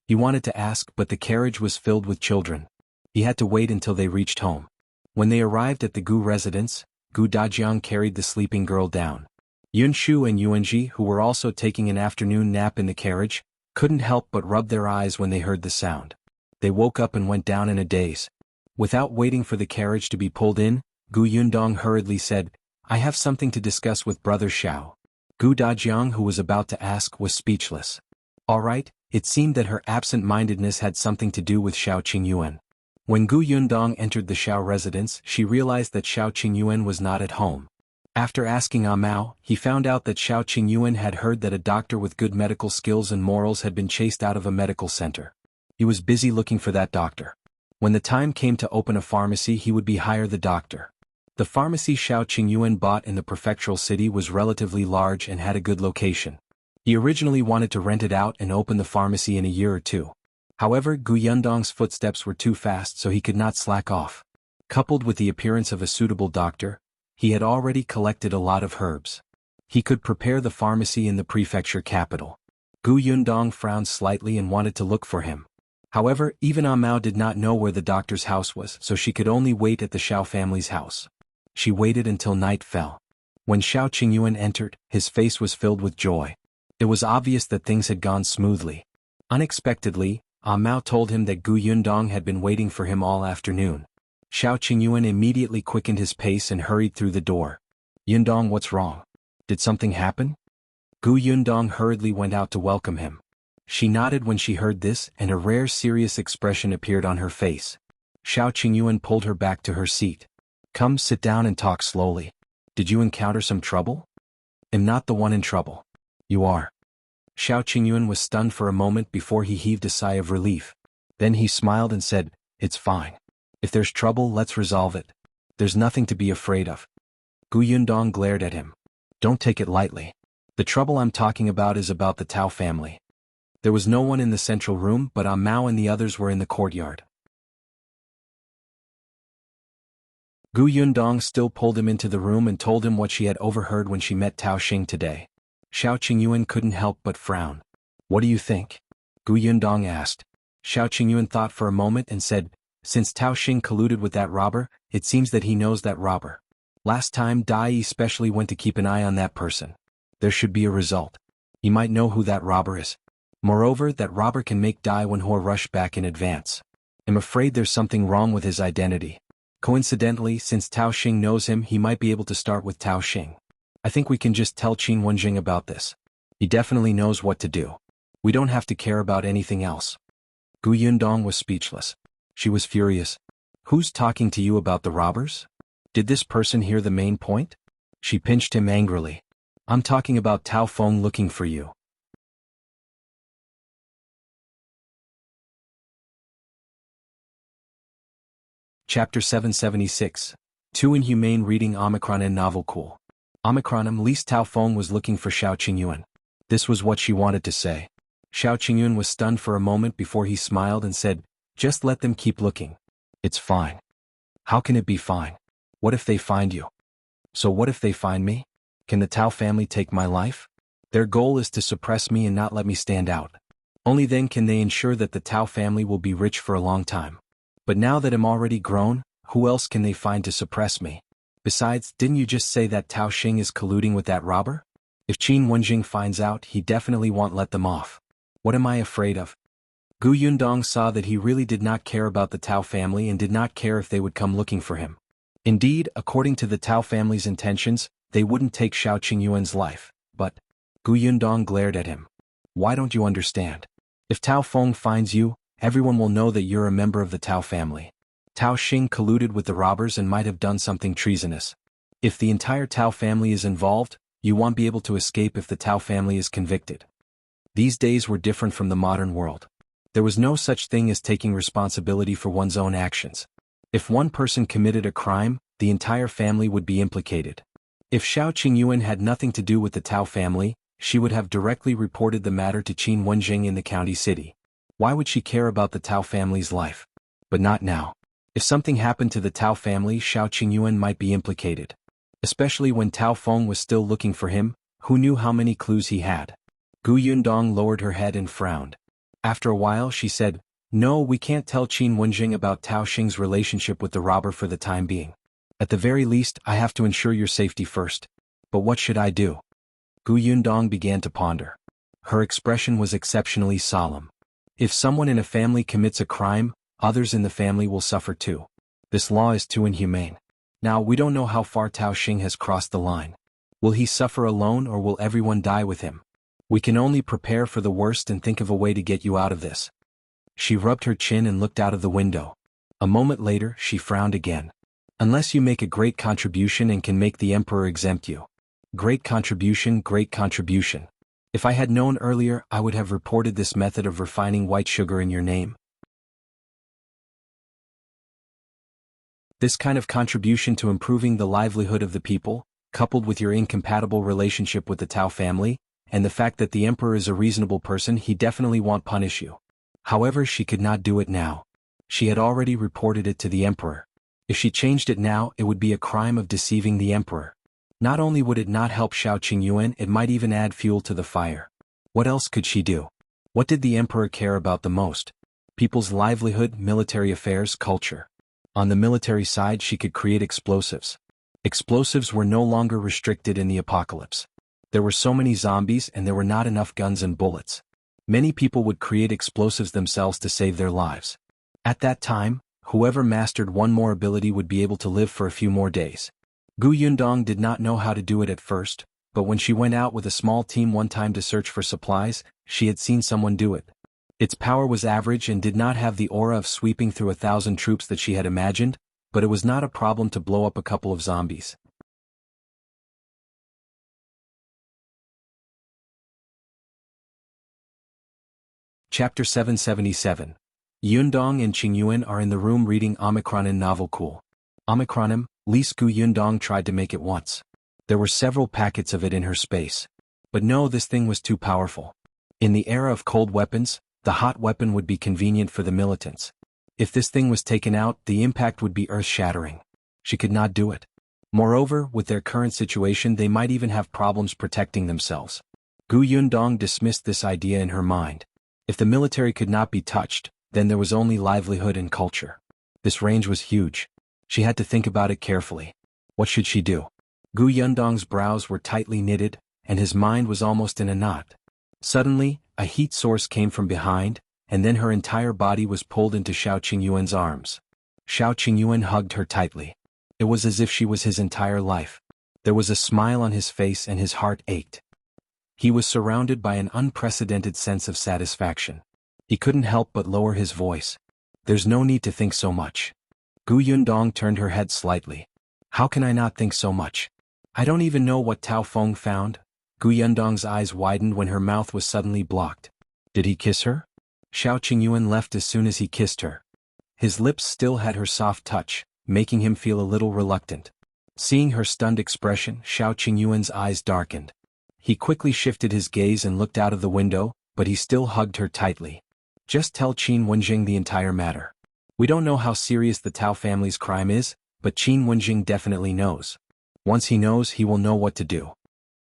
He wanted to ask, but the carriage was filled with children. He had to wait until they reached home. When they arrived at the Gu residence, Dajiang carried the sleeping girl down. Yunshu and Yuanji, who were also taking an afternoon nap in the carriage, couldn't help but rub their eyes when they heard the sound. They woke up and went down in a daze. Without waiting for the carriage to be pulled in, Yundong hurriedly said, I have something to discuss with brother Shao. Dajiang, who was about to ask, was speechless. Alright, it seemed that her absent-mindedness had something to do with Shao Qingyuan. When Yundong entered the Shao residence, she realized that Shao Qingyuan was not at home. After asking Mao, he found out that Shao Qingyuan had heard that a doctor with good medical skills and morals had been chased out of a medical center. He was busy looking for that doctor. When the time came to open a pharmacy, he would be hire the doctor. The pharmacy Shao Qingyuan bought in the prefectural city was relatively large and had a good location. He originally wanted to rent it out and open the pharmacy in a year or two. However, Yundong's footsteps were too fast, so he could not slack off. Coupled with the appearance of a suitable doctor, he had already collected a lot of herbs. He could prepare the pharmacy in the prefecture capital. Yundong frowned slightly and wanted to look for him. However, even Mao did not know where the doctor's house was, so she could only wait at the Shao family's house. She waited until night fell. When Shao Qingyuan entered, his face was filled with joy. It was obvious that things had gone smoothly. Unexpectedly, Mao told him that Yundong had been waiting for him all afternoon. Shao Qingyuan immediately quickened his pace and hurried through the door. Yundong, what's wrong? Did something happen? Yundong hurriedly went out to welcome him. She nodded when she heard this, and a rare serious expression appeared on her face. Shao Qingyuan pulled her back to her seat. Come, sit down and talk slowly. Did you encounter some trouble? I'm not the one in trouble. You are. Shao Qingyuan was stunned for a moment before he heaved a sigh of relief. Then he smiled and said, It's fine. If there's trouble, let's resolve it. There's nothing to be afraid of. Yundong glared at him. Don't take it lightly. The trouble I'm talking about is about the Tao family. There was no one in the central room, but Mao and the others were in the courtyard. Yundong still pulled him into the room and told him what she had overheard when she met Tao Xing today. Shao Qingyuan couldn't help but frown. What do you think? Yundong asked. Shao Qingyuan thought for a moment and said, Since Tao Xing colluded with that robber, it seems that he knows that robber. Last time Dai especially went to keep an eye on that person. There should be a result. He might know who that robber is. Moreover, that robber can make Dai Wenhuo rush back in advance. I'm afraid there's something wrong with his identity. Coincidentally, since Tao Xing knows him, he might be able to start with Tao Xing. I think we can just tell Qin Wenjing about this. He definitely knows what to do. We don't have to care about anything else. Yundong was speechless. She was furious. Who's talking to you about the robbers? Did this person hear the main point? She pinched him angrily. I'm talking about Tao Feng looking for you. Chapter 776. 2 Inhumane reading Omicron and novel cool. Omicron least Tao Feng was looking for Shao Qingyuan. This was what she wanted to say. Shao Qingyuan was stunned for a moment before he smiled and said, Just let them keep looking. It's fine. How can it be fine? What if they find you? So what if they find me? Can the Tao family take my life? Their goal is to suppress me and not let me stand out. Only then can they ensure that the Tao family will be rich for a long time. But now that I'm already grown, who else can they find to suppress me? Besides, didn't you just say that Tao Xing is colluding with that robber? If Qin Wenjing finds out, he definitely won't let them off. What am I afraid of? Yundong saw that he really did not care about the Tao family and did not care if they would come looking for him. Indeed, according to the Tao family's intentions, they wouldn't take Shao Qingyuan's life, but Yundong glared at him. Why don't you understand? If Tao Feng finds you, everyone will know that you're a member of the Tao family. Tao Xing colluded with the robbers and might have done something treasonous. If the entire Tao family is involved, you won't be able to escape if the Tao family is convicted. These days were different from the modern world. There was no such thing as taking responsibility for one's own actions. If one person committed a crime, the entire family would be implicated. If Shao Qingyuan had nothing to do with the Tao family, she would have directly reported the matter to Qin Wenjing in the county city. Why would she care about the Tao family's life? But not now. If something happened to the Tao family, Shao Qingyuan might be implicated. Especially when Tao Feng was still looking for him, who knew how many clues he had. Gu Yundong lowered her head and frowned. After a while she said, "No, we can't tell Qin Wenjing about Tao Xing's relationship with the robber for the time being. At the very least, I have to ensure your safety first. But what should I do?" Gu Yundong began to ponder. Her expression was exceptionally solemn. If someone in a family commits a crime, others in the family will suffer too. This law is too inhumane. Now we don't know how far Tao Xing has crossed the line. Will he suffer alone or will everyone die with him? We can only prepare for the worst and think of a way to get you out of this. She rubbed her chin and looked out of the window. A moment later she frowned again. Unless you make a great contribution and can make the emperor exempt you. Great contribution, great contribution. If I had known earlier, I would have reported this method of refining white sugar in your name. This kind of contribution to improving the livelihood of the people, coupled with your incompatible relationship with the Tao family, and the fact that the emperor is a reasonable person, he definitely won't punish you. However, she could not do it now. She had already reported it to the emperor. If she changed it now, it would be a crime of deceiving the emperor. Not only would it not help Shao Qingyuan, it might even add fuel to the fire. What else could she do? What did the emperor care about the most? People's livelihood, military affairs, culture. On the military side, she could create explosives. Explosives were no longer restricted in the apocalypse. There were so many zombies and there were not enough guns and bullets. Many people would create explosives themselves to save their lives. At that time, whoever mastered one more ability would be able to live for a few more days. Gu Yundong did not know how to do it at first, but when she went out with a small team one time to search for supplies, she had seen someone do it. Its power was average and did not have the aura of sweeping through 1,000 troops that she had imagined, but it was not a problem to blow up a couple of zombies. Chapter 777. Yundong and Qingyuan are in the room reading Omicronin novel Cool. Omicronim, least Gu Yundong tried to make it once. There were several packets of it in her space. But no, this thing was too powerful. In the era of cold weapons, the hot weapon would be convenient for the militants. If this thing was taken out, the impact would be earth-shattering. She could not do it. Moreover, with their current situation, they might even have problems protecting themselves. Gu Yundong dismissed this idea in her mind. If the military could not be touched, then there was only livelihood and culture. This range was huge. She had to think about it carefully. What should she do? Gu Yundong's brows were tightly knitted, and his mind was almost in a knot. Suddenly, a heat source came from behind, and then her entire body was pulled into Shao Qingyuan's arms. Shao Qingyuan hugged her tightly. It was as if she was his entire life. There was a smile on his face and his heart ached. He was surrounded by an unprecedented sense of satisfaction. He couldn't help but lower his voice. "There's no need to think so much." Gu Yundong turned her head slightly. "How can I not think so much? I don't even know what Tao Feng found." Gu Yundong's eyes widened when her mouth was suddenly blocked. Did he kiss her? Shao Qingyuan left as soon as he kissed her. His lips still had her soft touch, making him feel a little reluctant. Seeing her stunned expression, Shao Qingyuan's eyes darkened. He quickly shifted his gaze and looked out of the window, but he still hugged her tightly. "Just tell Qin Wenjing the entire matter. We don't know how serious the Tao family's crime is, but Qin Wenjing definitely knows. Once he knows, he will know what to do."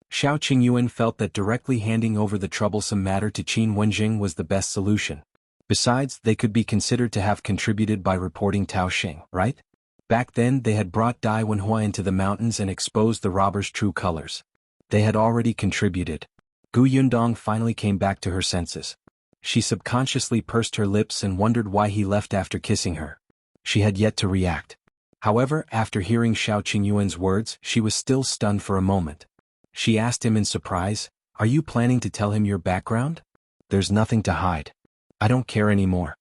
Shao Qingyuan felt that directly handing over the troublesome matter to Qin Wenjing was the best solution. Besides, they could be considered to have contributed by reporting Tao Xing, right? Back then they had brought Dai Wenhuo into the mountains and exposed the robber's true colors. They had already contributed. Gu Yundong finally came back to her senses. She subconsciously pursed her lips and wondered why he left after kissing her. She had yet to react. However, after hearing Shao Qingyuan's words, she was still stunned for a moment. She asked him in surprise, "Are you planning to tell him your background?" "There's nothing to hide. I don't care anymore."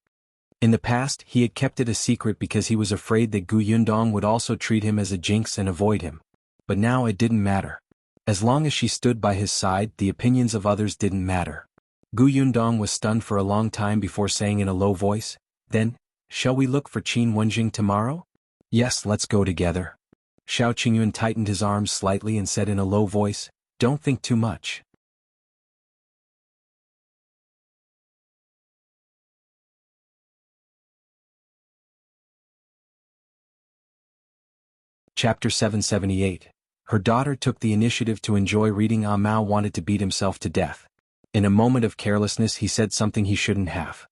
In the past, he had kept it a secret because he was afraid that Gu Yundong would also treat him as a jinx and avoid him. But now it didn't matter. As long as she stood by his side, the opinions of others didn't matter. Gu Yundong was stunned for a long time before saying in a low voice, "Then, shall we look for Qin Wenjing tomorrow?" "Yes, let's go together." Shao Qingyuan tightened his arms slightly and said in a low voice, "Don't think too much." Chapter 778. Her daughter took the initiative to enjoy reading. Mao wanted to beat himself to death. In a moment of carelessness he said something he shouldn't have.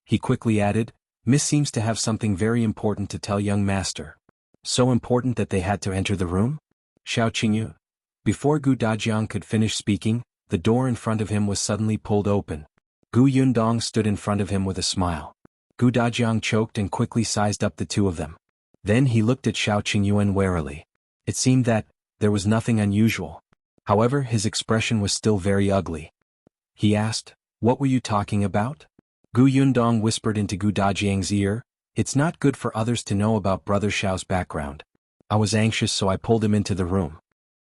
He quickly added, "Miss seems to have something very important to tell young master." So important that they had to enter the room? Shao Qingyu. Before Gu Dajiang could finish speaking, the door in front of him was suddenly pulled open. Gu Yundong stood in front of him with a smile. Gu Dajiang choked and quickly sized up the two of them. Then he looked at Shao Qingyuan warily. It seemed that there was nothing unusual. However, his expression was still very ugly. He asked, "What were you talking about?" Gu Yundong whispered into Gu Dajiang's ear, "It's not good for others to know about Brother Shao's background. I was anxious so I pulled him into the room."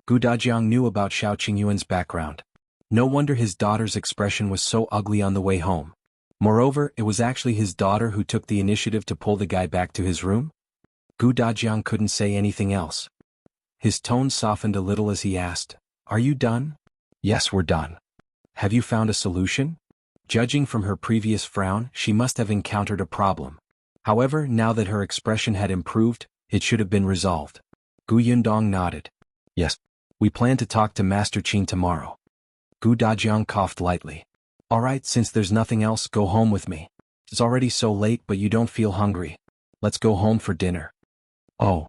Gu Dajiang knew about Shao Qingyuan's background. No wonder his daughter's expression was so ugly on the way home. Moreover, it was actually his daughter who took the initiative to pull the guy back to his room? Gu Dajiang couldn't say anything else. His tone softened a little as he asked, "Are you done?" "Yes, we're done." "Have you found a solution?" Judging from her previous frown, she must have encountered a problem. However, now that her expression had improved, it should have been resolved. Gu Yundong nodded. "Yes. We plan to talk to Master Qin tomorrow." Gu Dajiang coughed lightly. "All right, since there's nothing else, go home with me. It's already so late but you don't feel hungry. Let's go home for dinner." "Oh."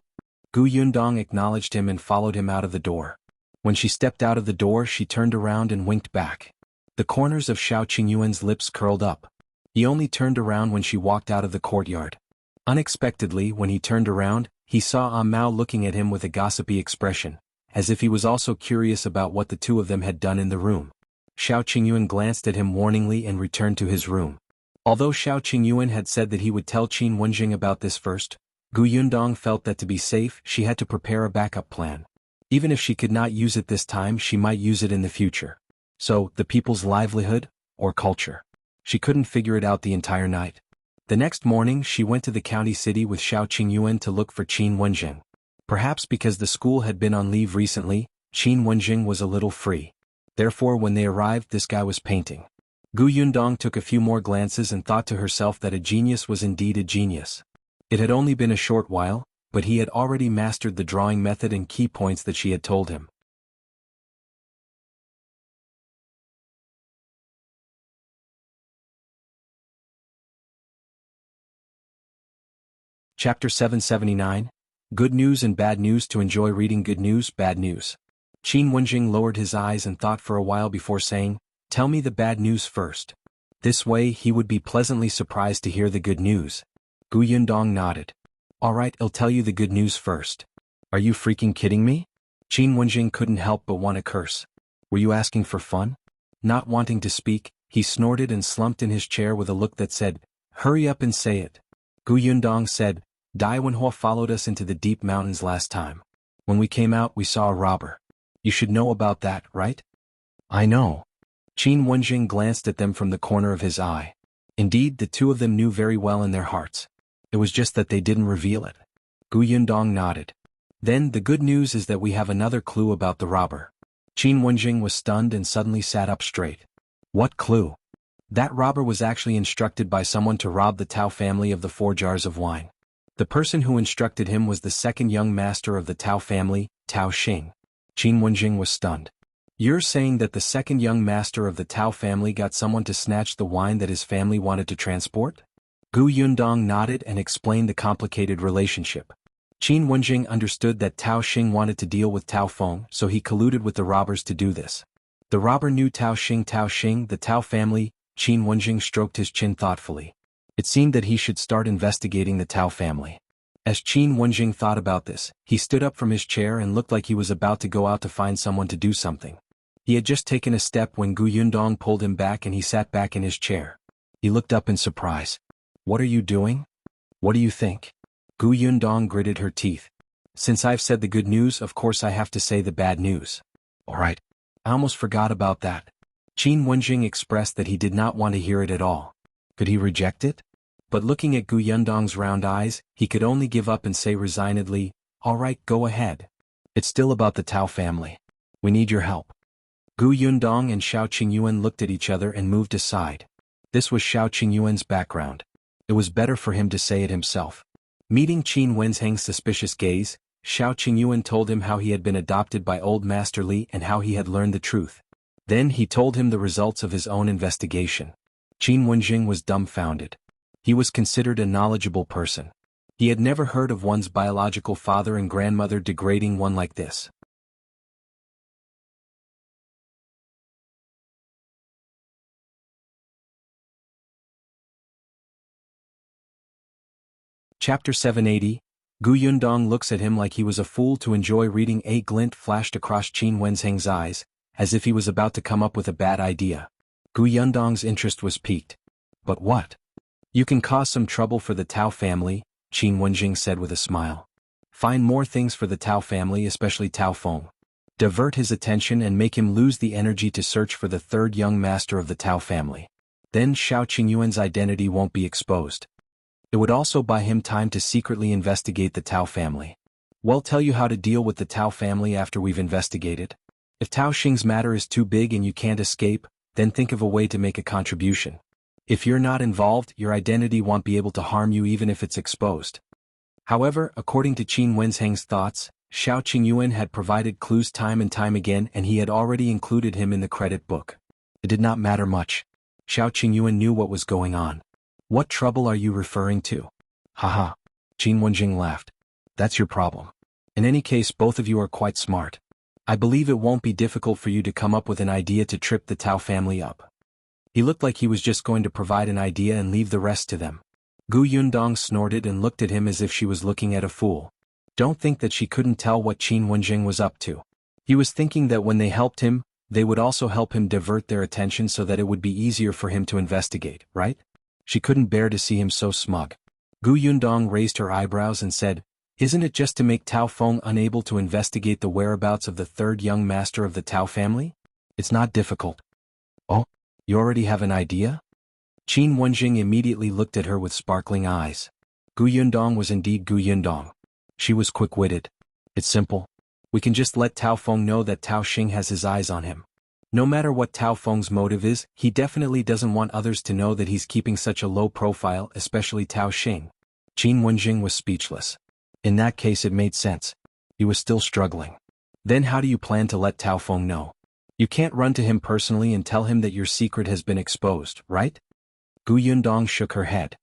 Gu Yundong acknowledged him and followed him out of the door. When she stepped out of the door she turned around and winked back. The corners of Shao Qingyuan's lips curled up. He only turned around when she walked out of the courtyard. Unexpectedly, when he turned around, he saw Mao looking at him with a gossipy expression, as if he was also curious about what the two of them had done in the room. Shao Qingyuan glanced at him warningly and returned to his room. Although Shao Qingyuan had said that he would tell Qin Wenjing about this first, Gu Yundong felt that to be safe she had to prepare a backup plan. Even if she could not use it this time she might use it in the future. So, the people's livelihood, or culture. She couldn't figure it out the entire night. The next morning she went to the county city with Shao Qingyuan to look for Qin Wenjing. Perhaps because the school had been on leave recently, Qin Wenjing was a little free. Therefore when they arrived this guy was painting. Gu Yundong took a few more glances and thought to herself that a genius was indeed a genius. It had only been a short while, but he had already mastered the drawing method and key points that she had told him. Chapter 779. Good news and bad news. To enjoy reading good news, bad news. Qin Wenjing lowered his eyes and thought for a while before saying, "Tell me the bad news first." This way he would be pleasantly surprised to hear the good news. Gu Yundong nodded. "All right, I'll tell you the good news first." "Are you freaking kidding me?" Qin Wenjing couldn't help but want to curse. "Were you asking for fun?" Not wanting to speak, he snorted and slumped in his chair with a look that said, "Hurry up and say it." Gu Yundong said, Wenhuo followed us into the deep mountains last time. When we came out we saw a robber. You should know about that, right?" "I know." Qin Wenjing glanced at them from the corner of his eye. Indeed, the two of them knew very well in their hearts. It was just that they didn't reveal it. Gu Yundong nodded. "Then the good news is that we have another clue about the robber." Qin Wenjing was stunned and suddenly sat up straight. "What clue?" "That robber was actually instructed by someone to rob the Tao family of the 4 jars of wine. The person who instructed him was the second young master of the Tao family, Tao Xing." Qin Wenjing was stunned. "You're saying that the second young master of the Tao family got someone to snatch the wine that his family wanted to transport?" Gu Yundong nodded and explained the complicated relationship. Qin Wenjing understood that Tao Xing wanted to deal with Tao Feng, so he colluded with the robbers to do this. The robber knew Tao Xing, the Tao family. Qin Wenjing stroked his chin thoughtfully. It seemed that he should start investigating the Tao family. As Qin Wenjing thought about this, he stood up from his chair and looked like he was about to go out to find someone to do something. He had just taken a step when Gu Yundong pulled him back and he sat back in his chair. He looked up in surprise. "What are you doing? What do you think?" Gu Yundong gritted her teeth. "Since I've said the good news, of course I have to say the bad news." "All right. I almost forgot about that." Qin Wenjing expressed that he did not want to hear it at all. Could he reject it? But looking at Gu Yundong's round eyes, he could only give up and say resignedly, "All right, go ahead. It's still about the Tao family. We need your help." Gu Yundong and Shao Qingyuan looked at each other and moved aside. This was Shao Qingyuan's background. It was better for him to say it himself. Meeting Qin Wenzheng's suspicious gaze, Shao Qingyuan told him how he had been adopted by old Master Li and how he had learned the truth. Then he told him the results of his own investigation. Qin Wenjing was dumbfounded. He was considered a knowledgeable person. He had never heard of one's biological father and grandmother degrading one like this. Chapter 780, Gu Yundong looks at him like he was a fool to enjoy reading. A glint flashed across Qin Wenzheng's eyes, as if he was about to come up with a bad idea. Gu Yundong's interest was piqued. But what? You can cause some trouble for the Tao family, Qin Wenjing said with a smile. Find more things for the Tao family, especially Tao Feng. Divert his attention and make him lose the energy to search for the third young master of the Tao family. Then Shao Qingyuan's identity won't be exposed. It would also buy him time to secretly investigate the Tao family. We'll tell you how to deal with the Tao family after we've investigated. If Tao Xing's matter is too big and you can't escape, then think of a way to make a contribution. If you're not involved, your identity won't be able to harm you even if it's exposed. However, according to Qin Wenzheng's thoughts, Shao Qingyuan had provided clues time and time again and he had already included him in the credit book. It did not matter much. Shao Qingyuan knew what was going on. What trouble are you referring to? Haha. Qin Wenjing laughed. That's your problem. In any case, both of you are quite smart. I believe it won't be difficult for you to come up with an idea to trip the Tao family up. He looked like he was just going to provide an idea and leave the rest to them. Gu Yundong snorted and looked at him as if she was looking at a fool. Don't think that she couldn't tell what Qin Wenjing was up to. He was thinking that when they helped him, they would also help him divert their attention so that it would be easier for him to investigate, right? She couldn't bear to see him so smug. Gu Yundong raised her eyebrows and said, "Isn't it just to make Tao Feng unable to investigate the whereabouts of the third young master of the Tao family? It's not difficult." "Oh, you already have an idea?" Qin Wenjing immediately looked at her with sparkling eyes. Gu Yundong was indeed Gu Yundong. She was quick-witted. "It's simple. We can just let Tao Feng know that Tao Xing has his eyes on him. No matter what Tao Feng's motive is, he definitely doesn't want others to know that he's keeping such a low profile, especially Tao Xing." Qin Wenjing was speechless. In that case it made sense. He was still struggling. "Then how do you plan to let Tao Feng know? You can't run to him personally and tell him that your secret has been exposed, right?" Gu Yundong shook her head.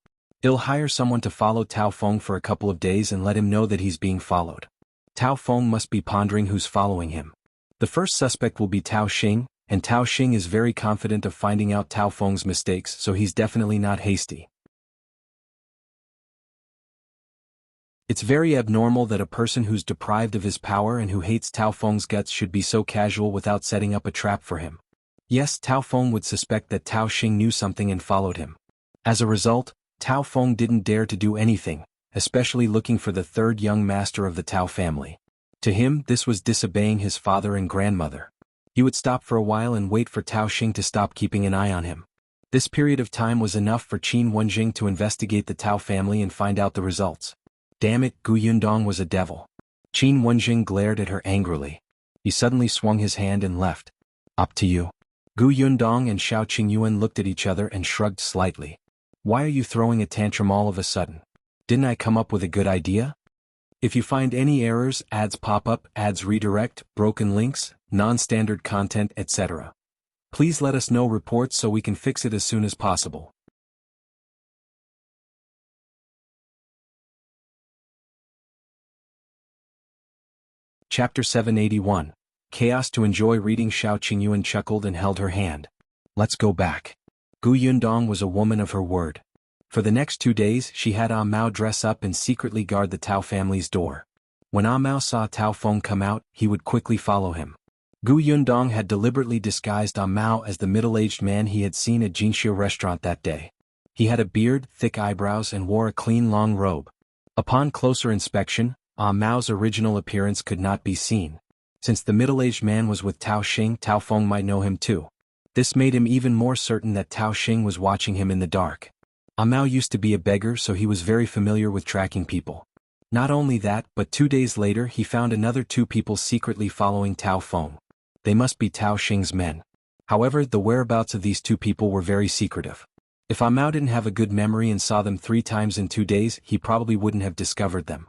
"I'll hire someone to follow Tao Feng for a couple of days and let him know that he's being followed. Tao Feng must be pondering who's following him. The first suspect will be Tao Xing, and Tao Xing is very confident of finding out Tao Feng's mistakes, so he's definitely not hasty. It's very abnormal that a person who's deprived of his power and who hates Tao Feng's guts should be so casual without setting up a trap for him. Yes, Tao Feng would suspect that Tao Xing knew something and followed him. As a result, Tao Feng didn't dare to do anything, especially looking for the third young master of the Tao family. To him, this was disobeying his father and grandmother. He would stop for a while and wait for Tao Xing to stop keeping an eye on him. This period of time was enough for Qin Wenjing to investigate the Tao family and find out the results. Damn it, Gu Yundong was a devil. Qin Wenjing glared at her angrily. He suddenly swung his hand and left. Up to you. Gu Yundong and Shao Qingyuan looked at each other and shrugged slightly. Why are you throwing a tantrum all of a sudden? Didn't I come up with a good idea? If you find any errors, ads pop up, ads redirect, broken links, non-standard content, etc. Please let us know reports so we can fix it as soon as possible. Chapter 781. Chaos. To enjoy reading, Shao Qingyuan chuckled and held her hand. Let's go back. Gu Yundong was a woman of her word. For the next 2 days she had Ah Mao dress up and secretly guard the Tao family's door. When Ah Mao saw Tao Feng come out, he would quickly follow him. Gu Yundong had deliberately disguised Ah Mao as the middle-aged man he had seen at Jianghu restaurant that day. He had a beard, thick eyebrows and wore a clean long robe. Upon closer inspection, Ah Mao's original appearance could not be seen. Since the middle-aged man was with Tao Xing, Tao Feng might know him too. This made him even more certain that Tao Xing was watching him in the dark. Mao used to be a beggar, so he was very familiar with tracking people. Not only that, but 2 days later he found another 2 people secretly following Tao Feng. They must be Tao Xing's men. However, the whereabouts of these 2 people were very secretive. If Mao didn't have a good memory and saw them 3 times in 2 days, he probably wouldn't have discovered them.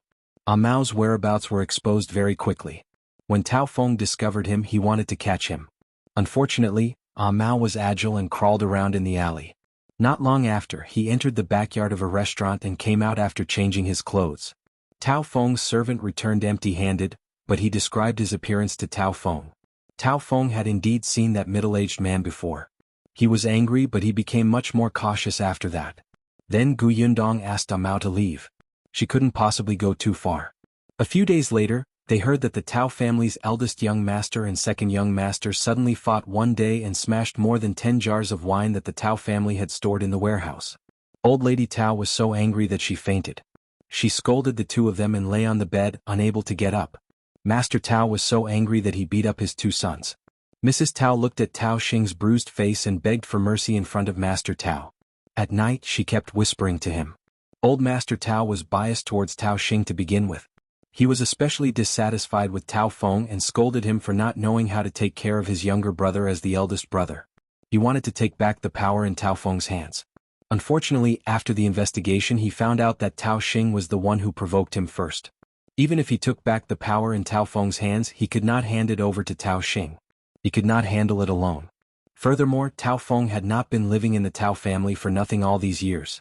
Mao's whereabouts were exposed very quickly. When Tao Feng discovered him, he wanted to catch him. Unfortunately, Mao was agile and crawled around in the alley. Not long after, he entered the backyard of a restaurant and came out after changing his clothes. Tao Feng's servant returned empty-handed, but he described his appearance to Tao Feng. Tao Feng had indeed seen that middle-aged man before. He was angry, but he became much more cautious after that. Then Yundong asked Mao to leave. She couldn't possibly go too far. A few days later, they heard that the Tao family's eldest young master and second young master suddenly fought one day and smashed more than 10 jars of wine that the Tao family had stored in the warehouse. Old Lady Tao was so angry that she fainted. She scolded the 2 of them and lay on the bed, unable to get up. Master Tao was so angry that he beat up his 2 sons. Mrs. Tao looked at Tao Xing's bruised face and begged for mercy in front of Master Tao. At night she kept whispering to him. Old Master Tao was biased towards Tao Xing to begin with. He was especially dissatisfied with Tao Feng and scolded him for not knowing how to take care of his younger brother as the eldest brother. He wanted to take back the power in Tao Feng's hands. Unfortunately, after the investigation he found out that Tao Xing was the one who provoked him first. Even if he took back the power in Tao Feng's hands, he could not hand it over to Tao Xing. He could not handle it alone. Furthermore, Tao Feng had not been living in the Tao family for nothing all these years.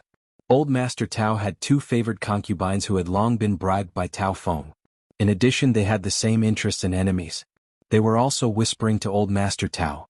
Old Master Tao had 2 favored concubines who had long been bribed by Tao Feng. In addition, they had the same interests and enemies. They were also whispering to Old Master Tao.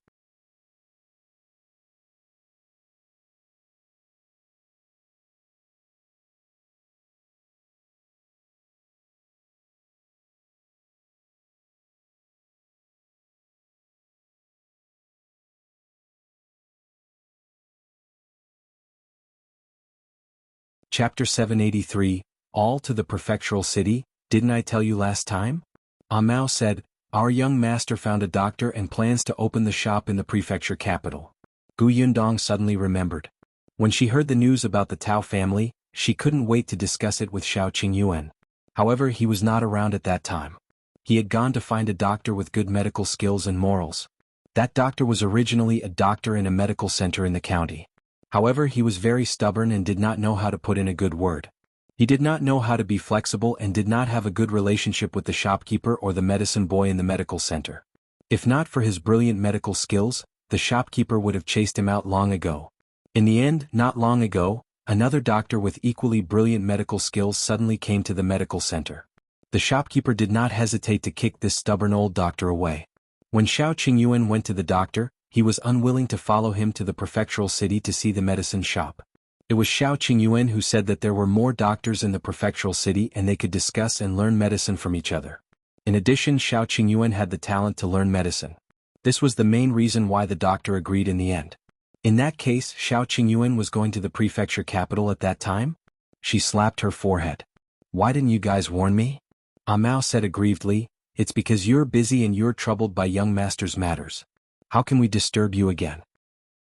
Chapter 783, All to the Prefectural City, didn't I tell you last time? Mao said, our young master found a doctor and plans to open the shop in the prefecture capital. Yundong suddenly remembered. When she heard the news about the Tao family, she couldn't wait to discuss it with Shao Qingyuan. However, he was not around at that time. He had gone to find a doctor with good medical skills and morals. That doctor was originally a doctor in a medical center in the county. However, he was very stubborn and did not know how to put in a good word. He did not know how to be flexible and did not have a good relationship with the shopkeeper or the medicine boy in the medical center. If not for his brilliant medical skills, the shopkeeper would have chased him out long ago. In the end, not long ago, another doctor with equally brilliant medical skills suddenly came to the medical center. The shopkeeper did not hesitate to kick this stubborn old doctor away. When Shao Qingyuan went to the doctor, he was unwilling to follow him to the prefectural city to see the medicine shop. It was Shao Qingyuan who said that there were more doctors in the prefectural city and they could discuss and learn medicine from each other. In addition, Shao Qingyuan had the talent to learn medicine. This was the main reason why the doctor agreed in the end. In that case, Shao Qingyuan was going to the prefecture capital at that time? She slapped her forehead. Why didn't you guys warn me? Mao said aggrievedly, it's because you're busy and you're troubled by young master's matters. How can we disturb you again?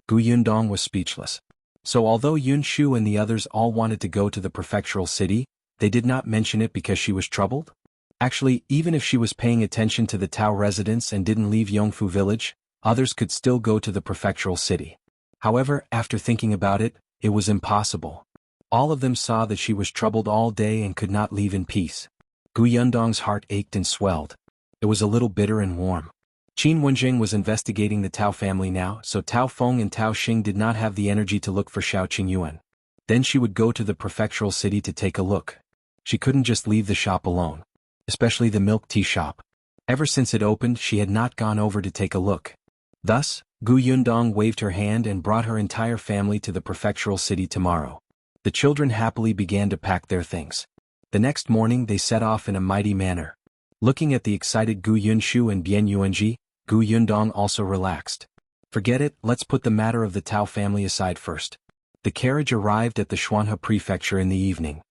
Yundong was speechless. So although Yun Shu and the others all wanted to go to the prefectural city, they did not mention it because she was troubled? Actually, even if she was paying attention to the Tao residence and didn't leave Yongfu village, others could still go to the prefectural city. However, after thinking about it, it was impossible. All of them saw that she was troubled all day and could not leave in peace. Yundong's heart ached and swelled. It was a little bitter and warm. Qin Wenjing was investigating the Tao family now, so Tao Feng and Tao Xing did not have the energy to look for Shao Qingyuan. Then she would go to the prefectural city to take a look. She couldn't just leave the shop alone. Especially the milk tea shop. Ever since it opened, she had not gone over to take a look. Thus, Yundong waved her hand and brought her entire family to the prefectural city tomorrow. The children happily began to pack their things. The next morning they set off in a mighty manner. Looking at the excited Gu Yunshu and Bian Yuanji, Yundong also relaxed. Forget it, let's put the matter of the Tao family aside first. The carriage arrived at the Xuanhe prefecture in the evening.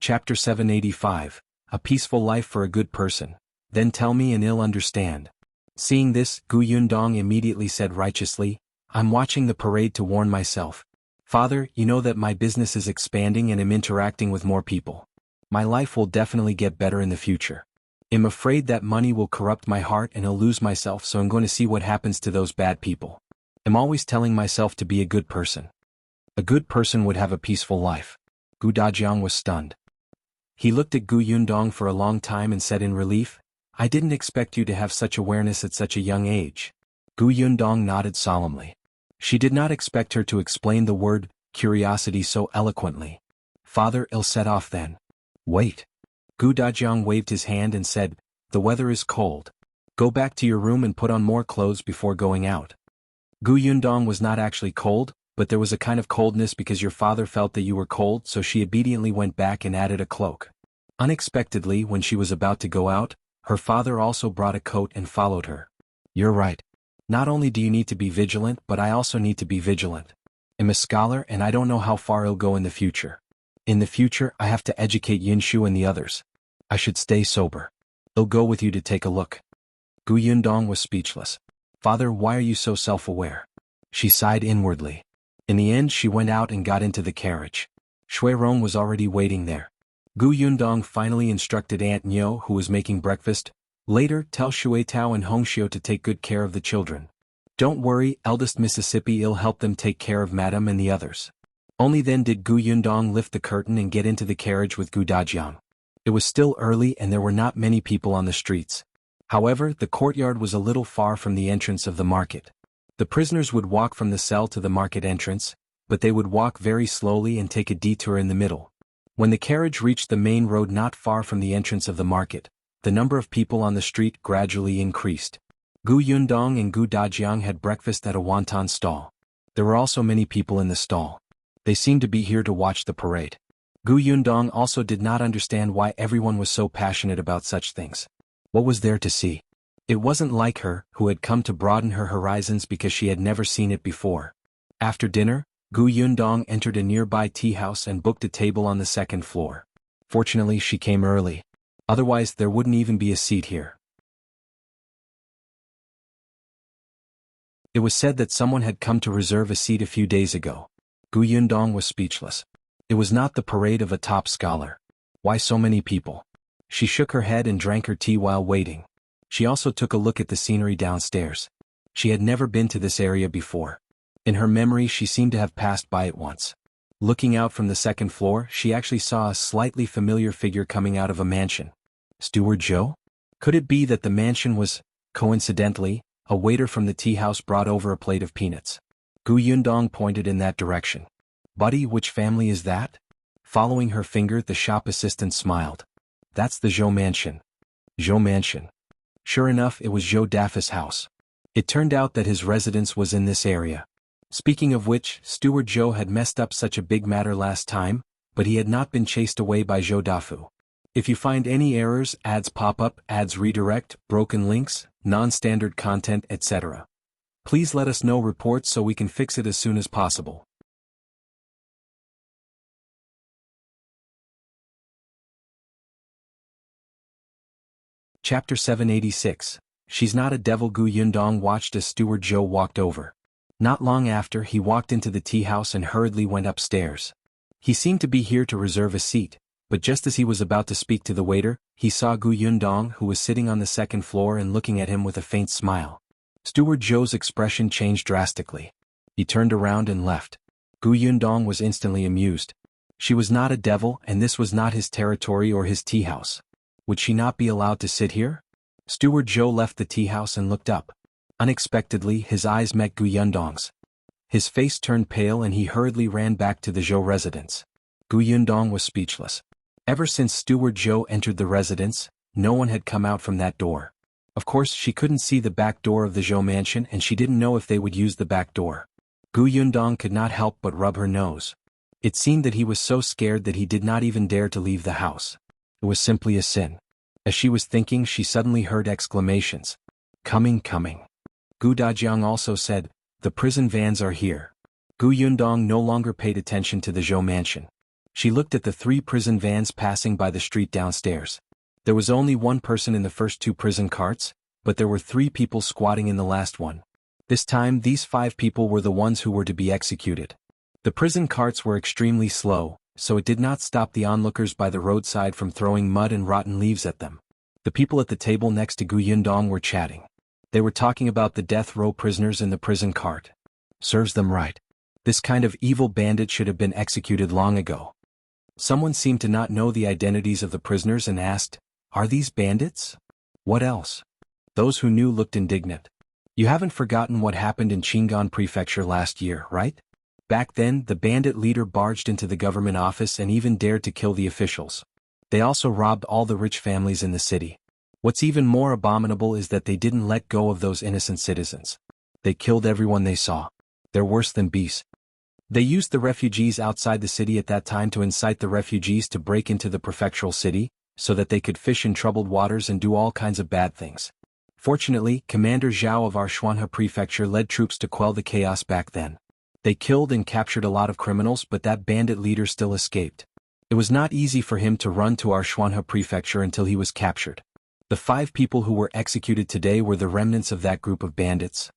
Chapter 785, A Peaceful Life for a Good Person. Then tell me and I'll understand. Seeing this, Yundong immediately said righteously, I'm watching the parade to warn myself. Father, you know that my business is expanding and am interacting with more people. My life will definitely get better in the future. I'm afraid that money will corrupt my heart and I'll lose myself, so I'm going to see what happens to those bad people. I'm always telling myself to be a good person. A good person would have a peaceful life. Dajiang was stunned. He looked at Yundong for a long time and said in relief, I didn't expect you to have such awareness at such a young age. Yundong nodded solemnly. She did not expect her to explain the word curiosity so eloquently. Father, I'll set off then. Wait. Dajiang waved his hand and said, the weather is cold. Go back to your room and put on more clothes before going out. Yundong was not actually cold, but there was a kind of coldness because your father felt that you were cold, so she obediently went back and added a cloak. Unexpectedly, when she was about to go out, her father also brought a coat and followed her. You're right. Not only do you need to be vigilant, but I also need to be vigilant. I'm a scholar and I don't know how far I'll go in the future. In the future, I have to educate Yinshu and the others. I should stay sober. I'll go with you to take a look. Yundong was speechless. Father, why are you so self-aware? She sighed inwardly. In the end, she went out and got into the carriage. Shuirong was already waiting there. Yundong finally instructed Aunt Nyo, who was making breakfast, later, tell Shuitao and Hongxiu to take good care of the children. Don't worry, eldest Mississippi, I'll help them take care of Madam and the others. Only then did Yundong lift the curtain and get into the carriage with Dajiang. It was still early and there were not many people on the streets. However, the courtyard was a little far from the entrance of the market. The prisoners would walk from the cell to the market entrance, but they would walk very slowly and take a detour in the middle. When the carriage reached the main road not far from the entrance of the market, the number of people on the street gradually increased. Yundong and Dajiang had breakfast at a wonton stall. There were also many people in the stall. They seemed to be here to watch the parade. Yundong also did not understand why everyone was so passionate about such things. What was there to see? It wasn't like her, who had come to broaden her horizons because she had never seen it before. After dinner, Yundong entered a nearby tea house and booked a table on the second floor. Fortunately, she came early. Otherwise, there wouldn't even be a seat here. It was said that someone had come to reserve a seat a few days ago. Yundong was speechless. It was not the parade of a top scholar. Why so many people? She shook her head and drank her tea while waiting. She also took a look at the scenery downstairs. She had never been to this area before. In her memory, she seemed to have passed by it once. Looking out from the second floor, she actually saw a slightly familiar figure coming out of a mansion. Steward Zhou? Could it be that the mansion was, coincidentally, a waiter from the tea house brought over a plate of peanuts? Yundong pointed in that direction. Buddy, which family is that? Following her finger, the shop assistant smiled. That's the Zhou mansion. Zhou mansion. Sure enough, it was Zhou Dafa's house. It turned out that his residence was in this area. Speaking of which, Steward Zhou had messed up such a big matter last time, but he had not been chased away by Zhou Dafu. If you find any errors, ads pop up, ads redirect, broken links, non-standard content, etc., please let us know reports so we can fix it as soon as possible. Chapter 786. She's not a devil. Yundong watched as Steward Zhou walked over. Not long after, he walked into the tea house and hurriedly went upstairs. He seemed to be here to reserve a seat, but just as he was about to speak to the waiter, he saw Yundong, who was sitting on the second floor and looking at him with a faint smile. Steward Zhou's expression changed drastically. He turned around and left. Yundong was instantly amused. She was not a devil and this was not his territory or his tea house. Would she not be allowed to sit here? Steward Zhou left the tea house and looked up. Unexpectedly, his eyes met Yundong's. His face turned pale and he hurriedly ran back to the Zhou residence. Yundong was speechless. Ever since Steward Zhou entered the residence, no one had come out from that door. Of course, she couldn't see the back door of the Zhou mansion and she didn't know if they would use the back door. Yundong could not help but rub her nose. It seemed that he was so scared that he did not even dare to leave the house. It was simply a sin. As she was thinking, she suddenly heard exclamations. Coming. Dajiang also said, the prison vans are here. Yundong no longer paid attention to the Zhou mansion. She looked at the 3 prison vans passing by the street downstairs. There was only 1 person in the first 2 prison carts, but there were 3 people squatting in the last one. This time these 5 people were the ones who were to be executed. The prison carts were extremely slow, so it did not stop the onlookers by the roadside from throwing mud and rotten leaves at them. The people at the table next to Yundong were chatting. They were talking about the death row prisoners in the prison cart. Serves them right. This kind of evil bandit should have been executed long ago. Someone seemed to not know the identities of the prisoners and asked, "Are these bandits?" "What else?" Those who knew looked indignant. "You haven't forgotten what happened in Qingyuan Prefecture last year, right? Back then, the bandit leader barged into the government office and even dared to kill the officials. They also robbed all the rich families in the city. What's even more abominable is that they didn't let go of those innocent citizens. They killed everyone they saw. They're worse than beasts. They used the refugees outside the city at that time to incite the refugees to break into the prefectural city, so that they could fish in troubled waters and do all kinds of bad things. Fortunately, Commander Zhao of our Shuanhe prefecture led troops to quell the chaos back then. They killed and captured a lot of criminals, but that bandit leader still escaped. It was not easy for him to run to our Shuanhe prefecture until he was captured. The 5 people who were executed today were the remnants of that group of bandits.